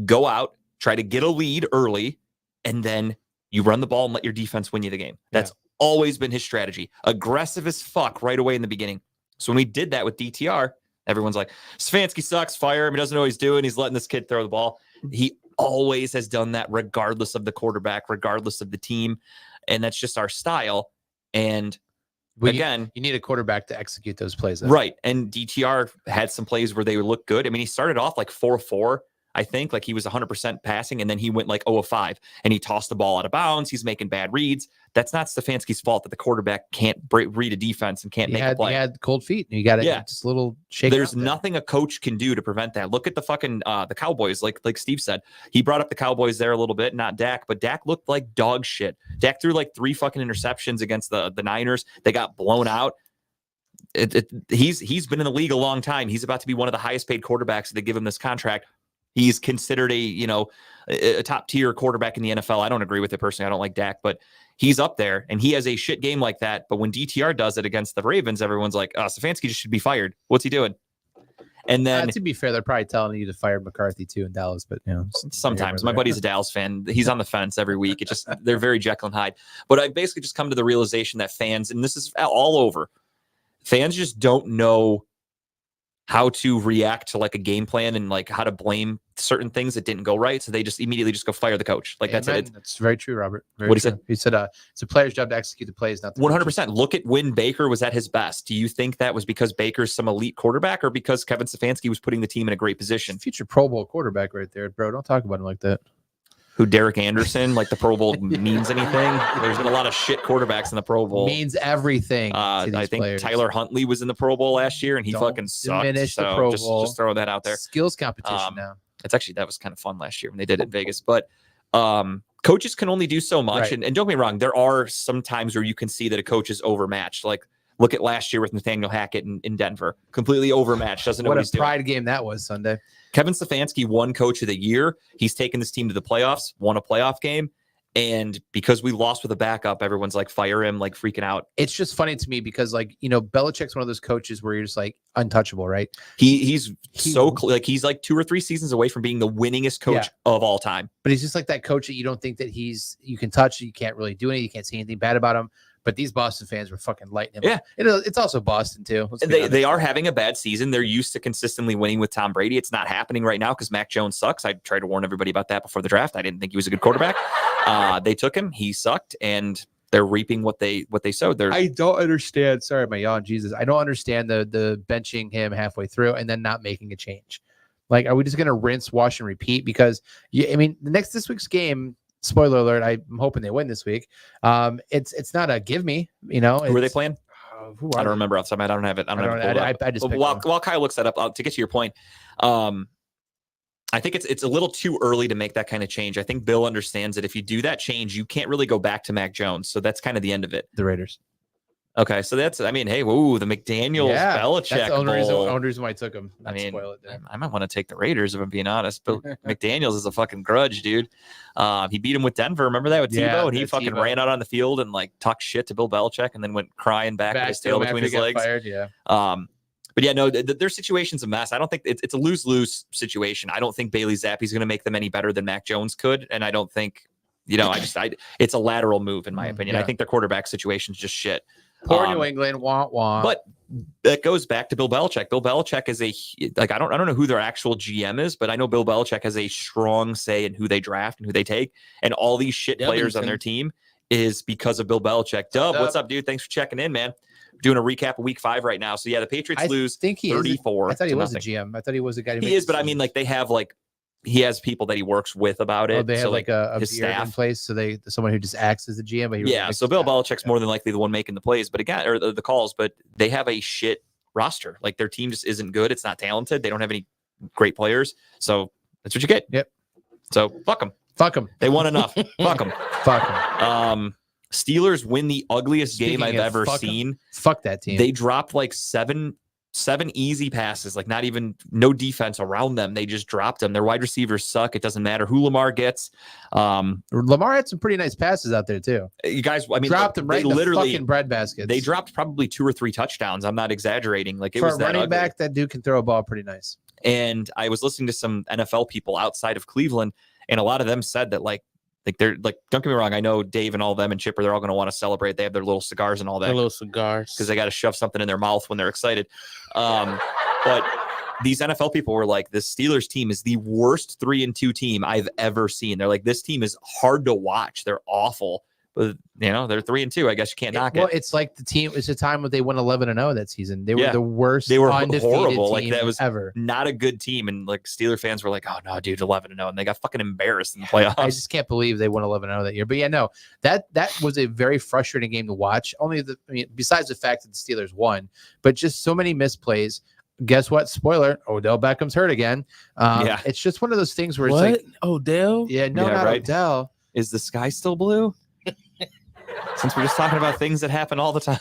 go out, try to get a lead early, and then you run the ball and let your defense win you the game. That's always been his strategy. Aggressive as fuck right away in the beginning. So when we did that with DTR, everyone's like, Stefanski sucks, fire him. He doesn't know what he's doing. He's letting this kid throw the ball. He always has done that regardless of the quarterback, regardless of the team. And that's just our style. And again, you need a quarterback to execute those plays. Though. Right. And DTR had some plays where they would look good. I mean, he started off like 4-4. I think like he was 100% passing, and then he went like 0-5, and he tossed the ball out of bounds. He's making bad reads. That's not Stefanski's fault that the quarterback can't read a defense and can't make a play. He had cold feet. You got to just a little shake. There's nothing a coach can do to prevent that. Look at the fucking the Cowboys. Like Steve said, he brought up the Cowboys there a little bit, not Dak, but Dak looked like dog shit. Dak threw like 3 fucking interceptions against the Niners. They got blown out. He's been in the league a long time. He's about to be one of the highest paid quarterbacks. They give him this contract. He's considered a top tier quarterback in the NFL. I don't agree with it personally. I don't like Dak, but he's up there, and he has a shit game like that. But when DTR does it against the Ravens, everyone's like, Stefanski just should be fired. What's he doing? And then to be fair, they're probably telling you to fire McCarthy too in Dallas, but sometimes my buddy's a Dallas fan. He's on the fence every week. It just, they're very Jekyll and Hyde. But I've basically just come to the realization that fans, and this is all over, fans just don't know how to react to like a game plan and like how to blame certain things that didn't go right. So they just immediately just go fire the coach. Like that's it. That's very true, Robert. Very What'd he true. He said, it's a player's job to execute the plays, not the 100%. Look at when Baker was at his best. Do you think that was because Baker's some elite quarterback or because Kevin Stefanski was putting the team in a great position? future Pro Bowl quarterback right there, bro. Don't talk about him like that. Who, Derek Anderson, like the Pro Bowl means anything? There's been a lot of shit quarterbacks in the Pro Bowl. Means everything. To these I think players. Tyler Huntley was in the Pro Bowl last year and he Don't fucking sucked. diminish the So Pro just, Bowl. just throw that out there. Skills competition now. It's actually, that was kind of fun last year when they did it in Vegas. But coaches can only do so much. Right. And don't get me wrong, there are some times where you can see that a coach is overmatched. Like, look at last year with Nathaniel Hackett in Denver. Completely overmatched. Doesn't know what he's a doing. pride game that was Sunday. Kevin Stefanski won Coach of the Year. He's taken this team to the playoffs, won a playoff game. And because we lost with a backup, everyone's like, fire him, like freaking out. It's just funny to me because, like, you know, Belichick's one of those coaches where you're just like untouchable, right? He's so he's like 2 or 3 seasons away from being the winningest coach of all time. But he's just like that coach that you don't think that you can touch. You can't really do anything. You can't say anything bad about him. But these Boston fans were fucking lighting him. Yeah. It's also Boston too. They are having a bad season. They're used to consistently winning with Tom Brady. It's not happening right now because Mac Jones sucks. I tried to warn everybody about that before the draft. I didn't think he was a good quarterback. They took him. He sucked, and they're reaping what they sowed. I don't understand. Sorry, my yawn. Jesus, I don't understand the benching him halfway through and then not making a change. Like, are we just gonna rinse, wash, and repeat? Because this week's game. Spoiler alert! I'm hoping they win this week. It's not a give me. You know, who are they playing? I I don't remember off the top of my head. I don't have it. I don't have it. I just while Kyle looks that up, to get to your point, I think it's a little too early to make that kind of change. I think Bill understands that if you do that change, you can't really go back to Mac Jones. So that's kind of the end of it. The Raiders. Okay, so that's, I mean, hey, whoa, the McDaniels Belichick That's the only Bowl. reason why I took him. I mean, spoil it there. I might want to take the Raiders if I'm being honest. But McDaniels is a fucking grudge, dude. He beat him with Denver. Remember that with Tebow? And he fucking ran out on the field and like talked shit to Bill Belichick and then went crying back with his tail between his legs. Fired, yeah. But yeah, no, their situation's a mess. I don't think it's a lose-lose situation. I don't think Bailey Zappi's going to make them any better than Mac Jones could. And I don't think, it's a lateral move in my opinion. Yeah. I think their quarterback situation's just shit. Poor New England, wah. But that goes back to Bill Belichick. Bill Belichick is I don't know who their actual GM is, but I know Bill Belichick has a strong say in who they draft and who they take. And all these shit players on their team is because of Bill Belichick. Dub, what's up, dude? Thanks for checking in, man. Doing a recap of week 5 right now. So yeah, the Patriots lose 34. I thought he was a GM. I thought he was a guy. He is, but I mean, like they have he has people that he works with about it. They have like a his beard staff in place, so someone who just acts as the GM. But so Bill Belichick's more than likely the one making the plays, but again, or the calls. But they have a shit roster. Like their team just isn't good. It's not talented. They don't have any great players. So that's what you get. Yep. So fuck them. Fuck them. They won enough. Fuck them. Fuck them. Steelers win the ugliest game I've ever seen. Fuck that team. They dropped like seven easy passes, like no defense around them. They just dropped them. Their wide receivers suck. It doesn't matter who Lamar gets. Lamar had some pretty nice passes out there too. You guys, I mean, dropped them right in the fucking bread baskets. They dropped probably 2 or 3 touchdowns. I'm not exaggerating. Like it for was a that running ugly. back, that dude can throw a ball pretty nice. And I was listening to some NFL people outside of Cleveland, and a lot of them said that like they're like, don't get me wrong, I know Dave and all them and Chipper, they're all going to want to celebrate. They have their little cigars and all that. Their little cigars. Because they got to shove something in their mouth when they're excited. But these NFL people were like, this Steelers team is the worst 3-2 team I've ever seen. They're like, this team is hard to watch. They're awful. But, they're 3-2. I guess you can't knock it. Well, it's like the team, it's a time when they won 11-0 that season. They were the worst. They were undefeated horrible. Team like that was ever. Not a good team. And like Steeler fans were like, oh no, dude, 11-0. And they got fucking embarrassed in the playoffs. I just can't believe they won 11-0 that year. But yeah, no, that was a very frustrating game to watch. Besides the fact that the Steelers won, but just so many misplays. Guess what? Spoiler: Odell Beckham's hurt again. It's just one of those things where it's like Odell. Yeah, no, not right. Odell. Is the sky still blue? Since we're just talking about things that happen all the time.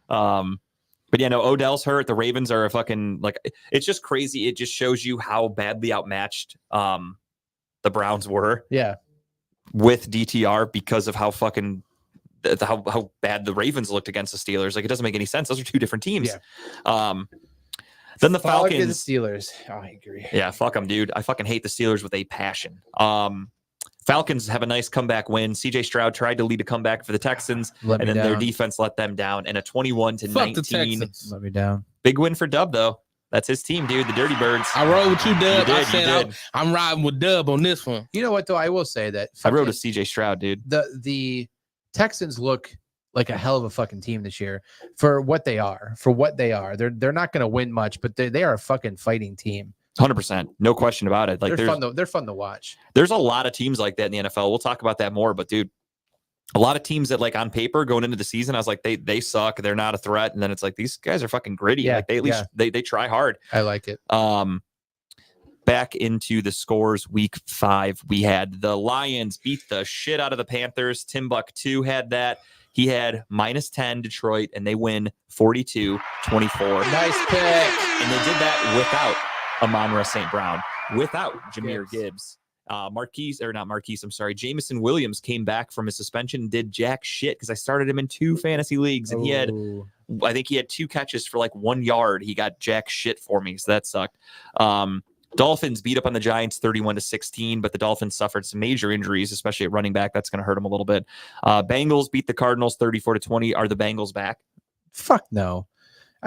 But yeah, no, Odell's hurt. The Ravens are a fucking it's just crazy. It just shows you how badly outmatched the Browns were. Yeah. With DTR because of how fucking how bad the Ravens looked against the Steelers. Like it doesn't make any sense. Those are 2 different teams. Yeah. Then the Falcons. The Steelers. Oh, I agree. Yeah, fuck them, dude. I fucking hate the Steelers with a passion. Falcons have a nice comeback win. CJ Stroud tried to lead a comeback for the Texans, Let and me then their down. defense let them down. And a 21 to Fuck the 19 Texans. Let me down. big win for Dub though. That's his team, dude. The Dirty Birds. I rode with you, Dub. You I did, you said did. I'm riding with Dub on this one. You know what though? I will say that I rode fucking- with CJ Stroud, dude. the Texans look like a hell of a fucking team this year for what they are. They're not going to win much, but they are a fucking fighting team. 100%, no question about it. Like They're fun to watch. there's a lot of teams like that in the NFL. We'll talk about that more, but dude, a lot of teams that like on paper going into the season, I was like, they suck. They're not a threat. And then it's like, these guys are fucking gritty. Yeah, Like they at least they try hard. I like it. Back into the scores, week 5, we had the Lions beat the shit out of the Panthers. Timbuktu had that. He had -10 Detroit, and they win 42-24. Nice pick. And they did that without Amon-Ra St. Brown, without Jahmyr Gibbs. Jameson Williams came back from his suspension and did jack shit because I started him in 2 fantasy leagues, and I think he had 2 catches for like 1 yard. He got jack shit for me, so that sucked. Dolphins beat up on the Giants 31-16, but the Dolphins suffered some major injuries, especially at running back. That's going to hurt them a little bit. Bengals beat the Cardinals 34-20. Are the Bengals back? Fuck no.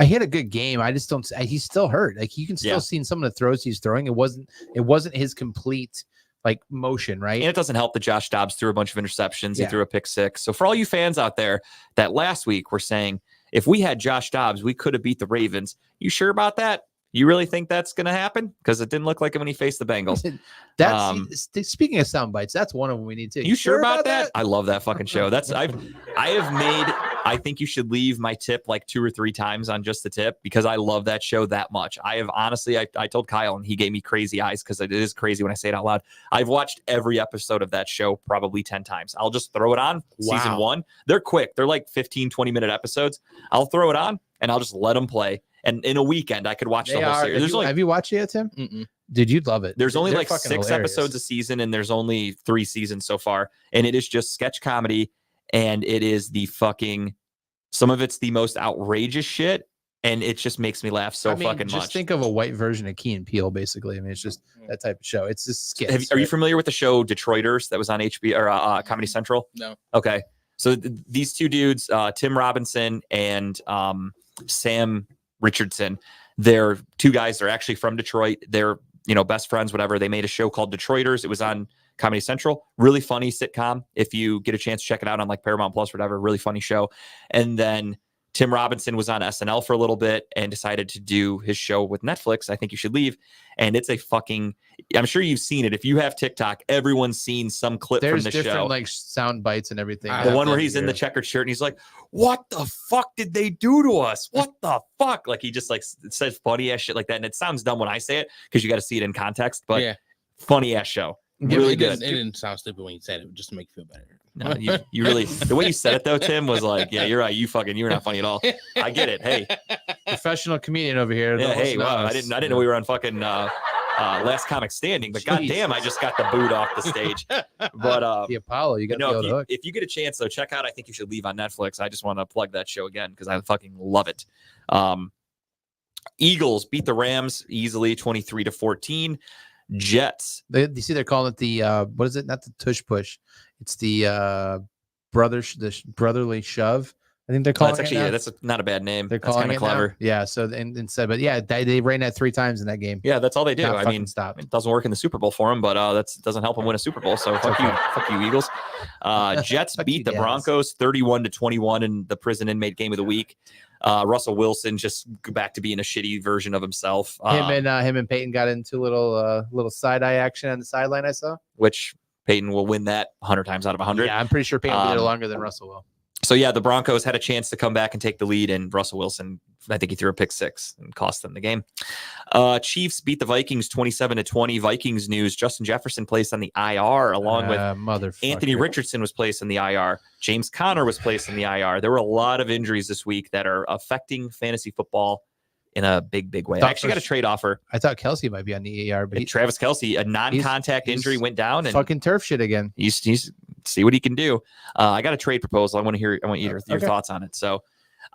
He had a good game. I just don't. He's still hurt. Like you can still see in some of the throws he's throwing. It wasn't his complete like motion, right? And it doesn't help that Josh Dobbs threw a bunch of interceptions. He Yeah. threw a pick 6. So for all you fans out there that last week were saying, if we had Josh Dobbs, we could have beat the Ravens. You sure about that? You really think that's going to happen? Because it didn't look like it when he faced the Bengals. Speaking of sound bites, that's one of them we need to. You sure about that? I love that fucking show. I think you should leave my tip like 2 or 3 times on just the tip because I love that show that much. I have honestly, I told Kyle and he gave me crazy eyes because it is crazy when I say it out loud. I've watched every episode of that show probably 10 times. I'll just throw it on season 1. They're quick. They're like 15, 20-minute episodes. I'll throw it on and I'll just let them play. And in a weekend, I could watch the whole series. Have you watched it yet, Tim? Mm-mm. Dude, you'd love it. There's only They're like 6 fucking hilarious. episodes a season, and there's only 3 seasons so far. And it is just sketch comedy, and it is some of it's the most outrageous shit, and it just makes me laugh fucking much. Just think of a white version of Key and Peele, basically. I mean, it's just that type of show. It's just skits. Are you familiar with the show Detroiters that was on HBO or Comedy Central? No. Okay. So these 2 dudes, Tim Robinson and Sam Richardson, they're 2 guys. They're actually from Detroit. They're, best friends, whatever. They made a show called Detroiters. It was on Comedy Central. Really funny sitcom. If you get a chance, check it out on like Paramount Plus or whatever. Really funny show. And then Tim Robinson was on SNL for a little bit and decided to do his show with Netflix. I Think You Should Leave. And it's I'm sure you've seen it. If you have TikTok, everyone's seen some clip There's from the different show. like sound bites and everything. The one where he's in the checkered shirt and he's like, what the fuck did they do to us? What the fuck? Like he just like says funny ass shit like that. And it sounds dumb when I say it because you got to see it in context, but yeah, funny ass show. Yeah, Really it good. didn't sound stupid when you said it, just to make you feel better. No, you really, the way you said it though, Tim, was like, yeah, you're right. You're not funny at all. I get it. Hey, professional comedian over here. yeah, Don't hey, listen to wow. us. I didn't know we were on fucking Last Comic Standing, but goddamn, I just got the boot off the stage. But The Apollo, you got to no, the hook. if you get a chance though, check out I Think You Should Leave on Netflix. I just want to plug that show again because I fucking love it. Eagles beat the Rams easily 23-14. Jets. You see, they're calling it the what is it? Not the tush push. It's the brotherly shove. I think they're calling That's actually it now. that's not a bad name. They're That's calling kind it of clever. now? Yeah. So instead, but yeah, they ran that 3 times in that game. Yeah, that's all they do. Not I fucking mean, stop. it doesn't work in the Super Bowl for them, but that doesn't help them win a Super Bowl. So fuck you, Eagles. Jets Fuck beat you, the Jazz. Broncos 31-21 in the prison inmate game of the week. Russell Wilson just back to being a shitty version of himself. Him and Peyton got into little side eye action on the sideline. I saw. Which Peyton will win that 100 times out of 100. Yeah, I'm pretty sure Peyton will be there Um, longer than Russell will. So yeah, the Broncos had a chance to come back and take the lead, and Russell Wilson, I think he threw a pick 6 and cost them the game. Chiefs beat the Vikings 27-20. Vikings news: Justin Jefferson placed on the IR along with Anthony Richardson was placed in the IR. James Conner was placed in the IR. There were a lot of injuries this week that are affecting fantasy football in a big way. I actually got a trade offer. I thought Kelsey might be on the AR, but Travis Kelce, a non-contact he's injury went down, and fucking turf shit again. he's see what he can do. I got a trade proposal. I want your Okay. thoughts on it. So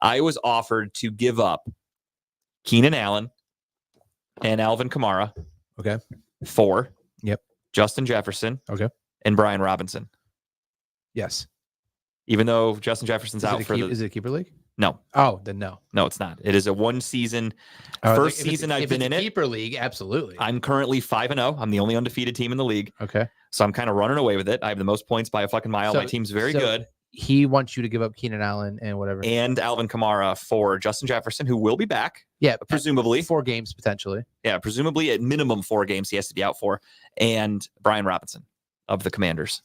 I was offered to give up Keenan Allen and Alvin Kamara. Okay. For Yep. Justin Jefferson. Okay. and Brian Robinson. Yes. Even though Justin Jefferson's out for Is it a keeper league? no, Oh, then no. no, it's not. It is a one season. Oh, First if it's- season I've if been it's in a it. keeper league, absolutely. I'm currently 5-0. I'm the only undefeated team in the league. Okay. So I'm kind of running away with it. I have the most points by a fucking mile. So- My team's very so- good. He wants you to give up Keenan Allen and whatever. And Alvin Kamara for Justin Jefferson, who will be back, Yeah, presumably. 4 games potentially. Yeah, presumably at minimum 4 games he has to be out for. And Brian Robinson of the Commanders.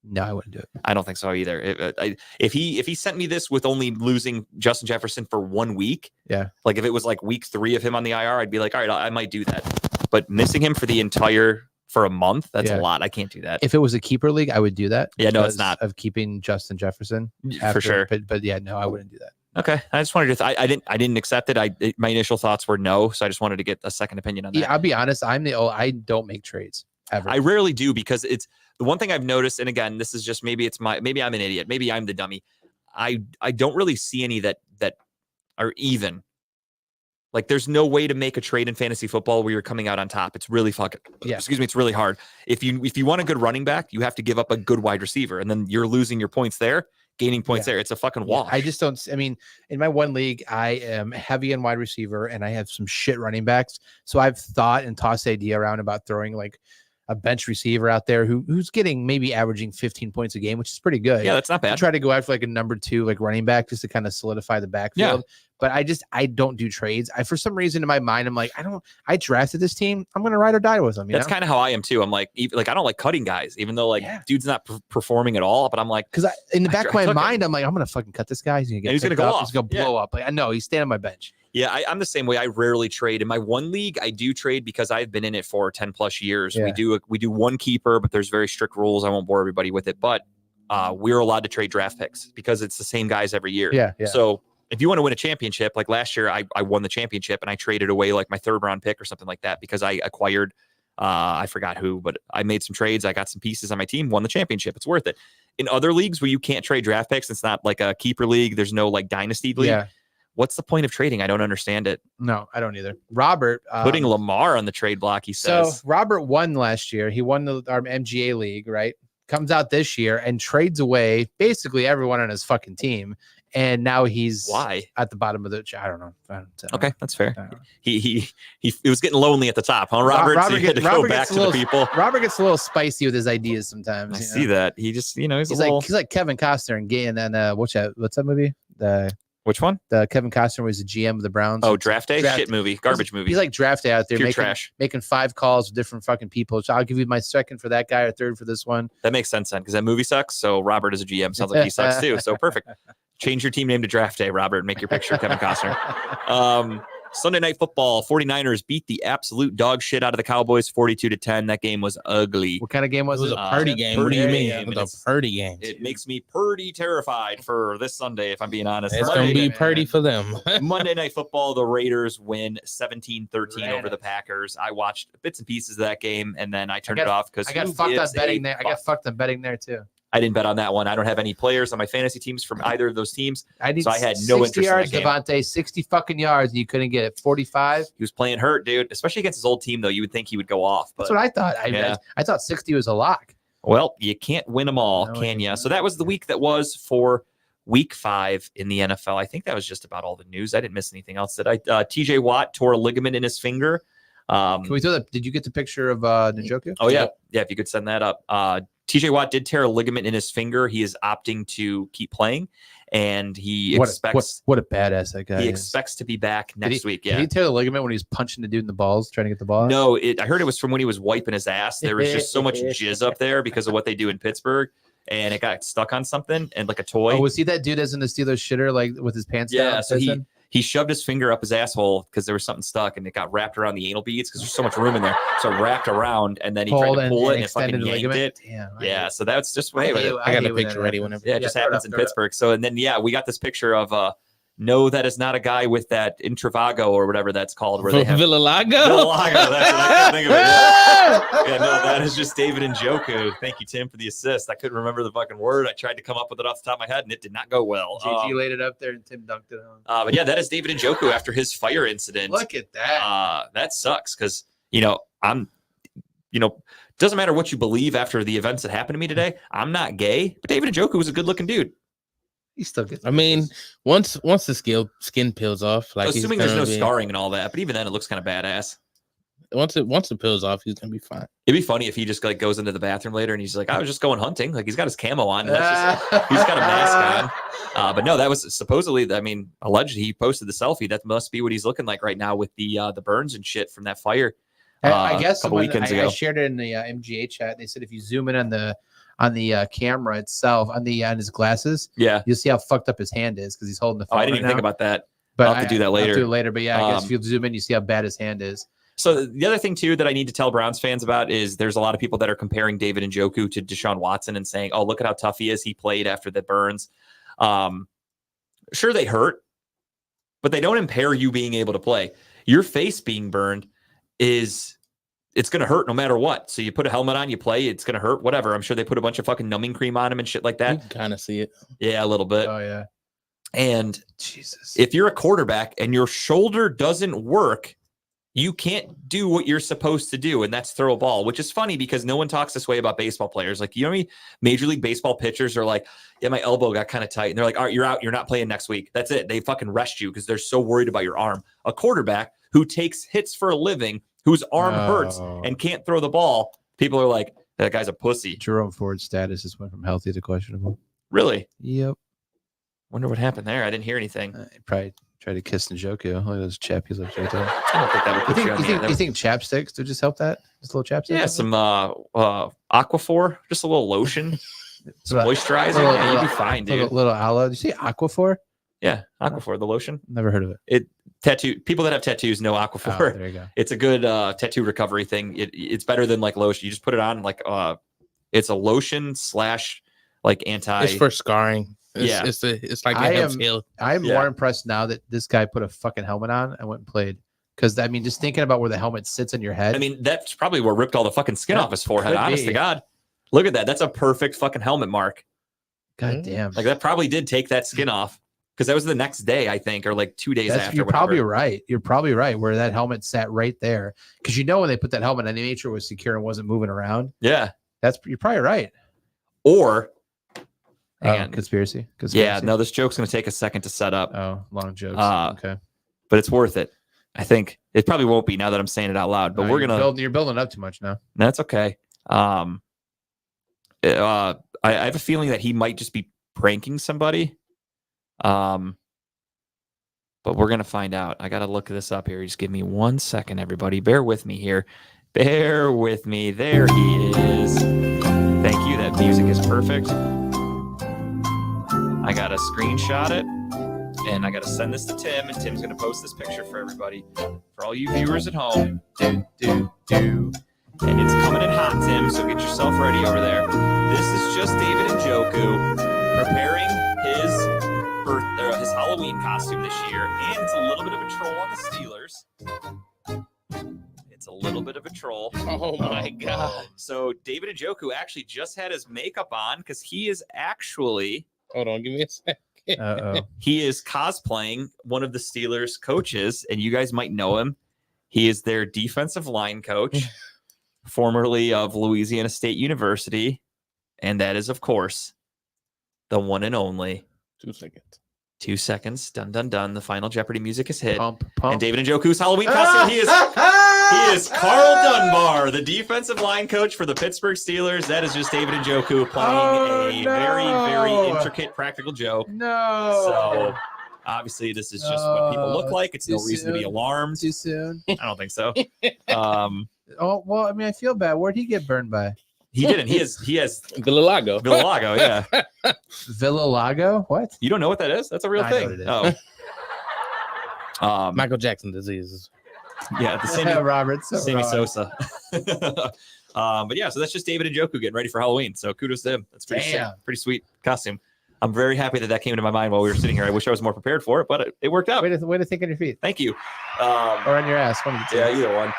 No, I wouldn't do it. I don't think so either. If he sent me this with only losing Justin Jefferson for 1 week, Yeah. like if it was like week 3 of him on the IR, I'd be like, all right, I might do that. But missing him for a month, that's Yeah. a lot. I can't do that. If it was a keeper league, I would do that. Yeah, no, it's because not. of keeping Justin Jefferson For after, sure. But yeah, no, I wouldn't do that. Okay, I just wanted to. I didn't accept it. My initial thoughts were no, so I just wanted to get a second opinion on that. Yeah, I'll be honest. I don't make trades ever. I rarely do because it's the one thing I've noticed. And again, this is just maybe I'm an idiot. Maybe I'm the dummy. I don't really see any that are even. Like there's no way to make a trade in fantasy football where you're coming out on top. It's really Yeah. it's really hard. If you want a good running back, you have to give up a good wide receiver, and then you're losing your points there, gaining points there. It's a fucking Yeah, wash. I just don't. I mean, in my one league, I am heavy on wide receiver, and I have some shit running backs. So I've thought and tossed the idea around about throwing like a bench receiver out there who's getting maybe averaging 15 points a game, which is pretty good. Yeah, that's not I bad. try to go after like a number 2 like running back just to kind of solidify the backfield. But I don't do trades. For some reason in my mind, I'm like, I drafted this team. I'm gonna ride or die with them. That's kind of how I am too. I'm like, I don't like cutting guys, even though like dude's not performing at all. But I'm like, because in the back of my took it. mind, I'm like, I'm gonna fucking cut this guy. He's gonna get. And he's gonna picked go up. off. He's gonna blow up. Like I know he's staying on my bench. yeah, I'm the same way. I rarely trade. In my one league, I do trade because I've been in it for 10 plus years. Yeah. We do one keeper, but there's very strict rules. I won't bore everybody with it, but we're allowed to trade draft picks because it's the same guys every year. Yeah. So if you want to win a championship, like last year, I won the championship and I traded away like my 3rd round pick or something like that because I acquired, I forgot who, but I made some trades. I got some pieces on my team, won the championship. It's worth it. In other leagues where you can't trade draft picks, it's not like a keeper league. There's no like dynasty league. Yeah. What's the point of trading? I don't understand it. No, I don't either. Robert Putting Lamar on the trade block, he So says. Robert won last year. He won our MGA league, right? Comes out this year and trades away basically everyone on his fucking team. And now he's Why? at the bottom of the. I don't know. Okay, that's fair. I don't know. He it was getting lonely at the top, huh, Robert? So you had to go Robert back gets to a the little- people. Robert gets a little spicy with his ideas sometimes. I you see know? that. He just, he's He's a like little. he's like Kevin Costner and Gay and then what's that movie? Which one? The Kevin Costner was the GM of the Browns. Oh, Draft Day? Draft- Shit movie. Garbage movie. He's like Draft Day out there Pure making, trash. making 5 calls with different fucking people. So I'll give you my 2nd for that guy or 3rd for this one. That makes sense then because that movie sucks. So Robert is a GM. Sounds like he sucks too. So perfect. Change your team name to Draft Day, Robert, and make your picture Kevin Costner. Sunday Night Football, 49ers beat the absolute dog shit out of the Cowboys 42-10. That game was ugly. What kind of game It was was it? a party game. What do you Purdy mean? game, It and was a party game. It makes me pretty terrified for this Sunday, if I'm being honest. It's Monday, gonna be man. party for them. Monday Night Football, the Raiders win 17-13 Ran over it. the Packers. I watched bits and pieces of that game, and then I turned got- it off because I got fucked on betting there. I got fucked on betting there too. I didn't bet on that one. I don't have any players on my fantasy teams from either of those teams. I need So I had no 60 interest in that yards, game. Devontae, 60 fucking yards, and you couldn't get it. 45. He was playing hurt, dude, especially against his old team, though. You would think he would go off. But That's what I thought. yeah. I thought 60 was a lock. well, you can't win them all, No, can you you? So that was the week that was for week 5 in the NFL. I think that was just about all the news. I didn't miss anything else. TJ Watt tore a ligament in his finger. Can we throw that? Did you get the picture of Njoku? Oh, yeah. Yeah, if you could send that up. TJ Watt did tear a ligament in his finger. He is opting to keep playing, and he expects What a badass that guy he is. expects to be back Did next week. Did Yeah. he tear the ligament when he was punching the dude in the balls, trying to get the ball? No, I heard it was from when he was wiping his ass. There was just so much jizz up there because of what they do in Pittsburgh, and it got stuck on something and like a toy. Oh, was he that dude as in the Steelers shitter, like with his pants down? Yeah, so he shoved his finger up his asshole because there was something stuck and it got wrapped around the anal beads because there's so much room in there. So it wrapped around and then he tried to pull it and it fucking extended yanked ligament. it. Damn, Yeah, so that's just I way. hate- I got hate a when picture that ready happens. whenever. Yeah, it just throw it happens up, in throw it up. Pittsburgh. So and then we got this picture of no, that is not a guy with that Intravago or whatever that's called where they have Villalago? Villalago, that's what I couldn't think of it. Yeah. Yeah, no, that is just David Njoku. Thank you, Tim, for the assist. I couldn't remember the fucking word. I tried to come up with it off the top of my head, and it did not go well. JG laid it up there and Tim dunked it on. But yeah, that is David Njoku after his fire incident. Look at that. That sucks because Doesn't matter what you believe after the events that happened to me today. I'm not gay, but David Njoku was a good looking dude. He still gets. I mean, once the skin peels off, like Assuming there's no scarring and all that, but even then it looks kind of badass. Once it peels off, he's gonna be fine. It'd be funny if he just like goes into the bathroom later and he's like, I was just going hunting. Like he's got his camo on. And that's just, he's got a mask on. But no, that was supposedly, I mean, allegedly he posted the selfie. That must be what he's looking like right now with the burns and shit from that fire. I guess a couple weekends ago. I shared it in the MGA chat. They said if you zoom in on the camera itself, on his glasses, Yeah. you'll see how fucked up his hand is because he's holding the Oh, phone. I didn't even think about that. But I'll have to do that later. I'll do it later. But yeah, I guess if you zoom in, you see how bad his hand is. So the other thing too that I need to tell Browns fans about is there's a lot of people that are comparing David Njoku to Deshaun Watson and saying, "Oh, look at how tough he is. He played after the burns." Sure, they hurt, but they don't impair you being able to play. Your face being burned it's going to hurt no matter what. So you put a helmet on, you play, it's going to hurt. Whatever. I'm sure they put a bunch of fucking numbing cream on him and shit like You that. can kind of see it. Yeah, a little bit. Oh yeah, And Jesus. if you're a quarterback and your shoulder doesn't work, you can't do what you're supposed to do, and that's throw a ball, which is funny because no one talks this way about baseball players. Like, you know, Major League Baseball pitchers are like, yeah, my elbow got kind of tight. And they're like, all right, you're out. You're not playing next week. That's it. They fucking rest you because they're so worried about your arm. A quarterback who takes hits for a living, whose arm hurts and can't throw the ball, people are like, that guy's a pussy. Jerome Ford's status just went from healthy to questionable. Really? Yep. Wonder what happened there. I didn't hear anything. He probably tried to kiss Njoku. Look at those chappies like right there. I don't think that would put you on the end. You think chapsticks would just help that? Just a little chapstick? Yeah, some Aquaphor, just a little lotion, some moisturizer. Yeah, you'd be fine, dude. Little aloe. Did you say Aquaphor? Yeah, Aquaphor, the lotion. Never heard of it. People that have tattoos know Aquaphor. Oh, there you go. It's a good tattoo recovery thing. It's better than like lotion. You just put it on like it's a lotion / like anti. It's for scarring. Yeah. It's like it helps heal. I'm more impressed now that this guy put a fucking helmet on and went and played. Because I mean, just thinking about where the helmet sits on your head. I mean, that's probably where ripped all the fucking skin off his forehead. Could Honest be. to God, look at that. That's a perfect fucking helmet mark. God damn. Like that probably did take that skin off because that was the next day, I think, or like 2 days after. You're whatever. probably right. You're probably right where that helmet sat right there. Because you know when they put that helmet on, they made sure it was secure and wasn't moving around. Yeah. You're probably right. Or hang on. Conspiracy. Yeah, no, this joke's going to take a second to set up. Oh, long jokes. Okay. But it's worth it. I think it probably won't be now that I'm saying it out loud, but we're going to. You're building up too much now. That's okay. I have a feeling that he might just be pranking somebody. But we're going to find out. I got to look this up here. Just give me 1 second, everybody. Bear with me here. Bear with me. There he is. Thank you. That music is perfect. I got to screenshot it and I got to send this to Tim, and Tim's going to post this picture for everybody, for all you viewers at home. And it's coming in hot, Tim, so get yourself ready over there. This is just David Njoku preparing his Halloween costume this year, and it's a little bit of a troll on the Steelers. It's a little bit of a troll. Oh my God. So David Njoku actually just had his makeup on because he is actually... Hold on, give me a second. Uh-oh. He is cosplaying one of the Steelers coaches, and you guys might know him. He is their defensive line coach, formerly of Louisiana State University. And that is, of course, the one and only. 2 seconds. 2 seconds. Dun, dun, dun. The final Jeopardy music is hit. Pump. And David Njoku's Halloween costume, he is Carl Dunbar, the defensive line coach for the Pittsburgh Steelers. That is just David Njoku playing very, very intricate practical joke. No. So obviously this is just what people look like. It's no too reason to be soon. alarmed. Too soon. I don't think so. Oh, well, I mean, I feel bad. Where'd he get burned by? He didn't. He has Villalago. Villalago, yeah. Villa Lago? What? You don't know what that is? That's a real I know thing. what it is. Oh. Michael Jackson disease. Yeah, the Sammy, Robert. Sammy Sosa. But yeah, so that's just David Njoku getting ready for Halloween. So kudos to him. That's pretty sick, Damn. pretty sweet costume. I'm very happy that came into my mind while we were sitting here. I wish I was more prepared for it, but it worked out. Way to think on your feet. Thank you. Or on your ass. One of the two. Yeah, either one.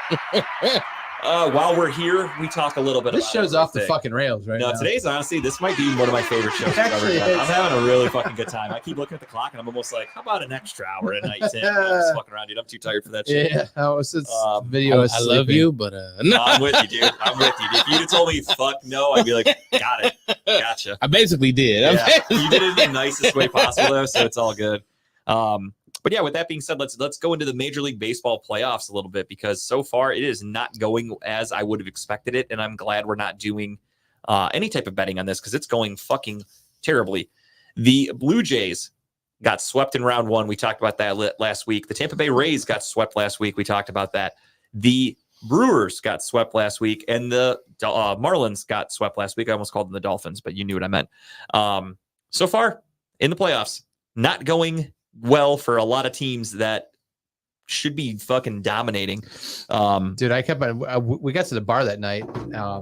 While we're here, we talk a little bit This about show's off the everything. fucking rails right No, now. today's honestly, this might be one of my favorite shows It I've ever actually done. is. I'm having a really fucking good time. I keep looking at the clock and I'm almost like, how about an extra hour at night, Tim? I'm just fucking around, dude. I'm too tired for that shit. Yeah, it's Um, video. I love you, but No, I'm with you, dude. I'm with you. If you'd have told me fuck no, I'd be like, got it. Gotcha. I basically did. Yeah, you did it in the nicest way possible, though, so it's all good. But yeah, with that being said, let's go into the Major League Baseball playoffs a little bit, because so far it is not going as I would have expected it, and I'm glad we're not doing any type of betting on this because it's going fucking terribly. The Blue Jays got swept in round one. We talked about that last week. The Tampa Bay Rays got swept last week. We talked about that. The Brewers got swept last week, and the Marlins got swept last week. I almost called them the Dolphins, but you knew what I meant. So far in the playoffs, not going well for a lot of teams that should be fucking dominating. Dude, I kept we got to the bar that night,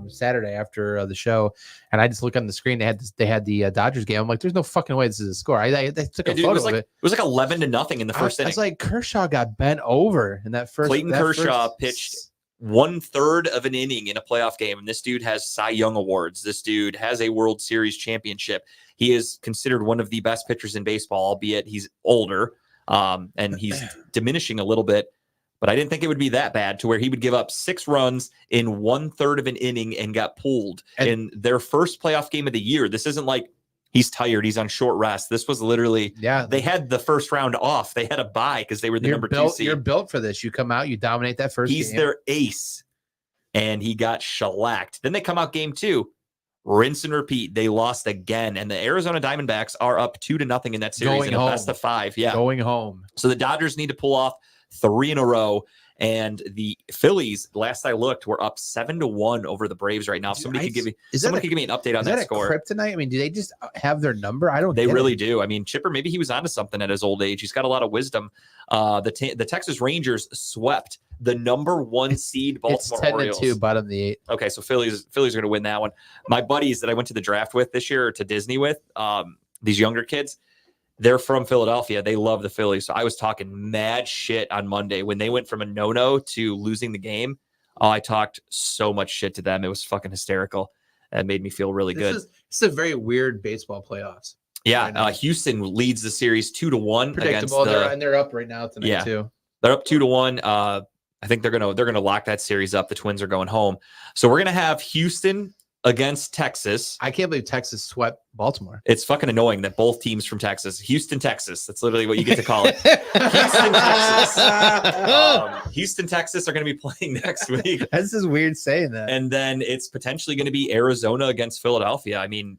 Saturday after the show, and I just look on the screen. They had the Dodgers game. I'm like, there's no fucking way this is a score. I took a Dude, photo it was of like, it. it was like 11-0 in the first I inning. was like, Kershaw got bent over in that first. Clayton Kershaw pitched 1/3 of an inning in a playoff game, and this dude has Cy Young awards. This dude has a World Series championship. He is considered one of the best pitchers in baseball, albeit he's older, and he's diminishing a little bit. But I didn't think it would be that bad to where he would give up 6 runs in 1/3 of an inning and got pulled in their first playoff game of the year. This isn't like he's tired, he's on short rest. This was literally, they had the first round off. They had a bye because they were the number 2 seed. You're built for this. You come out, you dominate that first He's game. their ace, and he got shellacked. Then they come out game 2, rinse and repeat. They lost again, and the Arizona Diamondbacks are up 2-0 in that series Going in a home. best of 5. Yeah, Going home. so the Dodgers need to pull off 3 in a row. And the Phillies, last I looked, were up 7-1 over the Braves right now. If somebody could give me, someone could give me an update on that score. Kryptonite? I mean, do they just have their number? I don't. They get really it. do. I mean, Chipper, maybe he was onto something at his old age. He's got a lot of wisdom. The Texas Rangers swept the number 1 seed Baltimore It's Orioles. 10-2, bottom of the 8. Okay, so Phillies are going to win that one. My buddies that I went to the draft with this year, or to Disney with, these younger kids, they're from Philadelphia. They love the Phillies. So I was talking mad shit on Monday when they went from a no-no to losing the game. I talked so much shit to them. It was fucking hysterical. It made me feel really good. This is a very weird baseball playoffs. Yeah, Houston leads the series 2-1 against Predictable. the. They're up right now tonight Yeah. too. They're up 2-1. I think they're gonna lock that series up. The Twins are going home. So we're gonna have Houston against Texas. I can't believe Texas swept Baltimore. It's fucking annoying that both teams from Texas, Houston, Texas. That's literally what you get to call it. Houston, Texas. Houston, Texas are going to be playing next week. That's just weird saying that. And then it's potentially going to be Arizona against Philadelphia. I mean,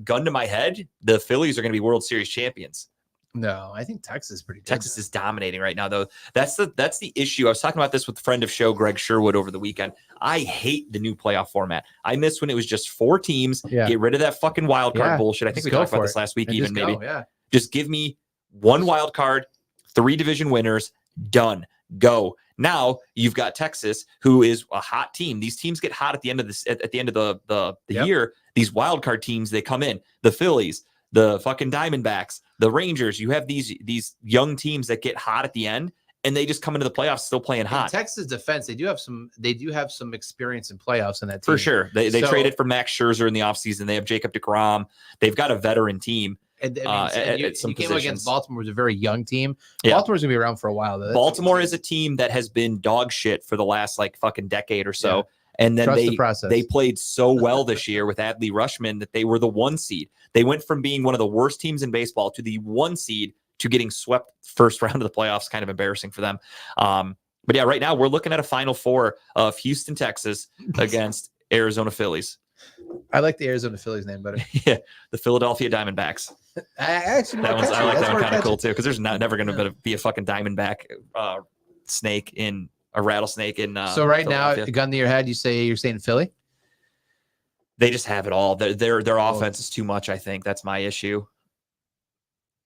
gun to my head, the Phillies are going to be World Series champions. No, I think Texas is pretty good. Texas is dominating right now, though. That's the issue. I was talking about this with a friend of show, Greg Sherwood, over the weekend. I hate the new playoff format. I miss when it was just 4 teams. Yeah. Get rid of that fucking wild card Yeah. bullshit. I think Just we go talked about for this it. last week, And even just maybe. go, yeah. Just give me 1 wild card, 3 division winners, done. Go. Now you've got Texas, who is a hot team. These teams get hot at the end of this at the end of the Yep. year. These wild card teams, they come in. The Phillies, the fucking Diamondbacks, the Rangers. You have these young teams that get hot at the end, and they just come into the playoffs still playing In hot. Texas defense, they do have some experience in playoffs in that team. For sure. They So- traded for Max Scherzer in the offseason. They have Jacob DeGrom. They've got a veteran team. And, at some you came positions. against Baltimore, who's a very young team. Yeah. Baltimore's gonna be around for a while. Though. Baltimore is a team that has been dog shit for the last like fucking decade or so. Yeah. And then Trust the they process. played so well this year with Adley Rushman that they were the 1 seed. They went from being one of the worst teams in baseball to the 1 seed to getting swept first round of the playoffs. Kind of embarrassing for them. But yeah, right now we're looking at a Final Four of Houston, Texas against Arizona Phillies. I like the Arizona Phillies name better. Yeah, the Philadelphia Diamondbacks. I like That one kind of cool too, because there's never going to be a fucking Diamondback snake in a rattlesnake in. So right now, Philadelphia. gun to your head, you're saying Philly. They just have it all. Their offense is too much. I think that's my issue.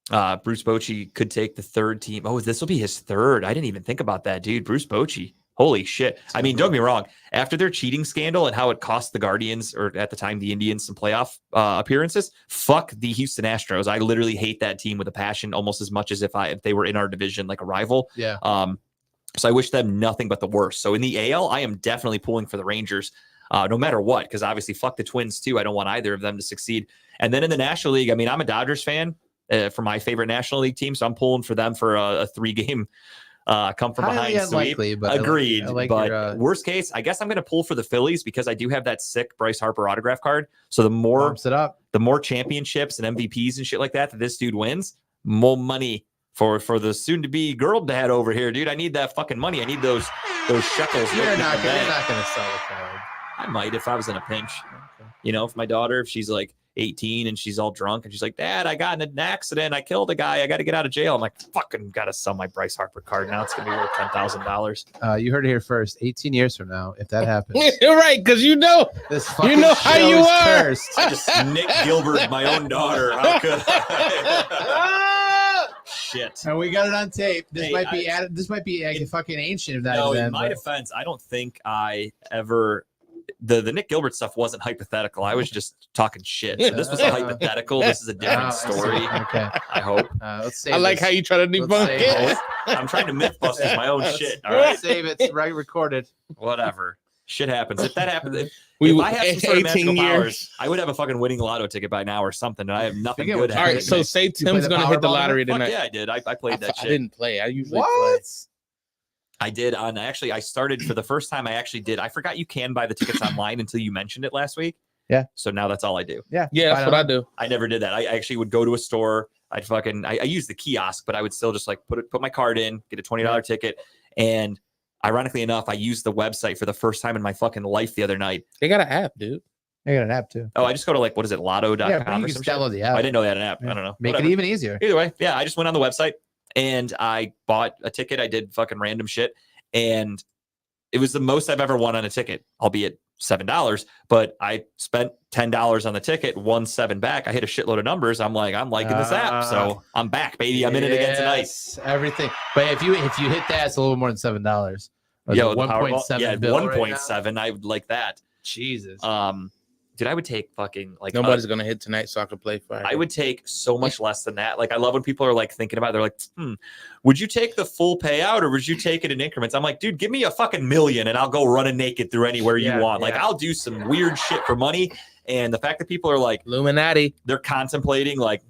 Bruce Bochy could take the 3rd team. Oh, this will be his 3rd. I didn't even think about that, dude. Bruce Bochy. Holy shit. I mean, don't get me wrong. After their cheating scandal and how it cost the Guardians, or at the time the Indians, some playoff appearances, fuck the Houston Astros. I literally hate that team with a passion, almost as much as if they were in our division like a rival. Yeah. So I wish them nothing but the worst. So in the AL, I am definitely pulling for the Rangers, no matter what, because obviously fuck the Twins too. I don't want either of them to succeed. And then in the National League, I mean, I'm a Dodgers fan for my favorite National League team, so I'm pulling for them for a 3-game come from Highly behind sweep. unlikely, but Agreed. I like but your, worst case, I guess I'm going to pull for the Phillies because I do have that sick Bryce Harper autograph card. So the more bumps it up. the more championships and MVPs and shit like that this dude wins, more money for the soon-to-be girl dad over here, dude. I need that fucking money. I need those shekels. You're written in not the gonna bank. sell the card. I might if I was in a pinch. Okay. You know, if my daughter, if she's like 18 and she's all drunk and she's like, Dad, I got in an accident. I killed a guy. I got to get out of jail. I'm like, fucking got to sell my Bryce Harper card. Now it's going to be worth $10,000. You heard it here first. 18 years from now, if that happens, You're right, because you know. this fucking know how show you is are. cursed. I just Nick Gilbert, my own daughter. How could I? Shit. And we got it on tape. This Hey, might be added. This might be in- fucking ancient. If that No, in event, my but- defense, I don't think I ever. The Nick Gilbert stuff wasn't hypothetical. I was just talking shit. So this was a hypothetical. This is a Oh, different I see. story. Okay. I hope. Let's save I like this. how you try to Let's debunk say it. I'm trying to myth bust my own shit. All Let's right. save it. It's right recorded. Whatever. Shit happens. If that happens, if I had some sort of 18 magical years. powers, I would have a fucking winning lotto ticket by now or something. And I have nothing Forget good what- All happening. right, to so me. say play Tim's the gonna hit the Powerball lottery Fuck tonight. yeah, I did. I played that I shit. didn't play. I usually play. I did on actually. I started for the first time. I actually did. I forgot you can buy the tickets online until you mentioned it last week. Yeah. So now that's all I do. Yeah, that's what I do. I never did that. I actually would go to a store. I'd fucking I use the kiosk, but I would still just like put my card in, get a $20 ticket, and ironically enough, I used the website for the first time in my fucking life the other night. They got an app, dude. I got an app too. Oh, I just go to like what is it, lotto.com Yeah, but you or can some shit? download the I app. didn't know they had an app. Yeah. I don't know. Make Whatever. it even easier. Either way, yeah, I just went on the website and I bought a ticket. I did fucking random shit, and it was the most I've ever won on a ticket, albeit $7. But I spent $10 on the ticket, won $7 back. I hit a shitload of numbers. I'm liking this app, so I'm back, baby. I'm in it again tonight. Yes, everything. But if you hit that, it's a little more than $7. Yo, the 1.7 Powerball- yeah, bill. 1.7. I would like that. Jesus. Dude, I would take fucking like Nobody's gonna hit tonight, so I can play Friday. I would take so much less than that. Like, I love when people are like thinking about it. They're like, would you take the full payout or would you take it in increments? I'm like, dude, give me a fucking million and I'll go running naked through anywhere you Yeah, want. Like, yeah. I'll do some weird shit for money. And the fact that people are like, Illuminati. they're contemplating, like,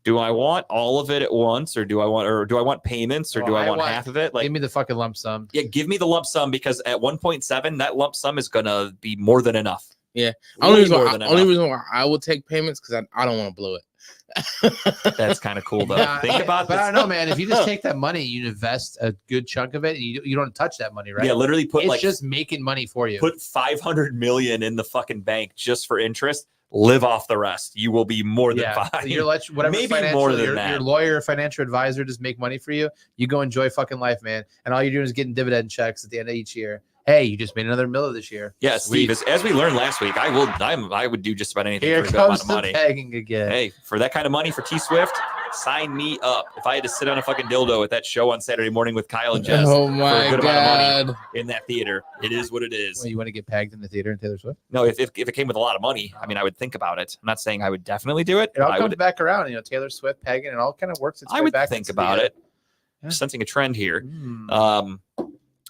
do I want all of it at once or do I want payments or Oh, do I I want want- half of it? Like, Give me the fucking lump sum. yeah, give me the lump sum because at 1.7, that lump sum is going to be more than enough. Yeah. Way Only more than enough. reason why I would take payments because I don't want to blow it. That's kind of cool, though. Yeah, Think about but this. I don't know, man. If you just take that money, you invest a good chunk of it, and you don't touch that money, right? Yeah, literally put it's like just making money for you. put 500 million in the fucking bank just for interest. Live off the rest. You will be more than fine. You're whatever Maybe financial, more than your, that. your lawyer or financial advisor just make money for you. You go enjoy fucking life, man. And all you're doing is getting dividend checks at the end of each year. Hey, you just made another $1 this year. Yeah, Sweet. Steve. As we learned last week, I would do just about anything Here for a good amount comes of the money. pegging again. Hey, for that kind of money for T Swift, sign me up. If I had to sit on a fucking dildo at that show on Saturday morning with Kyle and Jess Oh for my a good amount of god. money in that theater, it is what it is. Well, you want to get pegged in the theater in Taylor Swift? No, if it came with a lot of money, I mean, I would think about it. I'm not saying I would definitely do it. It all I comes would. back around. You know, Taylor Swift pegging, it all kind of works its I way would back. think into about the, it. Yeah. Sensing a trend here. Mm.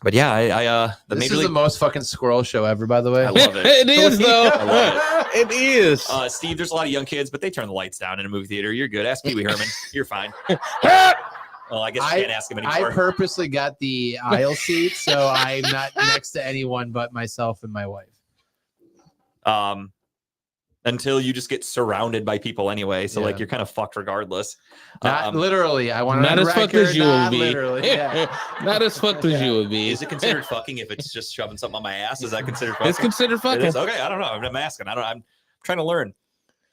But yeah, I the This Major is League. the most fucking squirrel show ever, by the way. I love it. It is though. I love It is. Steve, there's a lot of young kids, but they turn the lights down in a movie theater. You're good. Ask Pee Wee Herman. You're fine. Well, I guess you can't ask him I anymore. purposely got the aisle seat, so I'm not next to anyone but myself and my wife. Until you just get surrounded by people anyway. So like Yeah. you're kind of fucked regardless. Not literally. I want Not to as fucked as you would be. Literally. Yeah. Not as fucked as you would be. Is it considered fucking if it's just shoving something on my ass? Is that considered fucking? It's considered It fucking. is? Okay, I don't know. I'm asking. I'm trying to learn.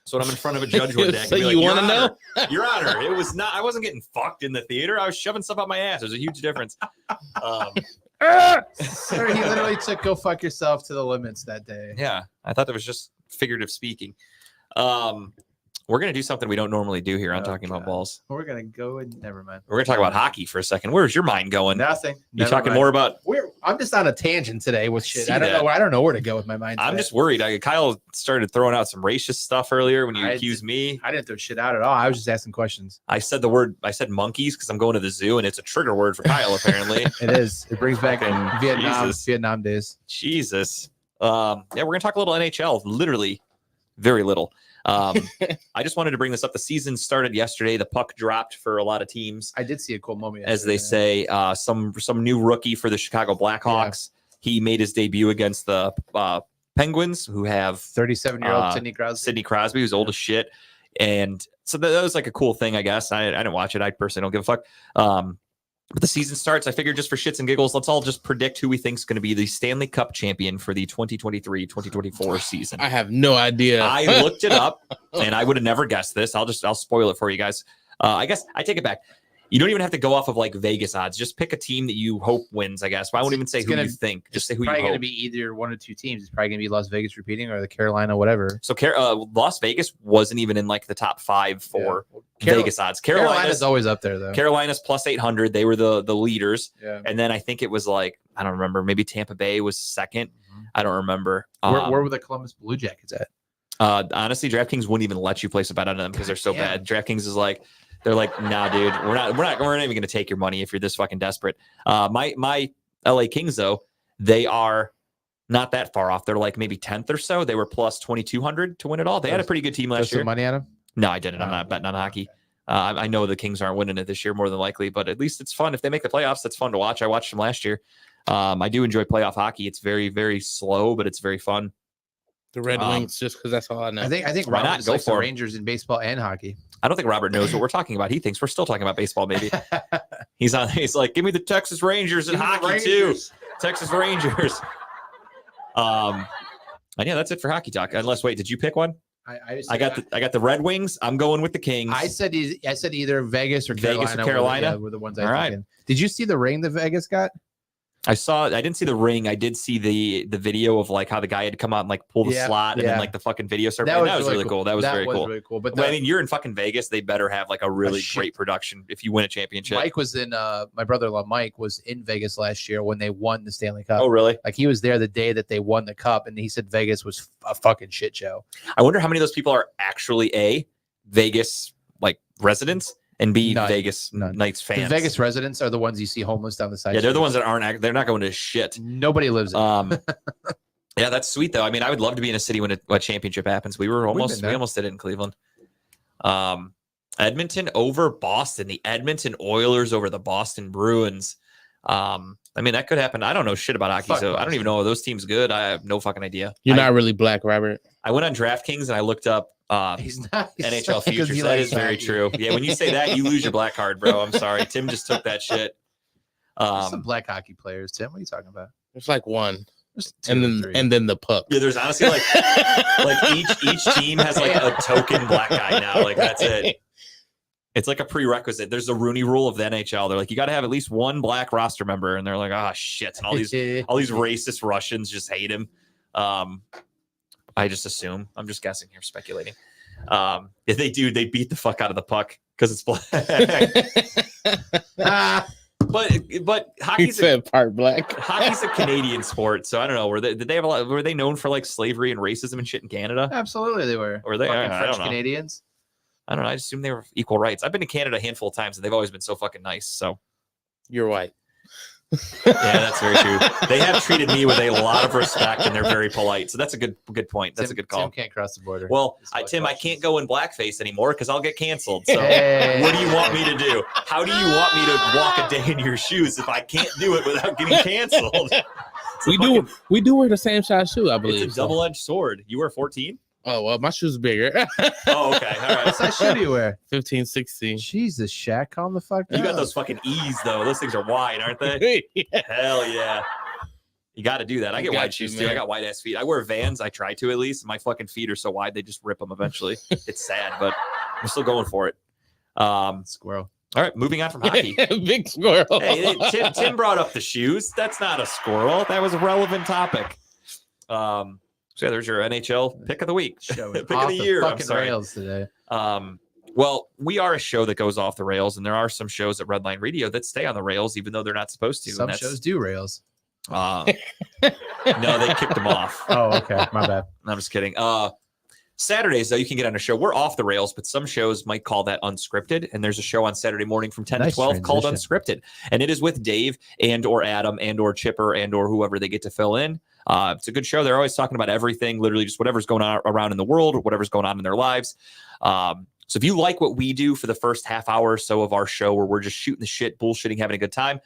So when I'm in front of a judge one day, I can So be like, you Your wanna know? Honor, Your Honor, it was not. I wasn't getting fucked in the theater. I was shoving stuff up my ass. There's a huge difference. Sir, he literally took "Go fuck yourself" to the limits that day. Yeah, I thought that was just figurative speaking. We're gonna do something we don't normally do here on Oh, Talking About God. Balls. We're gonna go and never mind. We're gonna talk about hockey for a second. Where's your mind going? Nothing. You Never talking mind. more about? We're I'm just on a tangent today with shit. See I don't that. know. I don't know where to go with my mind. I'm today. just worried. Kyle started throwing out some racist stuff earlier when you I accused me. I didn't throw shit out at all. I was just asking questions. I said monkeys because I'm going to the zoo, and it's a trigger word for Kyle, apparently. It is. It brings back Fucking Vietnam days. Jesus. Yeah, we're going to talk a little NHL, literally very little. I just wanted to bring this up. The season started yesterday. The puck dropped for a lot of teams. I did see a cool moment. As they say, some new rookie for the Chicago Blackhawks. He made his debut against the Penguins, who have 37-year-old Sidney Crosby. who's old as shit. And so that was like a cool thing, I guess. I didn't watch it. I personally don't give a fuck. But the season starts. I figured just for shits and giggles, let's all just predict who we think is going to be the Stanley Cup champion for the 2023-2024 season. I have no idea. I looked it up, and I would have never guessed this. I'll spoil it for you guys. I guess I take it back. You don't even have to go off of like Vegas odds. Just pick a team that you hope wins, I guess. But I won't even say who you think. Just say who you hope. It's probably going to be either one or two teams. It's probably going to be Las Vegas repeating or the Carolina, whatever. So Las Vegas wasn't even in like the top 5 for Vegas odds. Carolina's always up there, though. Carolina's plus 800. They were the leaders. Yeah. And then I think it was like, I don't remember. Maybe Tampa Bay was second. Mm-hmm. I don't remember. Where were the Columbus Blue Jackets at? Honestly, DraftKings wouldn't even let you place a bet on them because they're so bad. DraftKings is like, they're like, nah, dude, we're not even going to take your money if you're this fucking desperate. My LA Kings, though, they are not that far off. They're like maybe 10th or so. They were plus 2,200 to win it all. They had a pretty good team last year. Some money on them? No, I didn't. I'm not betting on hockey. I know the Kings aren't winning it this year more than likely, but at least it's fun. If they make the playoffs, that's fun to watch. I watched them last year. I do enjoy playoff hockey. It's very, very slow, but it's very fun. The Red Wings, just because that's all I know. I think Why not? Robert Go likes the for 'em. Rangers in baseball and hockey. I don't think Robert knows what we're talking about. He thinks we're still talking about baseball, maybe. He's like, give me the Texas Rangers in hockey too. Texas Rangers. And yeah, that's it for hockey talk. Unless, wait, did you pick one? I got the Red Wings. I'm going with the Kings. I said either Vegas or Carolina. Carolina? Were the ones I All right. think. Did you see the ring that Vegas got? I didn't see the ring. I did see the video of like how the guy had to come out and like pull the slot and then like the fucking video started. That was really cool. That was very cool. Really cool. But I mean, you're in fucking Vegas. They better have like a really great production if you win a championship. Mike was in my brother-in-law Mike was in Vegas last year when they won the Stanley Cup. Oh, really? Like he was there the day that they won the cup, and he said Vegas was a fucking shit show. I wonder how many of those people are actually Vegas like residents and Vegas Knights fans. The Vegas residents are the ones you see homeless down the side. Yeah, they're the ones that aren't. They're not going to shit. Nobody lives in. Yeah, that's sweet though. I mean, I would love to be in a city when a championship happens. We almost did it in Cleveland. Edmonton over Boston. The Edmonton Oilers over the Boston Bruins. I mean, that could happen. I don't know shit about hockey, so I don't even know are those teams good. I have no fucking idea. You're not really black, Robert. I went on DraftKings and I looked up NHL futures. That is very true. Yeah, when you say that, you lose your black card, bro. I'm sorry. Tim just took that shit. Some black hockey players, Tim. What are you talking about? There's like one. And then the pup. Yeah, there's honestly like each team has like a token black guy now. Like that's it. It's like a prerequisite. There's a Rooney rule of the NHL. They're like, you got to have at least one black roster member, and they're like, oh shit, and all these racist Russians just hate him. I just assume. I'm just guessing here, speculating. If they do, they beat the fuck out of the puck because it's black. But hockey's part black. Hockey's a Canadian sport, so I don't know. Were they known for like slavery and racism and shit in Canada? Absolutely, they were. Or they French Canadians? I don't know. I just assume they were equal rights. I've been to Canada a handful of times, and they've always been so fucking nice. So you're white. Yeah, that's very true. They have treated me with a lot of respect, and they're very polite. So that's a good point. That's a good call. Tim can't cross the border. Well, Tim, I can't go in blackface anymore because I'll get canceled. So what do you want me to do? How do you want me to walk a day in your shoes if I can't do it without getting canceled? We do wear the same size shoe, I believe. It's a double-edged sword. You wear 14? Oh, well, my shoe's bigger. Oh, okay. All right. What size shoe do you wear? 15, 16. Jesus, Shaq, calm the fuck down. You got those fucking E's, though. Those things are wide, aren't they? Yeah. Hell yeah. You got to do that. I get wide shoes, too. I got wide-ass feet. I wear Vans. I try to, at least. My fucking feet are so wide, they just rip them eventually. It's sad, but I'm still going for it. Squirrel. All right, moving on from hockey. Big squirrel. Hey, Tim brought up the shoes. That's not a squirrel. That was a relevant topic. So yeah, there's your NHL pick of the week. Pick of the year. I'm sorry. Rails today. Well, we are a show that goes off the rails, and there are some shows at Redline Radio that stay on the rails, even though they're not supposed to. Some shows do rails. No, they kicked him off. Oh, okay. My bad. I'm just kidding. Saturdays, though, you can get on a show. We're off the rails, but some shows might call that unscripted. And there's a show on Saturday morning from 10 Nice to 12 called transition. Unscripted. And it is with Dave and or Adam and or Chipper and or whoever they get to fill in. It's a good show. They're always talking about everything, literally just whatever's going on around in the world or whatever's going on in their lives. So if you like what we do for the first half hour or so of our show where we're just shooting the shit, bullshitting, having a good time,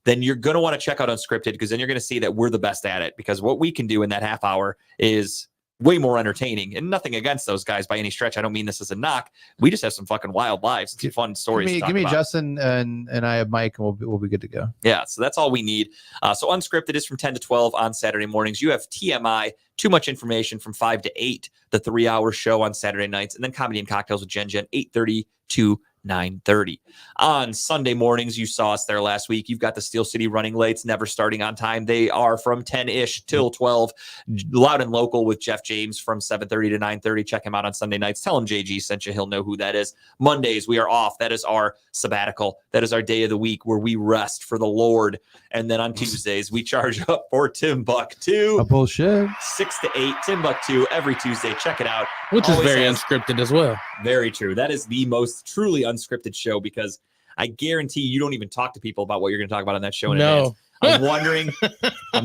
then you're going to want to check out Unscripted because then you're going to see that we're the best at it because what we can do in that half hour is way more entertaining and nothing against those guys by any stretch. I don't mean this as a knock. We just have some fucking wild lives. It's fun stories. Give me Justin and I have Mike and we'll be good to go. Yeah, so that's all we need. So Unscripted is from 10 to 12 on Saturday mornings. You have TMI, Too Much Information from 5 to 8, the 3-hour show on Saturday nights, and then Comedy and Cocktails with Jen, 8:30 to 9:30. On Sunday mornings, you saw us there last week. You've got the Steel City Running Lates, never starting on time. They are from 10-ish till 12. Loud and Local with Jeff James from 7:30 to 9:30. Check him out on Sunday nights. Tell him JG sent you. He'll know who that is. Mondays, we are off. That is our sabbatical. That is our day of the week where we rest for the Lord. And then on Tuesdays, we charge up for Timbuktu. Bullshit. 6 to 8, Timbuktu every Tuesday. Check it out. Which is Always very has- unscripted as well. Very true. That is the most truly unscripted show because I guarantee you don't even talk to people about what you're going to talk about on that show in advance. I'm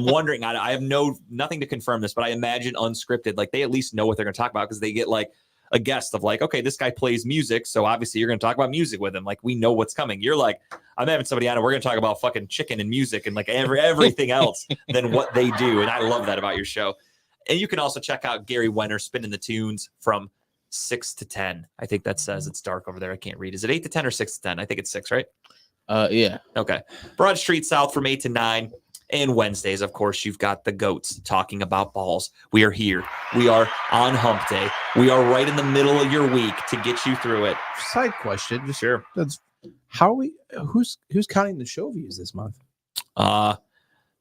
wondering. I have nothing to confirm this, but I imagine unscripted, like they at least know what they're going to talk about because they get like a guest of like, okay, this guy plays music, so obviously you're going to talk about music with him. Like we know what's coming. You're like, I'm having somebody on and we're going to talk about fucking chicken and music and like everything else than what they do. And I love that about your show. And you can also check out Gary Wenner spinning the tunes from 6 to 10. I think that says it's dark over there. I can't read. Is it 8 to 10 or 6 to 10? I think it's 6, right? Yeah. Okay. Broad Street South from 8 to 9. And Wednesdays, of course, you've got the goats talking about balls. We are here. We are on hump day. We are right in the middle of your week to get you through it. Side question. Just Sure. that's how we who's counting the show views this month?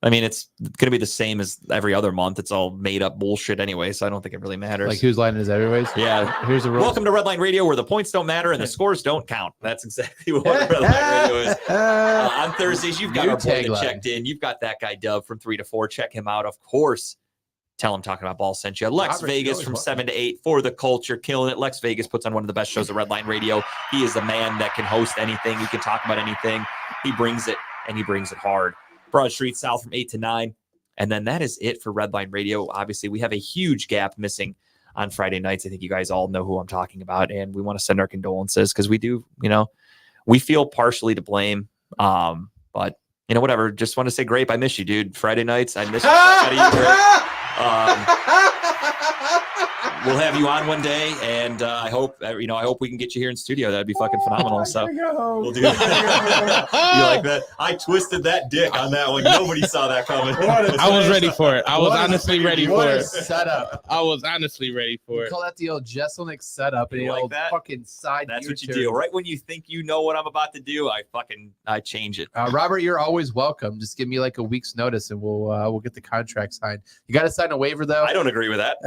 I mean, it's going to be the same as every other month. It's all made up bullshit anyway, so I don't think it really matters. Like whose line is everybody's? Yeah. Here's the rule. Welcome to Redline Radio, where the points don't matter and the scores don't count. That's exactly what Redline Radio is. On Thursdays, you've got New our boy that tagline. checked in. You've got that guy Dub from 3 to 4. Check him out, of course. Tell him Talking About Ball sent you. Lex Robert, Vegas you from always 7 to 8 for the culture, killing it. Lex Vegas puts on one of the best shows of Redline Radio. He is a man that can host anything. He can talk about anything. He brings it, and he brings it hard. Broad Street South from 8 to 9. And then that is it for Redline Radio. Obviously, we have a huge gap missing on Friday nights. I think you guys all know who I'm talking about, and we want to send our condolences because we do, we feel partially to blame. But whatever. Just want to say, Grape, I miss you, dude. Friday nights, I miss you. Out of you, Grape. We'll have you on one day, and I hope we can get you here in studio. That'd be fucking phenomenal. So we'll do that. You like that? I twisted that dick on that one. Nobody saw that coming. I was ready for it. I was What a honestly ready for What a it. setup. I was honestly ready for We it. call that the old Jesselnick setup and You the like old that? fucking side. That's what you U-turn. do. Right when you think you know what I'm about to do, I change it. Robert, you're always welcome. Just give me like a week's notice and we'll get the contract signed. You got to sign a waiver though. I don't agree with that.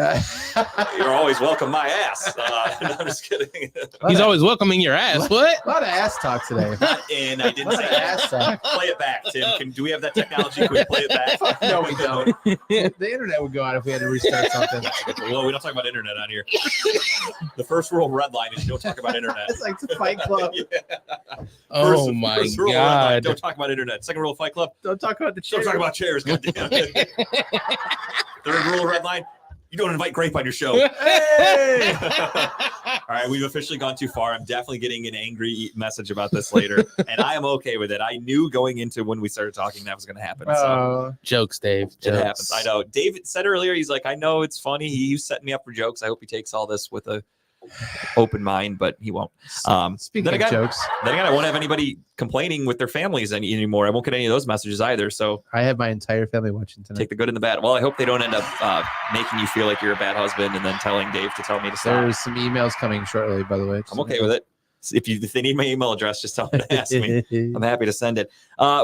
You're always welcome my ass. No, I'm just kidding. He's always welcoming your ass. What? A lot of ass talk today. And I didn't A lot say of that. ass talk. Play it back, Tim. Do we have that technology? Can we play it back? No, we don't. The internet would go out if we had to restart something. Well, we don't talk about internet on here. The first rule of red line is you don't talk about internet. It's like the Fight Club. Oh my First rule of Red Line, god. don't talk about internet. Second rule of Fight Club, Don't talk about the don't chair. talk about chairs. Goddamn. Third rule of Red Line, you don't invite Grape on your show. Hey! All right, we've officially gone too far. I'm definitely getting an angry message about this later, and I am okay with it. I knew going into when we started talking that was going to happen. So Jokes, Dave. it Jokes. happens. I know. David said earlier, he's like, I know it's funny. He's setting me up for jokes. I hope he takes all this with a open mind, but he won't. Speaking then of again, jokes, Then again, I won't have anybody complaining with their families anymore. I won't get any of those messages either. So I have my entire family watching tonight. take the good and the bad. Well, I hope they don't end up making you feel like you're a bad husband and then telling Dave to tell me to stop. There's some emails coming shortly, by the way. I'm okay with it. If they need my email address, just tell them to ask me. I'm happy to send it.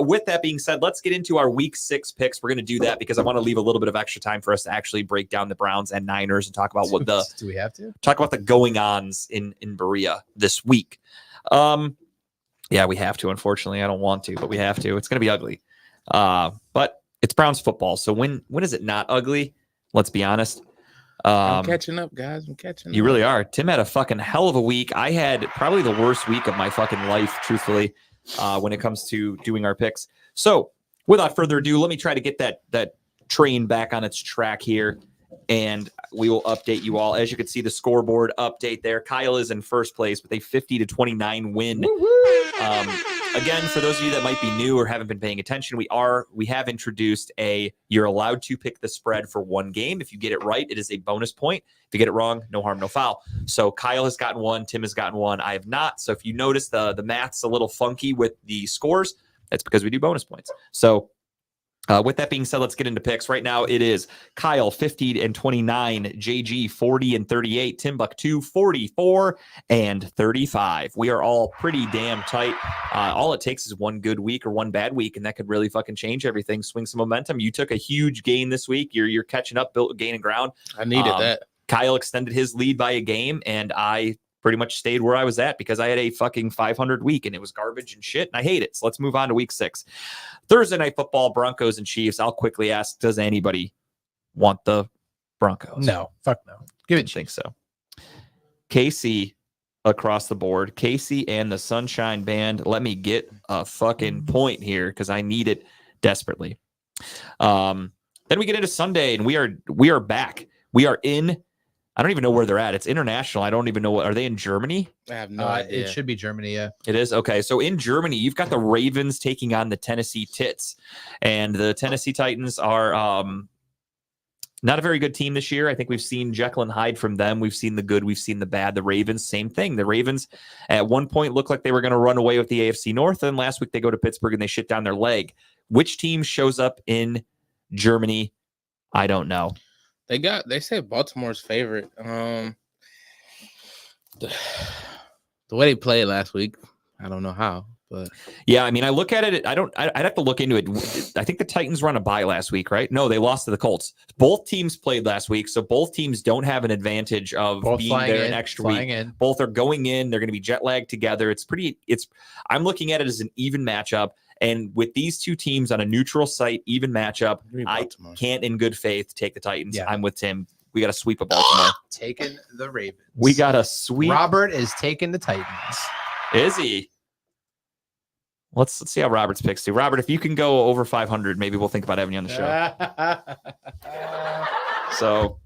With that being said, let's get into our week 6 picks. We're going to do that because I want to leave a little bit of extra time for us to actually break down the Browns and Niners and talk about what the Do we have to? going ons in Berea this week. Yeah, we have to. Unfortunately, I don't want to, but we have to. It's going to be ugly. But It's Browns football. So when is it not ugly? Let's be honest. I'm catching up, guys. I'm catching up. You really are. Tim had a fucking hell of a week. I had probably the worst week of my fucking life, truthfully, when it comes to doing our picks. So without further ado, let me try to get that train back on its track here, and we will update you all. As you can see, the scoreboard update there. Kyle is in first place with a 50-29 win. Again, for those of you that might be new or haven't been paying attention, we have introduced you're allowed to pick the spread for one game. If you get it right, it is a bonus point. If you get it wrong, no harm, no foul. So Kyle has gotten one, Tim has gotten one, I have not. So if you notice the math's a little funky with the scores, that's because we do bonus points. So with that being said, let's get into picks. Right now, it is Kyle 50-29, JG 40-38, Timbuck 44-35. We are all pretty damn tight. All it takes is one good week or one bad week, and that could really fucking change everything. Swing some momentum. You took a huge gain this week. You're catching up, gaining ground. I needed that. Kyle extended his lead by a game, and I pretty much stayed where I was at because I had a fucking 500 week and it was garbage and shit, and I hate it. So let's move on to week 6. Thursday night football, Broncos and Chiefs. I'll quickly ask, does anybody want the Broncos? No, fuck no. Give it. Think so. KC across the board. KC and the Sunshine Band. Let me get a fucking point here because I need it desperately. Then we get into Sunday and we are back. We are in. I don't even know where they're at. It's international. I don't even know what. Are they in Germany? I have no idea. It should be Germany, yeah. It is? Okay. So in Germany, you've got the Ravens taking on the Tennessee Tits. And the Tennessee Titans are not a very good team this year. I think we've seen Jekyll and Hyde from them. We've seen the good. We've seen the bad. The Ravens, same thing. The Ravens at one point looked like they were going to run away with the AFC North. And last week they go to Pittsburgh and they shit down their leg. Which team shows up in Germany? I don't know. They said Baltimore's favorite. The way they played last week, I don't know how, but yeah, I mean, I look at it. I'd have to look into it. I think the Titans run a bye last week, right? No, they lost to the Colts. Both teams played last week, so both teams don't have an advantage of being there an extra week. Both are going in. They're going to be jet lagged together. I'm looking at it as an even matchup. And with these two teams on a neutral site, even matchup, I can't in good faith take the Titans. Yeah. I'm with Tim. We got to sweep of Baltimore. Taking the Ravens. We got to sweep. Robert is taking the Titans. Is he? Let's see how Robert's picks do. Robert, if you can go over 500, maybe we'll think about having you on the show. So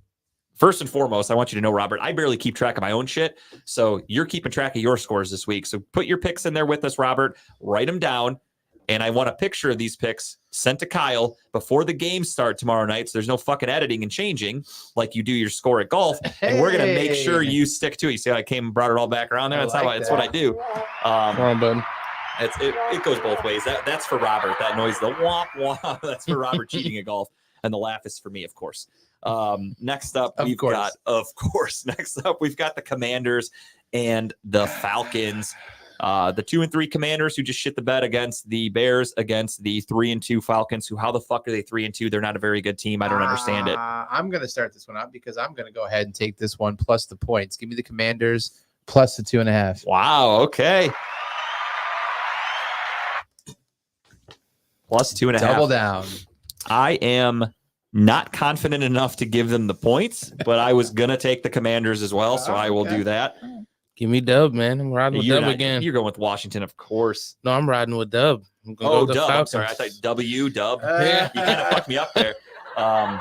first and foremost, I want you to know, Robert, I barely keep track of my own shit. So you're keeping track of your scores this week. So put your picks in there with us, Robert. Write them down. And I want a picture of these picks sent to Kyle before the games start tomorrow night. So there's no fucking editing and changing like you do your score at golf. And we're going to make sure you stick to it. You see how I came and brought it all back around there? That's what I do. It goes both ways. That's for Robert. That noise, the womp womp. That's for Robert cheating at golf. And the laugh is for me, of course. Next up, we've got the Commanders and the Falcons. The 2-3 Commanders who just shit the bed against the Bears against the 3-2 Falcons, who how the fuck are they 3-2? They're not a very good team. I don't understand it. I'm going to start this one out because I'm going to go ahead and take this one plus the points. Give me the Commanders plus the 2.5. Wow. Okay. Plus 2.5. Double down. I am not confident enough to give them the points, but I was going to take the Commanders as well. So I will do that. Give me Dub, man. I'm riding with Dub again. You're going with Washington, of course. No, I'm riding with Dub. Dub. I'm sorry. I thought Dub. Yeah. You kind of fucked me up there. I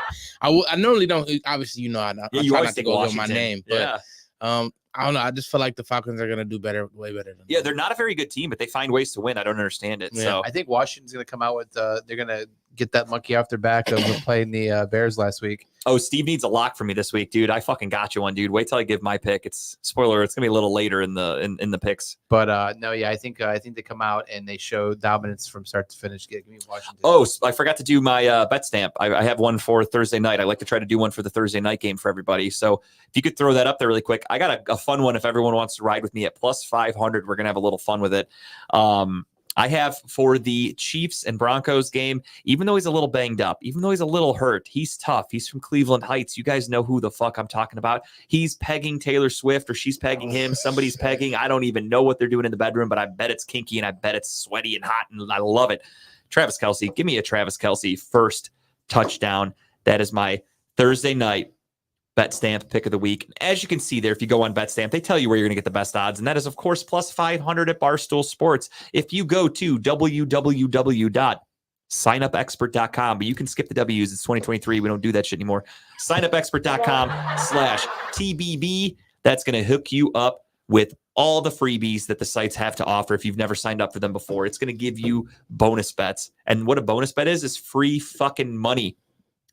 normally don't. Obviously, you know, I try not to go over my name. But I don't know. I just feel like the Falcons are going to do better, way better than them. They're not a very good team, but they find ways to win. I don't understand it. Yeah. So I think Washington's going to come out with they're going to get that monkey off their back of playing the Bears last week. Oh, Steve needs a lock for me this week, dude. I fucking got you one, dude. Wait till I give my pick. It's spoiler. It's gonna be a little later in the picks. But no, yeah, I think they come out and they show dominance from start to finish. Give me Washington. Oh, I forgot to do my bet stamp. I have one for Thursday night. I like to try to do one for the Thursday night game for everybody. So if you could throw that up there really quick, I got a fun one. If everyone wants to ride with me at plus 500, we're gonna have a little fun with it. I have for the Chiefs and Broncos game, even though he's a little banged up, even though he's a little hurt, he's tough. He's from Cleveland Heights. You guys know who the fuck I'm talking about. He's pegging Taylor Swift or she's pegging him. Somebody's pegging. I don't even know what they're doing in the bedroom, but I bet it's kinky and I bet it's sweaty and hot and I love it. Travis Kelce. Give me a Travis Kelce first touchdown. That is my Thursday night BetStamp pick of the week. As you can see there, if you go on BetStamp, they tell you where you're going to get the best odds, and that is, of course, plus 500 at Barstool Sports. If you go to www.signupexpert.com, but you can skip the W's. It's 2023. We don't do that shit anymore. Signupexpert.com/TBB. That's going to hook you up with all the freebies that the sites have to offer if you've never signed up for them before. It's going to give you bonus bets. And what a bonus bet is free fucking money.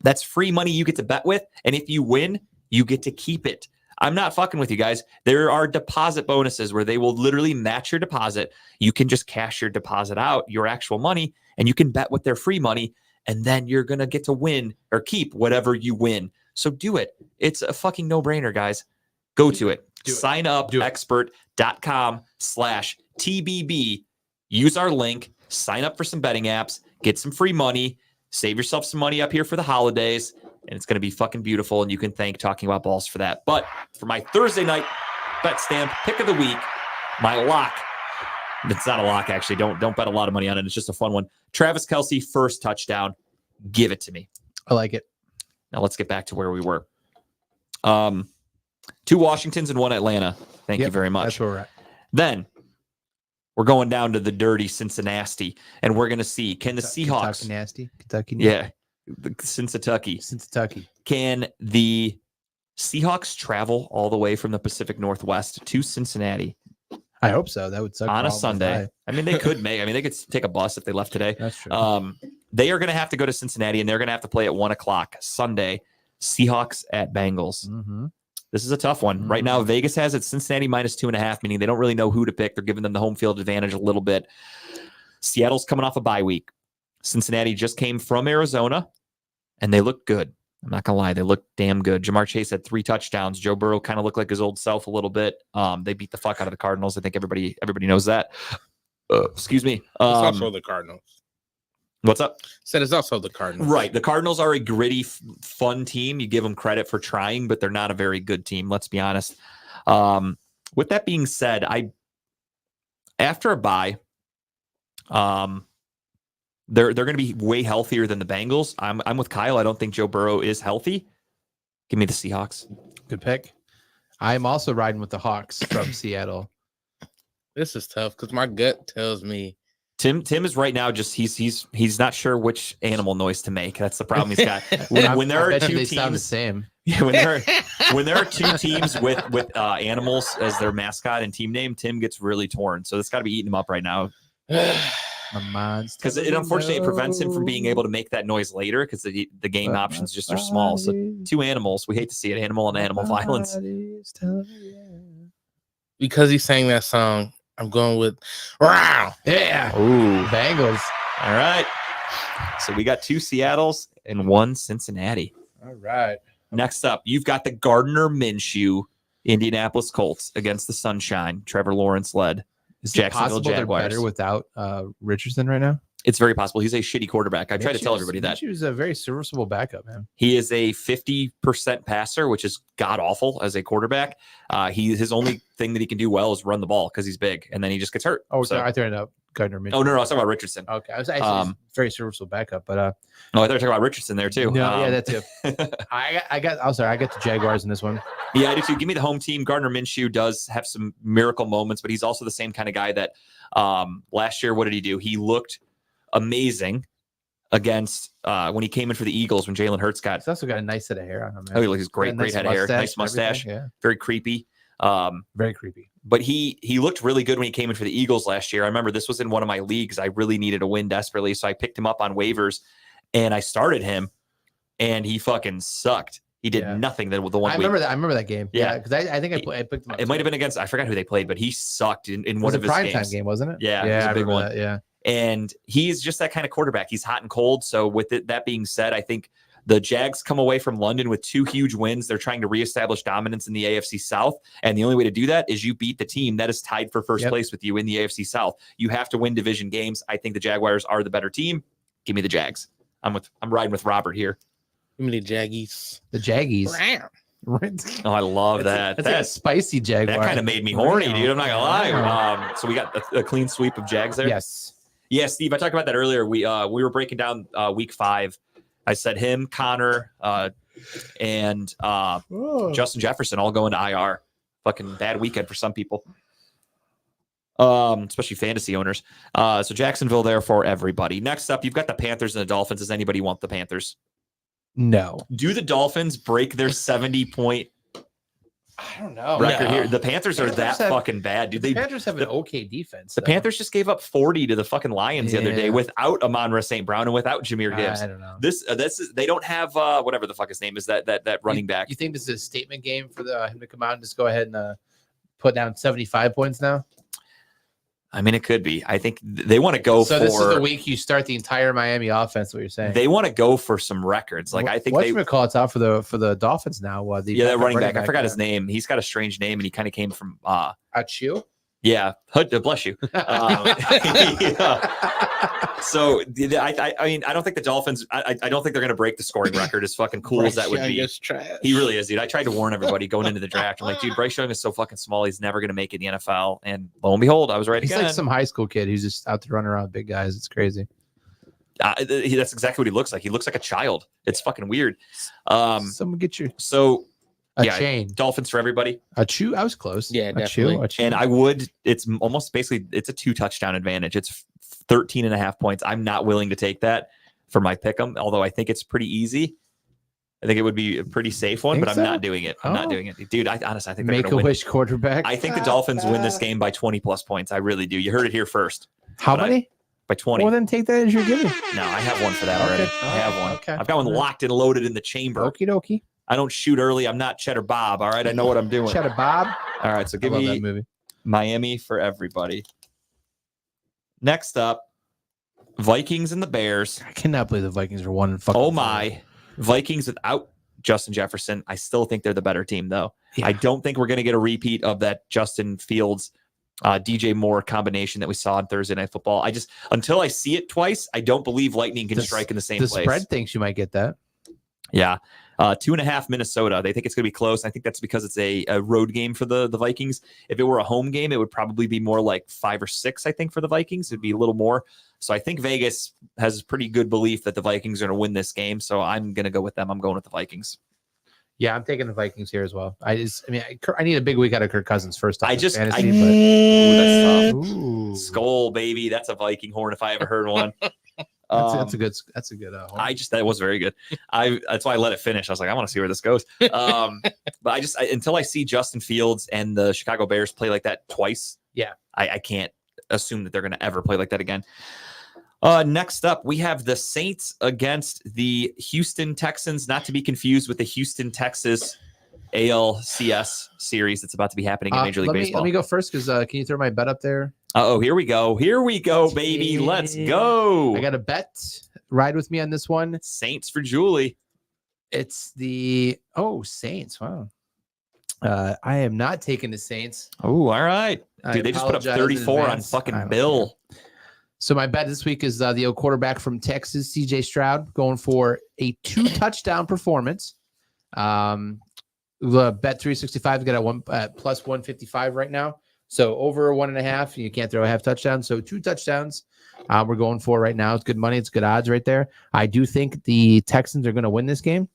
That's free money you get to bet with. And if you win, you get to keep it. I'm not fucking with you guys. There are deposit bonuses where they will literally match your deposit. You can just cash your deposit out, your actual money, and you can bet with their free money. And then you're going to get to win or keep whatever you win. So do it. It's a fucking no-brainer, guys. Go to it. Signupexpert.com/TBB. Use our link. Sign up for some betting apps. Get some free money. Save yourself some money up here for the holidays. And it's going to be fucking beautiful. And you can thank Talking About Balls for that. But for my Thursday night BetStamp pick of the week, my lock. It's not a lock, actually. Don't bet a lot of money on it. It's just a fun one. Travis Kelce, first touchdown. Give it to me. I like it. Now let's get back to where we were. 2 Washingtons and 1 Atlanta. Thank you very much. That's where we're at. Then we're going down to the dirty Cincinnati, and we're going to see, can the Seahawks... Kentucky nasty. Kentucky. Yeah. The Cincinnati. Can the Seahawks travel all the way from the Pacific Northwest to Cincinnati I hope so. That would suck. on a Sunday? I mean, they could they could take a bus if they left today. That's true. They are going to have to go to Cincinnati, and they're going to have to play at 1:00 Sunday. Seahawks at Bengals. Mm-hmm. This is a tough one. Right now, Vegas has it Cincinnati -2.5, meaning they don't really know who to pick. They're giving them the home field advantage a little bit. Seattle's coming off a bye week. Cincinnati just came from Arizona, and they look good. I'm not going to lie. They look damn good. Jamar Chase had 3 touchdowns. Joe Burrow kind of looked like his old self a little bit. They beat the fuck out of the Cardinals. I think everybody knows that. Excuse me. It's also the Cardinals. What's up? Said it's also the Cardinals. Right. The Cardinals are a gritty, fun team. You give them credit for trying, but they're not a very good team. Let's be honest. With that being said, after a bye, they're going to be way healthier than the Bengals. I'm with Kyle. I don't think Joe Burrow is healthy. Give me the Seahawks. Good pick. I'm also riding with the Hawks from Seattle. This is tough because my gut tells me Tim is right now just he's not sure which animal noise to make. That's the problem he's got. When there are 2 they teams, sound the same. Yeah, when there are 2 teams with animals as their mascot and team name, Tim gets really torn. So it's got to be eating him up right now. Because it unfortunately prevents him from being able to make that noise later because the game options just are small. So 2 animals, we hate to see it, animal and animal violence. because he sang that song, I'm going with wow. Yeah. Ooh. Bengals. All right. So we got 2 Seattles and 1 Cincinnati. All right. Next up, you've got the Gardner Minshew Indianapolis Colts against the Sunshine. Trevor Lawrence led Jacksonville They're Jaguars. better without Richardson right now. It's very possible. He's a shitty quarterback. I try to tell everybody that. Minshew's a very serviceable backup, man. He is a 50% passer, which is god awful as a quarterback. His only thing that he can do well is run the ball because he's big, and then he just gets hurt. Oh, so, sorry, I thought it up Gardner Minshew. Oh no, I was talking about Richardson. Okay, I was actually very serviceable backup, but no, I thought you were talking about Richardson there too. no, yeah, that's it. I got the Jaguars in this one. Yeah, I do too. Give me the home team. Gardner Minshew does have some miracle moments, but he's also the same kind of guy that last year, what did he do? He looked amazing against when he came in for the Eagles when Jalen Hurts got. He's also got a nice set of hair on him. Oh, he looks great head of hair, nice mustache, Yeah, very creepy. very creepy. But he looked really good when he came in for the Eagles last year. I remember this was in one of my leagues. I really needed a win desperately, so I picked him up on waivers, and I started him, and he fucking sucked. He did nothing the one week. I remember that game. Yeah, because I think I picked him up. It might have been against, I forgot who they played, but he sucked in one of his games. It was a primetime game, wasn't it? Yeah, yeah, it was a big one. That, yeah. And he's just that kind of quarterback. He's hot and cold. So with that being said, I think the Jags come away from London with 2 huge wins. They're trying to reestablish dominance in the AFC South. And the only way to do that is you beat the team that is tied for first place with you in the AFC South. You have to win division games. I think the Jaguars are the better team. Give me the Jags. I'm riding with Robert here. Give me the Jaggies. The Jaggies. Oh, I love that. That's a spicy Jaguar. That kind of made me horny, dude. I'm not gonna lie. So we got a clean sweep of Jags there. Yes. Yeah, Steve, I talked about that earlier. We were breaking down week 5. I said him, Connor, and Justin Jefferson all going to IR. Fucking bad weekend for some people. Especially fantasy owners. So Jacksonville there for everybody. Next up, you've got the Panthers and the Dolphins. Does anybody want the Panthers? No. Do the Dolphins break their 70-point I don't know. record No. here? The Panthers are that fucking bad, dude. The Panthers have an okay defense. The though. Panthers just gave up 40 to the fucking Lions the other day Yeah. without Amon-Ra St. Brown and without Jahmyr Gibbs. I don't know. This is they don't have whatever the fuck his name is that running back. You think this is a statement game for him to come out and just go ahead and put down 75 points now? I mean, it could be. I think they want to go So for. this is the week you start the entire Miami offense. What you're saying? They want to go for some records. Like I think they. it's out for the Dolphins now. That running back. I forgot his name. He's got a strange name, and he kind of came from. Achu. Yeah, bless you. Yeah. So I mean, I don't think the Dolphins. I don't think they're going to break the scoring record. As fucking cool as that would be. He really is, dude. I tried to warn everybody going into the draft. I'm like, dude, Bryce Young is so fucking small. He's never going to make it in the NFL. And lo and behold, I was right He's again. like some high school kid who's just out there running around with big guys. It's crazy. That's exactly what he looks like. He looks like a child. It's fucking weird. Someone get you So a yeah, chain. Dolphins for everybody. Achu. I was close. Yeah, Achu, definitely. Achu. And I would, it's almost basically, it's a 2 touchdown advantage. It's 13 and a half points. I'm not willing to take that for my pick 'em, although I think it's pretty easy. I think it would be a pretty safe one, Think but I'm so? not doing it. I'm not Oh. doing it. Dude, honestly, I think they're Make going a to win. wish quarterback. I think the Dolphins win this game by 20 plus points. I really do. You heard it here first. How but many? By 20. Well, then take that as your giving. No, I have one for that already. Okay. I have one. Okay. I've got one All right. locked and loaded in the chamber. Okie dokie. I don't shoot early. I'm not Cheddar Bob. All right. I know what I'm doing. Cheddar Bob. All right. So I give love me that movie. Miami for everybody. Next up, Vikings and the Bears. I cannot believe the Vikings are one. Fucking Oh my. Vikings without Justin Jefferson. I still think they're the better team, though. Yeah. I don't think we're going to get a repeat of that Justin Fields, DJ Moore combination that we saw on Thursday Night Football. I just, until I see it twice, I don't believe lightning can The- strike in the same The place. spread thinks you might get that. Yeah. 2.5 Minnesota. They think it's going to be close. I think that's because it's a road game for the Vikings. If it were a home game, it would probably be more like 5 or 6, I think, for the Vikings. It'd be a little more. So I think Vegas has pretty good belief that the Vikings are going to win this game. So I'm going to go with them. I'm going with the Vikings. Yeah, I'm taking the Vikings here as well. I need a big week out of Kirk Cousins first off. I in just, fantasy, Ooh, that's but tough. Ooh. Skull, baby. That's a Viking horn if I ever heard one. That's a good. That was very good. That's why I let it finish. I was like, I want to see where this goes. But until I see Justin Fields and the Chicago Bears play like that twice, Yeah. I can't assume that they're going to ever play like that again. Next up, we have the Saints against the Houston Texans, not to be confused with the Houston, Texas ALCS series that's about to be happening in Major League Baseball. Let me go first because can you throw my bet up there? Oh, here we go. Here we go, baby. Let's go. I got a bet. Ride with me on this one. Saints for Julie. It's the Saints. Wow. I am not taking the Saints. Oh, all right. I Dude, they just put up apologize in 34 on advance. I fucking don't Bill. So my bet this week is the old quarterback from Texas, CJ Stroud, going for a 2 touchdown performance. The bet 365 got at plus 155 right now. So over 1.5, you can't throw a half touchdown. So 2 touchdowns we're going for right now. It's good money. It's good odds right there. I do think the Texans are going to win this game.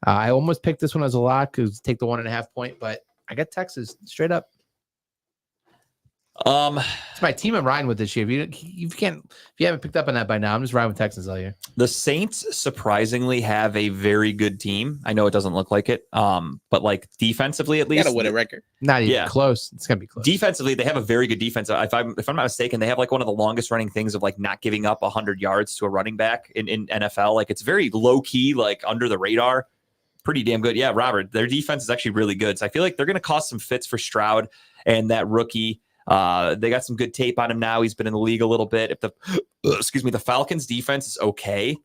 I almost picked this one as a lock because take the 1.5 point, but I got Texas straight up. It's my team I'm riding with this year. If you haven't picked up on that by now, I'm just riding with Texans all year. The Saints surprisingly have a very good team. I know it doesn't look like it, but like defensively at least, Got to win a record. Not even Yeah. close. It's gonna be close. defensively they have a very good defense. If I'm not mistaken, they have like one of the longest running things of like not giving up 100 yards to a running back in NFL. Like it's very low key, like under the radar. Pretty damn good. Yeah, Robert, their defense is actually really good. So I feel like they're going to cause some fits for Stroud and that rookie. They got some good tape on him now. He's been in the league a little bit. If the Falcons defense is okay,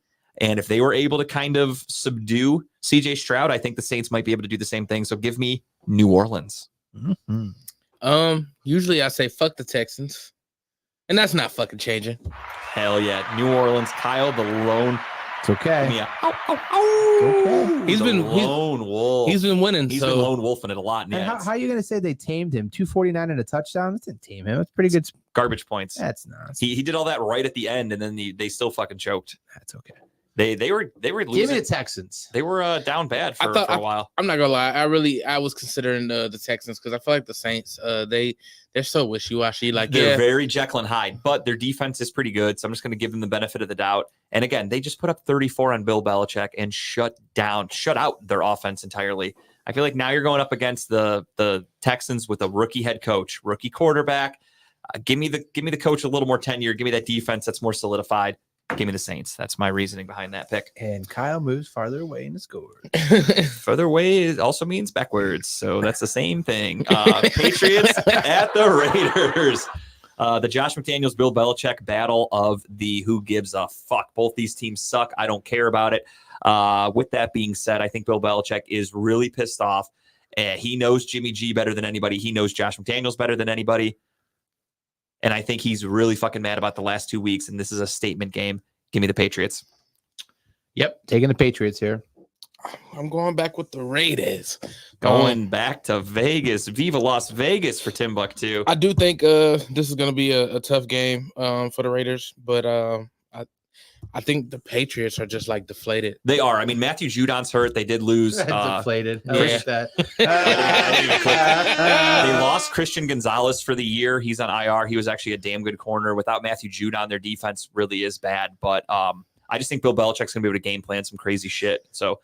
and if they were able to kind of subdue CJ Stroud, I think the Saints might be able to do the same thing. So give me New Orleans. Mm-hmm. Usually I say fuck the Texans, and that's not fucking changing. Hell yeah. New Orleans, Kyle, the lone It's okay. Give me a ow, ow, ow. Okay. He's The been- he's- lone wolf. He's been winning. He's so been lone wolfing it a lot. And Yeah, how are you going to say they tamed him? 249 and a touchdown? That didn't tame him. That's pretty good. garbage points. That's not. He did all that right at the end, and then they still fucking choked. That's okay. They were Give me losing. the Texans. They were down bad I for thought- a while. I'm not gonna lie. I was considering the Texans because I feel like the Saints, they're so wishy washy. Like, They're yeah, very Jekyll and Hyde, but their defense is pretty good. So I'm just going to give them the benefit of the doubt. And again, they just put up 34 on Bill Belichick and shut out their offense entirely. I feel like now you're going up against the Texans with a rookie head coach, rookie quarterback. Give me the coach a little more tenure. Give me that defense that's more solidified. Give me the Saints. That's my reasoning behind that pick. And Kyle moves farther away in the score. Further away also means backwards, so that's the same thing. Patriots at the Raiders. The Josh McDaniels, Bill Belichick battle of the who gives a fuck. Both these teams suck. I don't care about it. With that being said, I think Bill Belichick is really pissed off. He knows Jimmy G better than anybody. He knows Josh McDaniels better than anybody. And I think he's really fucking mad about the last 2 weeks. And this is a statement game. Give me the Patriots. Yep. Taking the Patriots here. I'm going back with the Raiders. Going back to Vegas. Viva Las Vegas for Timbuktu. I do think this is going to be a tough game for the Raiders, but I think the Patriots are just like deflated. They are. I mean, Matthew Judon's hurt. They did lose. Deflated. I yeah. wish that. They lost Christian Gonzalez for the year. He's on IR. He was actually a damn good corner. Without Matthew Judon, their defense really is bad. But I just think Bill Belichick's going to be able to game plan some crazy shit. So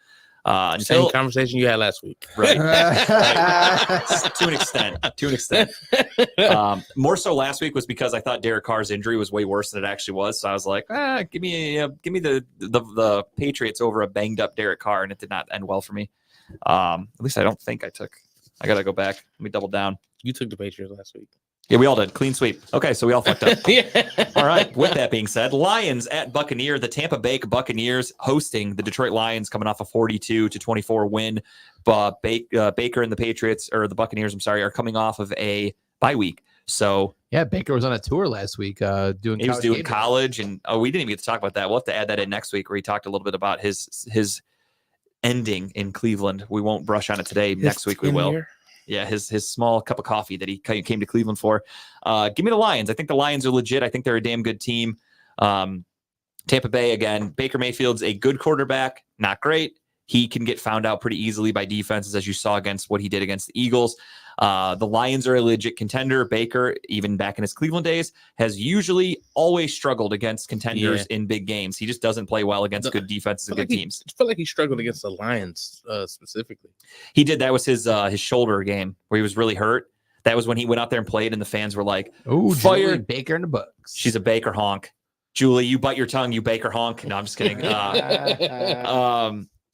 Same until conversation you had last week. right. To an extent. More so last week was because I thought Derek Carr's injury was way worse than it actually was. So I was like, give me the Patriots over a banged up Derek Carr, and it did not end well for me. At least I don't think I took. I gotta go back. Let me double down. You took the Patriots last week. Yeah, we all did. Clean sweep. Okay, so we all fucked up. Yeah. All right. With that being said, Lions at Buccaneer. The Tampa Bay Buccaneers hosting the Detroit Lions, coming off a 42-24 win. But Baker and the Patriots, or the Buccaneers, I'm sorry, are coming off of a bye week. So Yeah, Baker was on a tour last week doing he was doing game day. college, and we didn't even get to talk about that. We'll have to add that in next week, where he talked a little bit about his ending in Cleveland. We won't brush on it today. Next week we will. Tenure. Yeah, his small cup of coffee that he came to Cleveland for. Give me the Lions. I think the Lions are legit. I think they're a damn good team. Tampa Bay, again, Baker Mayfield's a good quarterback, not great. He can get found out pretty easily by defenses, as you saw against what he did against the Eagles. The Lions are a legit contender. Baker, even back in his Cleveland days, has usually always struggled against contenders in big games. He just doesn't play well against good defenses and good teams. I feel like he struggled against the Lions specifically. He did. That was his shoulder game where he was really hurt. That was when he went out there and played, and the fans were like, Oh, Fire. Julie Baker in the Bucks. she's a Baker honk. Julie, you bite your tongue, you Baker honk. No, I'm just kidding.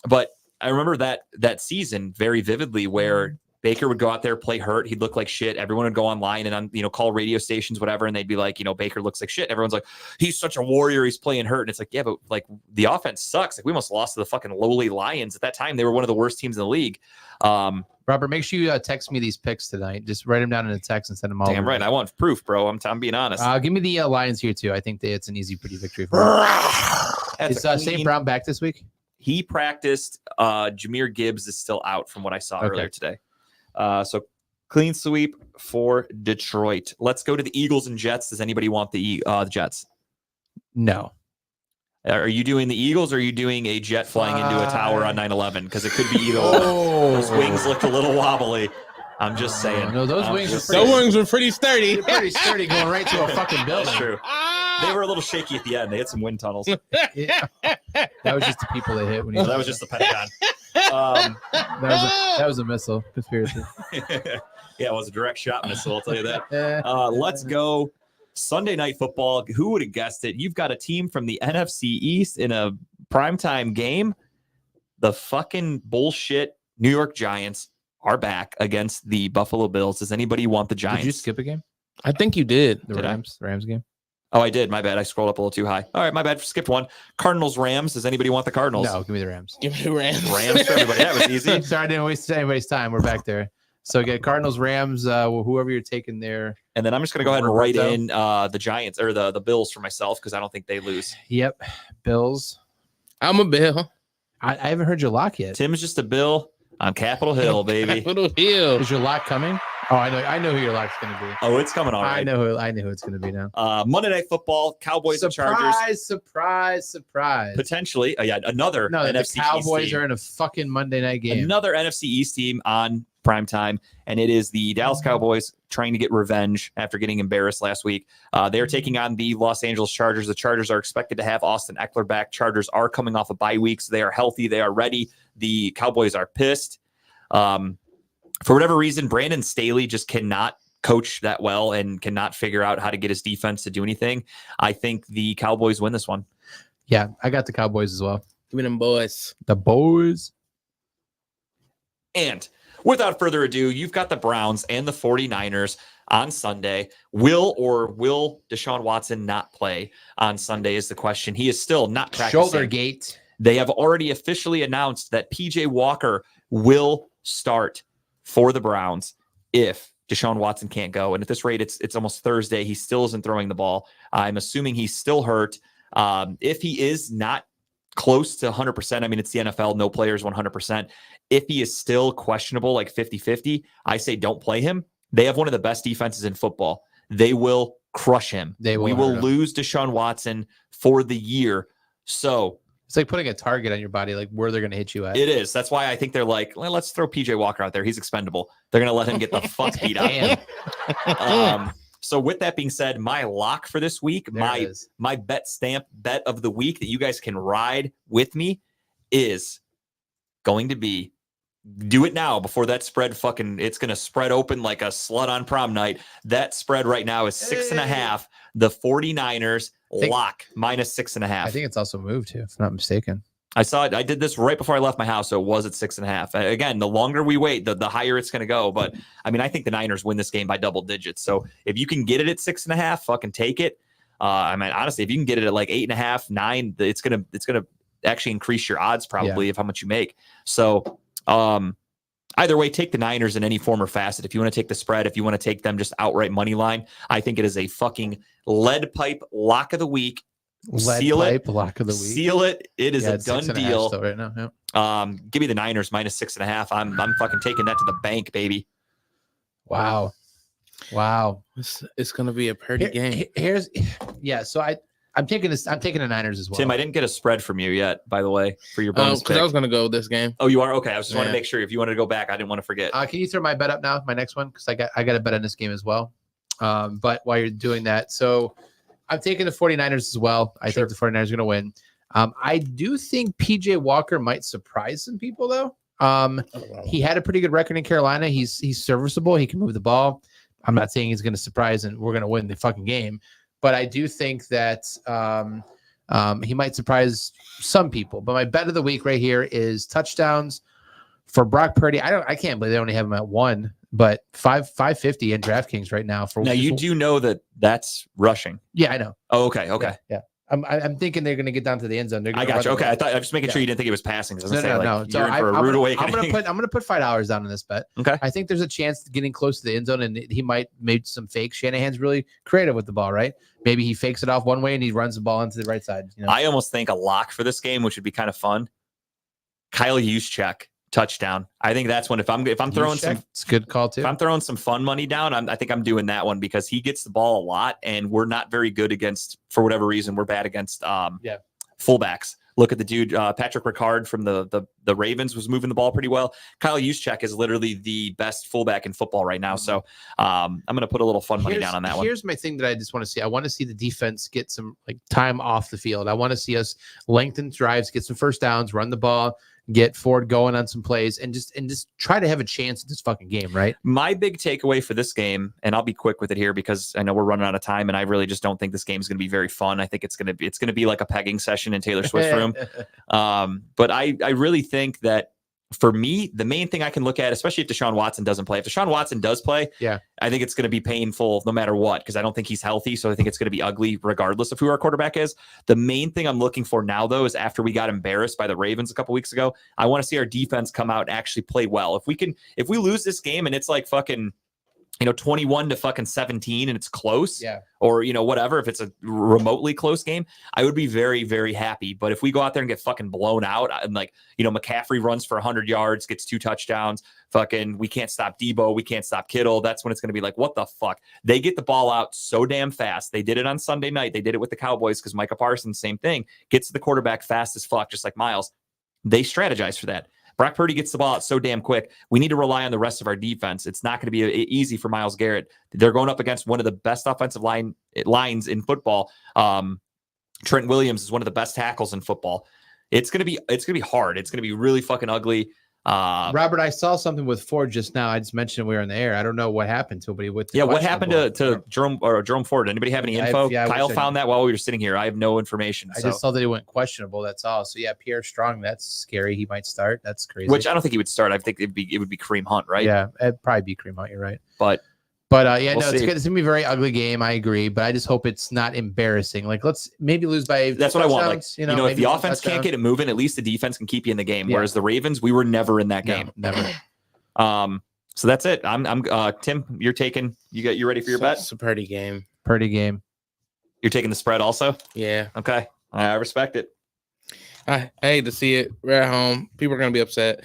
But I remember that season very vividly, where Baker would go out there, play hurt. He'd look like shit. Everyone would go online and call radio stations, whatever, and they'd be like, Baker looks like shit. Everyone's like, he's such a warrior. He's playing hurt. And it's like, yeah, but like the offense sucks. Like we almost lost to the fucking lowly Lions at that time. They were one of the worst teams in the league. Robert, make sure you text me these picks tonight. Just write them down in a text and send them all. Damn over. right. I want proof, bro. I'm being honest. Give me the Lions here too. I think it's an easy, pretty victory for them. That's Is a St. clean- Brown back this week? He practiced. Jameer Gibbs is still out from what I saw earlier today. So clean sweep for Detroit. Let's go to the Eagles and Jets. Does anybody want the Jets? No. Are you doing the Eagles, or are you doing a jet flying into a tower on 9/11? Because it could be either one. Those wings looked a little wobbly. I'm just saying. No, those wings are just pretty- Those wings were pretty sturdy. They're pretty sturdy going right to a fucking building. That's true. They were a little shaky at the end. They had some wind tunnels. Yeah. That was just the people they hit when he That was just the Pentagon. that was a missile conspiracy. Yeah, it was a direct shot missile. I'll tell you that. Eh. Let's go. Sunday Night Football. Who would have guessed it? You've got a team from the NFC East in a primetime game. The fucking bullshit New York Giants are back against the Buffalo Bills. Does anybody want the Giants? Did you skip a game? I think you did. The Did I? Rams game? Oh, I did. My bad. I scrolled up a little too high. All right, my bad. Skipped one. Cardinals, Rams. Does anybody want the Cardinals? No, give me the Rams. Give me the Rams. Rams for everybody. That was easy. Sorry, I didn't waste anybody's time. We're back there. So get Cardinals, Rams, whoever you're taking there. And then I'm just going to go ahead and write Roberto. in the Giants or the Bills for myself because I don't think they lose. Yep. Bills. I'm a Bill. I haven't heard your lock yet. Tim's just a Bill on Capitol Hill, baby. Capitol Hill. Is your lock coming? Oh, I know who your lock's gonna be. Oh, it's coming all I right. know who it's gonna be now. Monday Night Football, Cowboys and Chargers. Surprise. Potentially, another No, the NFC Cowboys East team. are in a fucking Monday night game. Another NFC East team on primetime, and it is the Dallas Cowboys trying to get revenge after getting embarrassed last week. They are taking on the Los Angeles Chargers. The Chargers are expected to have Austin Eckler back. Chargers are coming off a bye week, so they are healthy. They are ready. The Cowboys are pissed. For whatever reason, Brandon Staley just cannot coach that well and cannot figure out how to get his defense to do anything. I think the Cowboys win this one. Yeah, I got the Cowboys as well. Give me them boys. The boys. And without further ado, you've got the Browns and the 49ers on Sunday. Will Deshaun Watson not play on Sunday is the question. He is still not practicing. Shoulder gate. They have already officially announced that PJ Walker will start for the Browns if Deshaun Watson can't go. And at this rate, it's almost Thursday. He still isn't throwing the ball. I'm assuming he's still hurt. If he is not close to 100%, I mean, it's the NFL, no players 100%. If he is still questionable, like 50-50, I say don't play him. They have one of the best defenses in football. They will crush him. We will lose Deshaun Watson for the year. So it's like putting a target on your body, like where they're going to hit you at. it is. That's why I think they're like, well, let's throw PJ Walker out there. He's expendable. They're going to let him get the fuck beat out of him. So with that being said, my lock for this week, my bet of the week that you guys can ride with me is going to be, do it now before that spread it's going to spread open like a slut on prom night. That spread right now is 6.5. The 49ers lock minus 6.5. I think it's also moved too, if I'm not mistaken. I saw it. I did this right before I left my house, so it was at 6.5. Again, the longer we wait, the higher it's going to go. But I mean, I think the Niners win this game by double digits. So if you can get it at 6.5, fucking take it. I mean, honestly, if you can get it at like 8.5, 9, it's gonna actually increase your odds probably of how much you make. So either way, take the Niners in any form or facet. If you want to take the spread, if you want to take them just outright money line, I think it is a fucking lead pipe lock of the week. Seal it. Lock of the week. Seal it. It is a it's done 6.5 deal. still right now. Yeah. Give me the Niners minus 6.5. I'm fucking taking that to the bank, baby. Wow. It's gonna be a pretty game. So I'm taking the Niners as well. Tim, I didn't get a spread from you yet, by the way, for your bonus Because pick. I was gonna go with this game. Oh, you are? Okay. I was just want to make sure if you wanted to go back, I didn't want to forget. Can you throw my bet up now? My next one, because I got a bet on this game as well. But while you're doing that, so I'm taking the 49ers as well. I think the 49ers are going to win. I do think PJ Walker might surprise some people, though. He had a pretty good record in Carolina. He's serviceable. He can move the ball. I'm not saying he's going to surprise and we're going to win the fucking game, but I do think that he might surprise some people. But my bet of the week right here is touchdowns for Brock Purdy. I can't believe they only have him at 1, but 550 in DraftKings right now. Now you do know that's rushing. Yeah, I know. Oh, okay. Yeah. I'm thinking they're going to get down to the end zone. I got you. Okay, I was just making sure you didn't think it was passing. I was No. You're in for a rude awakening. I'm going to put $5 down on this bet. Okay. I think there's a chance of getting close to the end zone, and he might make some fakes. Shanahan's really creative with the ball, right? Maybe he fakes it off one way and he runs the ball into the right side. You know? I almost think a lock for this game, which would be kind of fun. Kyle Juszczyk touchdown. I think that's one. If I'm throwing it's a good call too. If I'm throwing some fun money down, I think I'm doing that one because he gets the ball a lot, and we're not very good against, for whatever reason, we're bad against fullbacks. Look at the dude, Patrick Ricard from the Ravens was moving the ball pretty well. Kyle Juszczyk is literally the best fullback in football right now. So I'm going to put a little fun money down on that one. Here's my thing that I just want to see. I want to see the defense get some time off the field. I want to see us lengthen drives, get some first downs, run the ball, get Ford going on some plays, and just try to have a chance at this fucking game, right? My big takeaway for this game, and I'll be quick with it here because I know we're running out of time, and I really just don't think this game is going to be very fun. I think it's going to be like a pegging session in Taylor Swift's room. But I really think that for me, the main thing I can look at, especially if Deshaun Watson doesn't play, if Deshaun Watson does play, I think it's going to be painful no matter what, because I don't think he's healthy. So I think it's going to be ugly regardless of who our quarterback is. The main thing I'm looking for now, though, is after we got embarrassed by the Ravens a couple weeks ago, I want to see our defense come out and actually play well. If we lose this game and it's like fucking 21 to fucking 17 and it's close, Yeah. or, whatever, if it's a remotely close game, I would be very, very happy. But if we go out there and get fucking blown out and McCaffrey runs for 100 yards, gets 2 touchdowns, we can't stop Debo, we can't stop Kittle. That's when it's going to be like, what the fuck? They get the ball out so damn fast. They did it on Sunday night. They did it with the Cowboys because Micah Parsons, same thing, gets to the quarterback fast as fuck, just like Miles. They strategize for that. Brock Purdy gets the ball out so damn quick. We need to rely on the rest of our defense. It's not going to be easy for Myles Garrett. They're going up against one of the best offensive lines in football. Trent Williams is one of the best tackles in football. It's going to be hard. It's going to be really fucking ugly. Robert, I saw something with Ford just now. I just mentioned we were in the air. I don't know what happened to him, but he went. What happened to Jerome Ford? Anybody have any info? Kyle found that while we were sitting here. I have no information. I just saw that he went questionable. That's all. So yeah, Pierre Strong. That's scary. He might start. That's crazy. Which I don't think he would start. I think it would be Kareem Hunt, right? Yeah, it'd probably be Kareem Hunt. You're right. But yeah, we'll see. It's gonna be a very ugly game. I agree, but I just hope it's not embarrassing. Like, let's maybe lose by. That's what I want. Like, if the offense touchdown. can't get it moving, at least the defense can keep you in the game. Yeah. Whereas the Ravens, we were never in that game. No, never. So that's it. I'm Tim. You're taking. You ready for your bet? It's a Purdy game. Purdy game. You're taking the spread also. Yeah. Okay, I respect it. I hate to see it. We're at home. People are gonna be upset.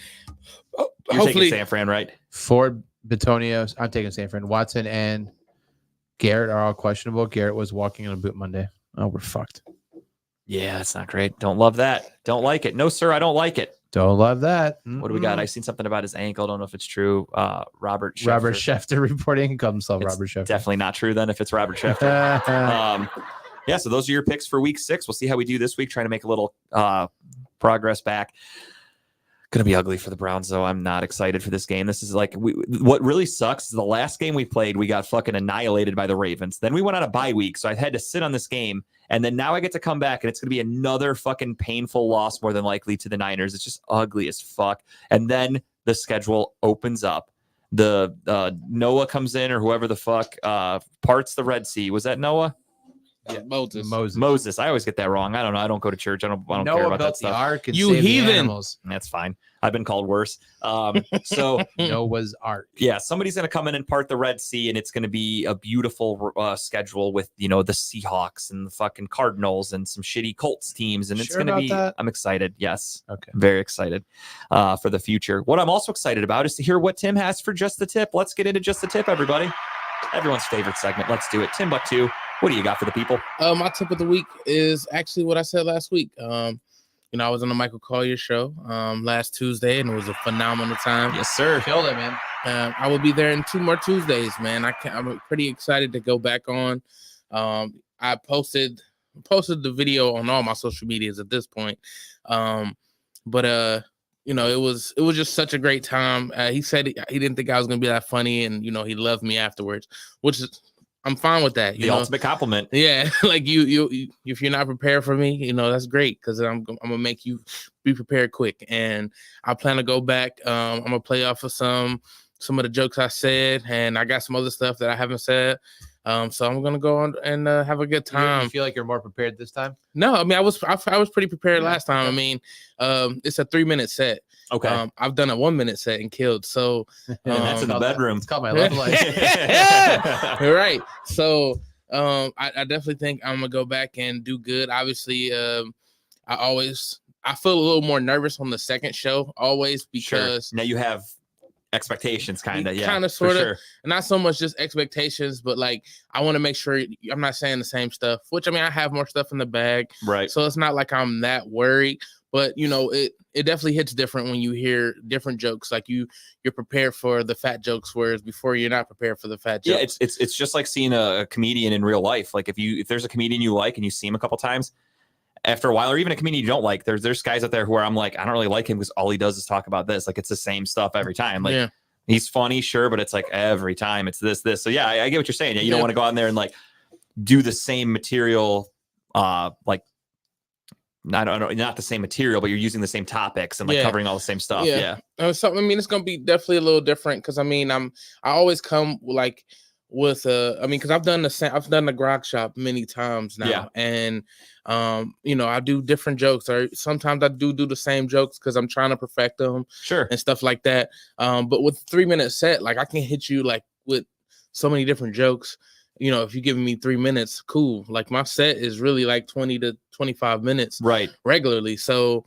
You're Hopefully, taking San Fran, right? Ford, Bitonio. I'm taking San Fran. Watson and Garrett are all questionable. Garrett was walking in a boot Monday. Oh, we're fucked. Yeah, it's not great. Don't love that. Don't like it. No, sir, I don't like it. Don't love that. What do we got? I seen something about his ankle. I don't know if it's true. Robert Schefter reporting. He calls himself It's Robert Schefter. Definitely not true then if it's Robert Schefter. Yeah, so those are your picks for week 6. We'll see how we do this week, trying to make a little progress back. Going to be ugly for the Browns, though. I'm not excited for this game. This is like, what really sucks is the last game we played, we got fucking annihilated by the Ravens. Then we went on a bye week, so I had to sit on this game. And then now I get to come back, and it's going to be another fucking painful loss, more than likely, to the Niners. It's just ugly as fuck. And then the schedule opens up. The Noah comes in, or whoever the fuck parts the Red Sea. Was that Noah? yeah, Moses. Moses. I always get that wrong. I don't know. I don't go to church. I don't care Noah about that built the stuff. ark and You saved the heathen. animals. That's fine. I've been called worse. So Noah's ark. yeah, somebody's going to come in and part the Red Sea, and it's going to be a beautiful schedule with, the Seahawks and the fucking Cardinals and some shitty Colts teams. And it's Sure going to about be, that? I'm excited. Yes. Okay. Very excited for the future. What I'm also excited about is to hear what Tim has for Just the Tip. Let's get into Just the Tip, everybody. Everyone's favorite segment. Let's do it. Timbuktu, what do you got for the people? My tip of the week is actually what I said last week. I was on the Michael Collier show last Tuesday, and it was a phenomenal time. Yes, sir. Killed it, man. I will be there in 2 more Tuesdays, man. I'm pretty excited to go back on. I posted the video on all my social medias at this point. But it was just such a great time. He said he didn't think I was gonna be that funny, and he loved me afterwards, which is I'm fine with that. The ultimate compliment. Yeah, like you if you're not prepared for me, that's great, because I'm gonna make you be prepared quick. And I plan to go back. I'm gonna play off of some of the jokes I said, and I got some other stuff that I haven't said. So I'm gonna go on and have a good time. You feel like you're more prepared this time? No, I mean I was pretty prepared last time. I mean, it's a 3-minute set. Okay. I've done a 1-minute set and killed. So and that's in the bedroom. It's called my love life. You're right. So I definitely think I'm gonna go back and do good. Obviously, I feel a little more nervous on the second show always, because now you have expectations, kind of. Yeah, kind of, for sort of. sure. Not so much just expectations, but like I want to make sure I'm not saying the same stuff. Which, I mean, I have more stuff in the bag, Right. so it's not like I'm that worried. But it definitely hits different when you hear different jokes. Like you're prepared for the fat jokes, whereas before you're not prepared for the fat jokes. Yeah, it's just like seeing a comedian in real life. Like if there's a comedian you like and you see him a couple times, after a while, or even a comedian you don't like, there's guys out there who I'm like, I don't really like him because all he does is talk about this. Like it's the same stuff every time. Like Yeah. he's funny, sure, but it's like every time it's this. So yeah, I get what you're saying. Yeah, you don't want to go out there and like do the same material, like I don't know, not the same material, but you're using the same topics and like covering all the same stuff. Yeah. So I mean, it's gonna be definitely a little different, because I mean, I always come like with because I've done the Grok Shop many times now. Yeah. And I do different jokes, or sometimes I do the same jokes because I'm trying to perfect them Sure. and stuff like that. But with 3-minute set, like I can hit you like with so many different jokes. You know, if you're giving me 3 minutes, cool. Like my set is really like 20 to 25 minutes Right. regularly. So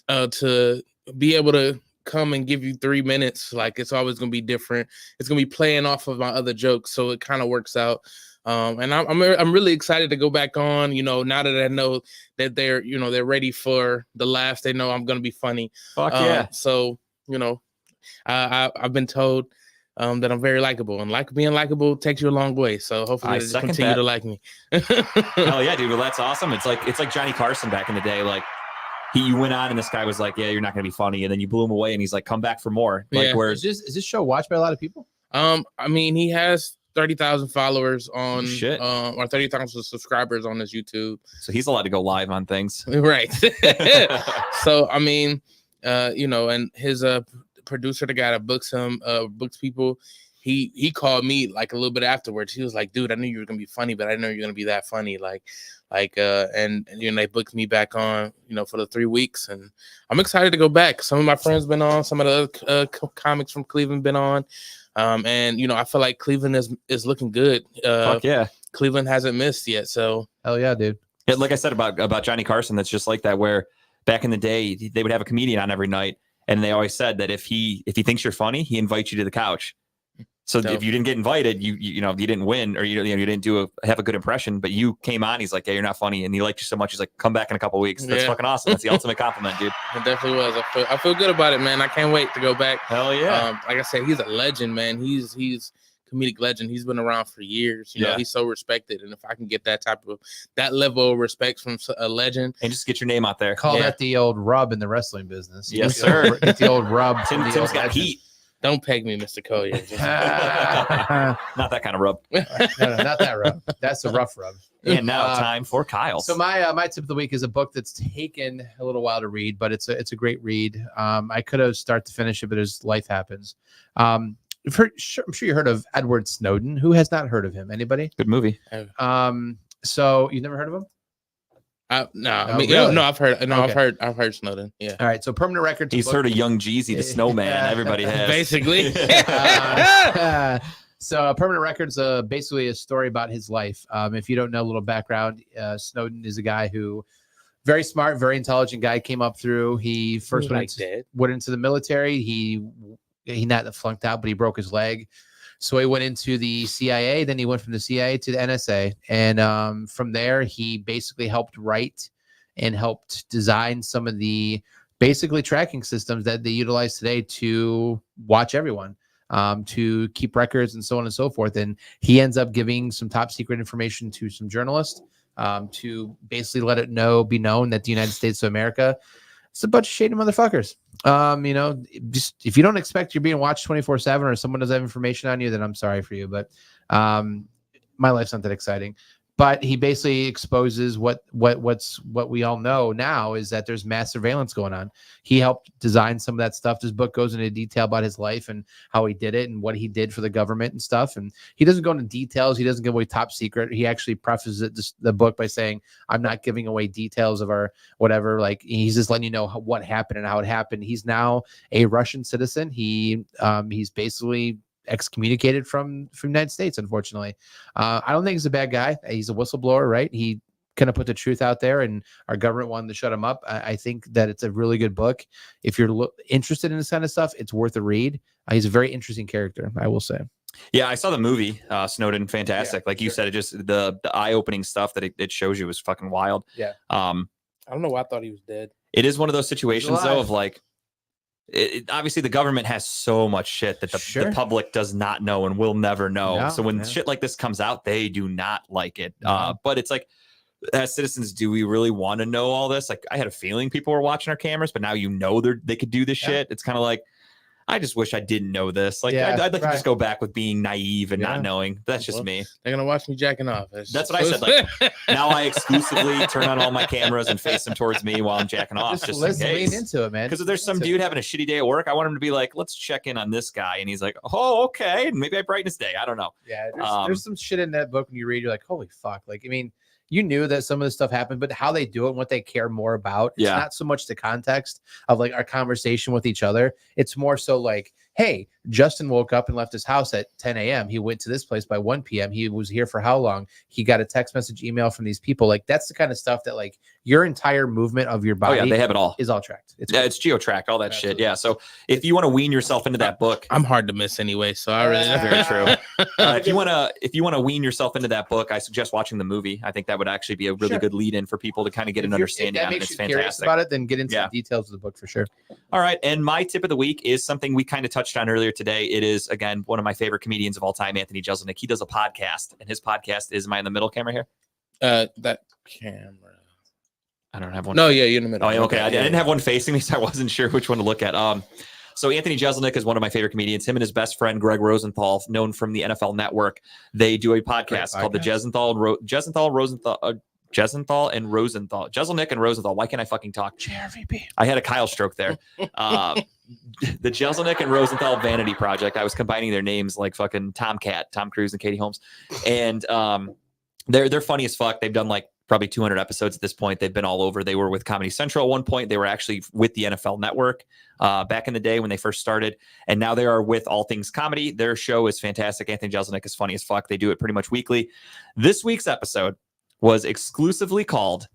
to be able to come and give you 3 minutes, like it's always gonna be different. It's gonna be playing off of my other jokes, so it kind of works out. And I'm really excited to go back on. You know, now that I know that they're ready for the laughs, they know I'm gonna be funny. Fuck yeah. So you know, I've been told that I'm very likable, and being likable takes you a long way. So hopefully I they just second continue that. to like me. Hell yeah, dude. Well, that's awesome. It's like Johnny Carson back in the day. Like you went on and this guy was like, yeah, you're not gonna be funny, and then you blew him away, and he's like, come back for more. Like Yeah. whereas Is this show watched by a lot of people? I mean, he has 30,000 followers on Shit. or 30,000 subscribers on his YouTube. so he's allowed to go live on things. Right. So I mean, you know, and his producer, the guy that books people, he called me like a little bit afterwards. He was like, dude, I knew you were gonna be funny, but I didn't know you were gonna be that funny. And you know, they booked me back on, you know, for the 3 weeks, and I'm excited to go back. Some of my friends been on, some of the other comics from Cleveland been on. And you know, I feel like Cleveland is looking good. Fuck yeah. Cleveland hasn't missed yet. So Hell yeah, dude. Yeah, like I said about Johnny Carson, that's just like that. Where back in the day, they would have a comedian on every night, and they always said that if he thinks you're funny, he invites you to the couch. So Dope. if you didn't get invited, you know, you didn't win, or you didn't have a good impression, but you came on, he's like, yeah, you're not funny, and he liked you so much, he's like, come back in a couple weeks. That's Yeah. fucking awesome. That's the ultimate compliment, dude. it definitely was. I feel good about it, man. I can't wait to go back. Hell yeah. Like I said, he's a legend, man. He's comedic legend. He's been around for years. You know, Yeah. he's so respected, and if I can get that level of respect from a legend, And just get your name out there. Call Yeah. that the old rub in the wrestling business. Yes, Get the old- sir. Get the old rub. from the Tim's old got legend. heat. don't peg me, Mr. Collier. Not that kind of rub. No, not that rub. That's a rough rub. And now time for Kyle. So my tip of the week is a book that's taken a little while to read, but it's a great read. I could have started to finish it, but as life happens. I'm sure you heard of Edward Snowden. Who has not heard of him? Anybody? Good movie. So you never heard of him? No, I Oh, mean, really? no, I've heard. No, Okay. I've heard Snowden. Yeah, All right. So Permanent Records. He's heard of Young Jeezy, the snowman. Yeah. Everybody has. basically. So Permanent Records, basically a story about his life. If you don't know a little background, Snowden is a guy who very smart, very intelligent guy, came up through. He first went into the military. He not flunked out, but he broke his leg. So he went into the CIA. Then he went from the CIA to the NSA. And from there, he basically helped write and helped design some of the basically tracking systems that they utilize today to watch everyone, to keep records and so on and so forth. And he ends up giving some top secret information to some journalists to basically let it be known that the United States of America, it's a bunch of shady motherfuckers. You know, just if you don't expect you're being watched 24/7 or someone does have information on you, then I'm sorry for you. But my life's not that exciting. But he basically exposes what we all know now is that there's mass surveillance going on. He helped design some of that stuff. This book goes into detail about his life and how he did it and what he did for the government and stuff. And he doesn't go into details. He doesn't give away top secret. He actually prefaces the book by saying, I'm not giving away details of our whatever. Like, he's just letting you know what happened and how it happened. He's now a Russian citizen. He's basically excommunicated from the United States, unfortunately. I don't think he's a bad guy. He's a whistleblower, right? He kind of put the truth out there, and our government wanted to shut him up. I think that it's a really good book. If you're interested in this kind of stuff, it's worth a read. He's a very interesting character, I will say. Yeah, I saw the movie Snowden. Fantastic. Like you said, it just the eye-opening stuff that it shows you is fucking wild. Yeah. I don't know why I thought he was dead. It is one of those situations though alive. of like, obviously the government has so much shit that the public does not know and will never know. No, so when yeah. shit like this comes out, they do not like it. No. But it's like, as citizens, do we really want to know all this? Like, I had a feeling people were watching our cameras, but now they could do this Yeah. shit. It's kind of like, I just wish I didn't know this. Like, Yeah, I'd like to right. just go back with being naive and Yeah. not knowing. That's just Well, me. They're gonna watch me jacking off. That's what I said, like, Now I exclusively turn on all my cameras and face them towards me while I'm jacking off. Just in let's lean case. into it, man. Because if there's some That's it. dude having a shitty day at work, I want him to be like, let's check in on this guy. And he's like, oh, okay. And maybe I brighten his day. I don't know. Yeah, Um, there's some shit in that book when you read, you're like, holy fuck. Like, I mean, you knew that some of this stuff happened, but how they do it and what they care more about, it's Yeah. not so much the context of like our conversation with each other. It's more so like, hey, Justin woke up and left his house at 10 a.m. He went to this place by 1 p.m. He was here for how long? He got a text message, email from these people. Like that's the kind of stuff that like your entire movement of your body they have it all. is all tracked. It's geo-tracked, all that shit. Yeah. So if you want to wean yourself into that book, I'm hard to miss anyway, so I really very true. If you want to wean yourself into that book, I suggest watching the movie. I think that would actually be a really good lead-in for people to kind of get an understanding on it. It's fantastic about it, then get into the details of the book for sure. All right. And my tip of the week is something we kind of touched on earlier today. It is, again, one of my favorite comedians of all time, Anthony Jeselnik. He does a podcast, and his podcast is, am I in the middle camera here? That camera. I don't have one. No, yeah, you're in the middle. Oh, okay. I didn't have one facing me, so I wasn't sure which one to look at. So Anthony Jeselnik is one of my favorite comedians. Him and his best friend, Greg Rosenthal, known from the NFL Network. They do a podcast called the Jeselnik and Rosenthal. Why can't I fucking talk? JRVP. I had a Kyle stroke there. The Jeselnik and Rosenthal Vanity Project. I was combining their names like fucking Tom Cruise and Katie Holmes. And they're funny as fuck. They've done like probably 200 episodes at this point. They've been all over. They were with Comedy Central at one point. They were actually with the NFL Network back in the day when they first started. And now they are with All Things Comedy. Their show is fantastic. Anthony Jeselnik is funny as fuck. They do it pretty much weekly. This week's episode was exclusively called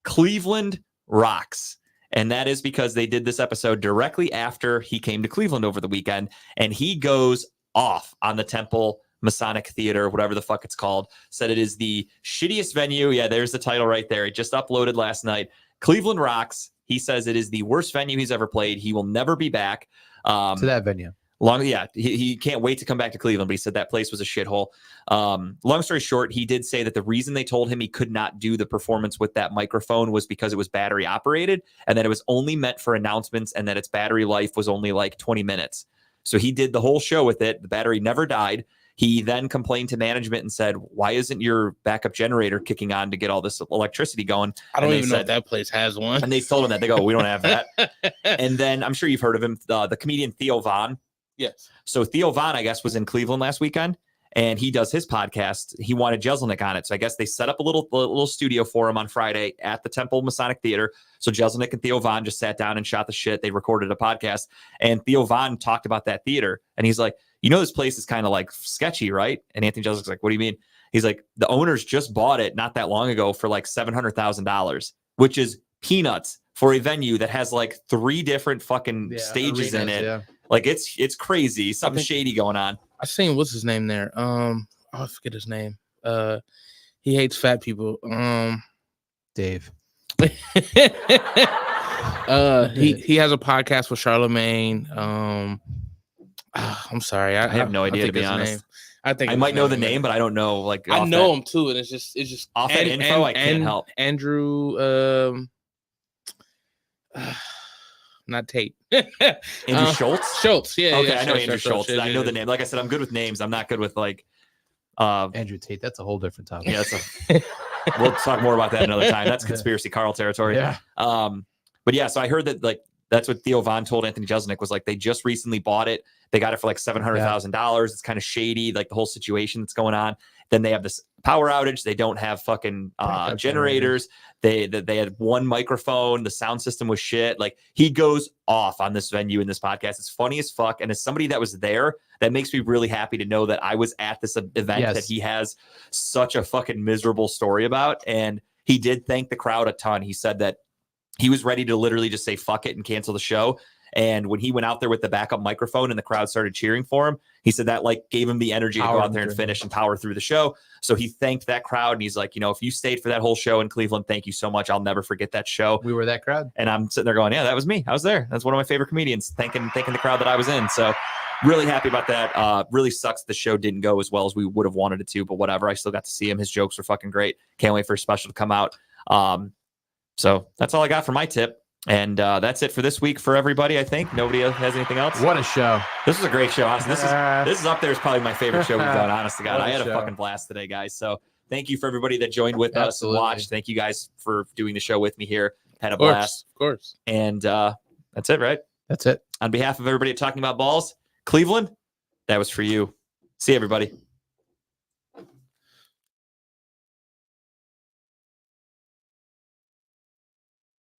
Cleveland Rocks. And that is because they did this episode directly after he came to Cleveland over the weekend. And he goes off on the Temple Masonic Theater, whatever the fuck it's called, said it is the shittiest venue. Yeah, there's the title right there. It just uploaded last night. Cleveland Rocks. He says it is the worst venue he's ever played. He will never be back. To that venue. He can't wait to come back to Cleveland, but he said that place was a shithole. Long story short, he did say that the reason they told him he could not do the performance with that microphone was because it was battery operated and that it was only meant for announcements and that its battery life was only like 20 minutes. So he did the whole show with it. The battery never died. He then complained to management and said, why isn't your backup generator kicking on to get all this electricity going? I don't even know if that place has one. And they told him that. They go, we don't have that. And then I'm sure you've heard of him, the comedian Theo Von. Yes. So Theo Von, I guess, was in Cleveland last weekend, and he does his podcast. He wanted Jeselnik on it. So I guess they set up a little studio for him on Friday at the Temple Masonic Theater. So Jeselnik and Theo Von just sat down and shot the shit. They recorded a podcast, and Theo Von talked about that theater. And he's like, you know, this place is kind of like sketchy, right? And Anthony Jeselnik's like, what do you mean? He's like, the owners just bought it not that long ago for like $700,000, which is peanuts for a venue that has like 3 different fucking stages in it. Yeah. Like it's crazy. Something shady going on. I seen what's his name there. I forget his name. He hates fat people. Dave. He has a podcast with Charlemagne. I'm sorry. I have no idea, to be honest. I think I might know the name, but I don't know. Like I know him too, and it's just off that info. I can't help. Andrew. Not Tate. Andrew Schultz. Schultz, yeah. Okay, yeah, I know Andrew Schultz. Yeah, I know the name. Like I said, I'm good with names. I'm not good with like Andrew Tate. That's a whole different topic. Yeah, we'll talk more about that another time. That's conspiracy Carl territory. Yeah. But yeah, so I heard that like that's what Theo Von told Anthony Jeselnik was like they just recently bought it. They got it for like $700,000. It's kind of shady, like the whole situation that's going on. Then they have this power outage. They don't have fucking generators. They had one microphone. The sound system was shit. Like he goes off on this venue in this podcast. It's funny as fuck. And as somebody that was there, that makes me really happy to know that I was at this event that he has such a fucking miserable story about. And he did thank the crowd a ton. He said that he was ready to literally just say fuck it and cancel the show. And when he went out there with the backup microphone and the crowd started cheering for him, he said that like gave him the energy to go out there and finish and power through the show. So he thanked that crowd. And he's like, you know, if you stayed for that whole show in Cleveland, thank you so much. I'll never forget that show. We were that crowd. And I'm sitting there going, yeah, that was me. I was there. That's one of my favorite comedians. Thanking the crowd that I was in. So really happy about that. Really sucks the show didn't go as well as we would have wanted it to, but whatever. I still got to see him. His jokes were fucking great. Can't wait for his special to come out. So that's all I got for my tip. And that's it for this week for everybody. I think nobody else has anything else. What a show! This was a great show. Honestly, this is up there. Is probably my favorite show we've done. Honest to God, I had a fucking blast today, guys. So thank you for everybody that joined with us and watched. Thank you guys for doing the show with me here. Had a blast, of course. And that's it, right? That's it. On behalf of everybody at Talking About Balls, Cleveland, that was for you. See you, everybody.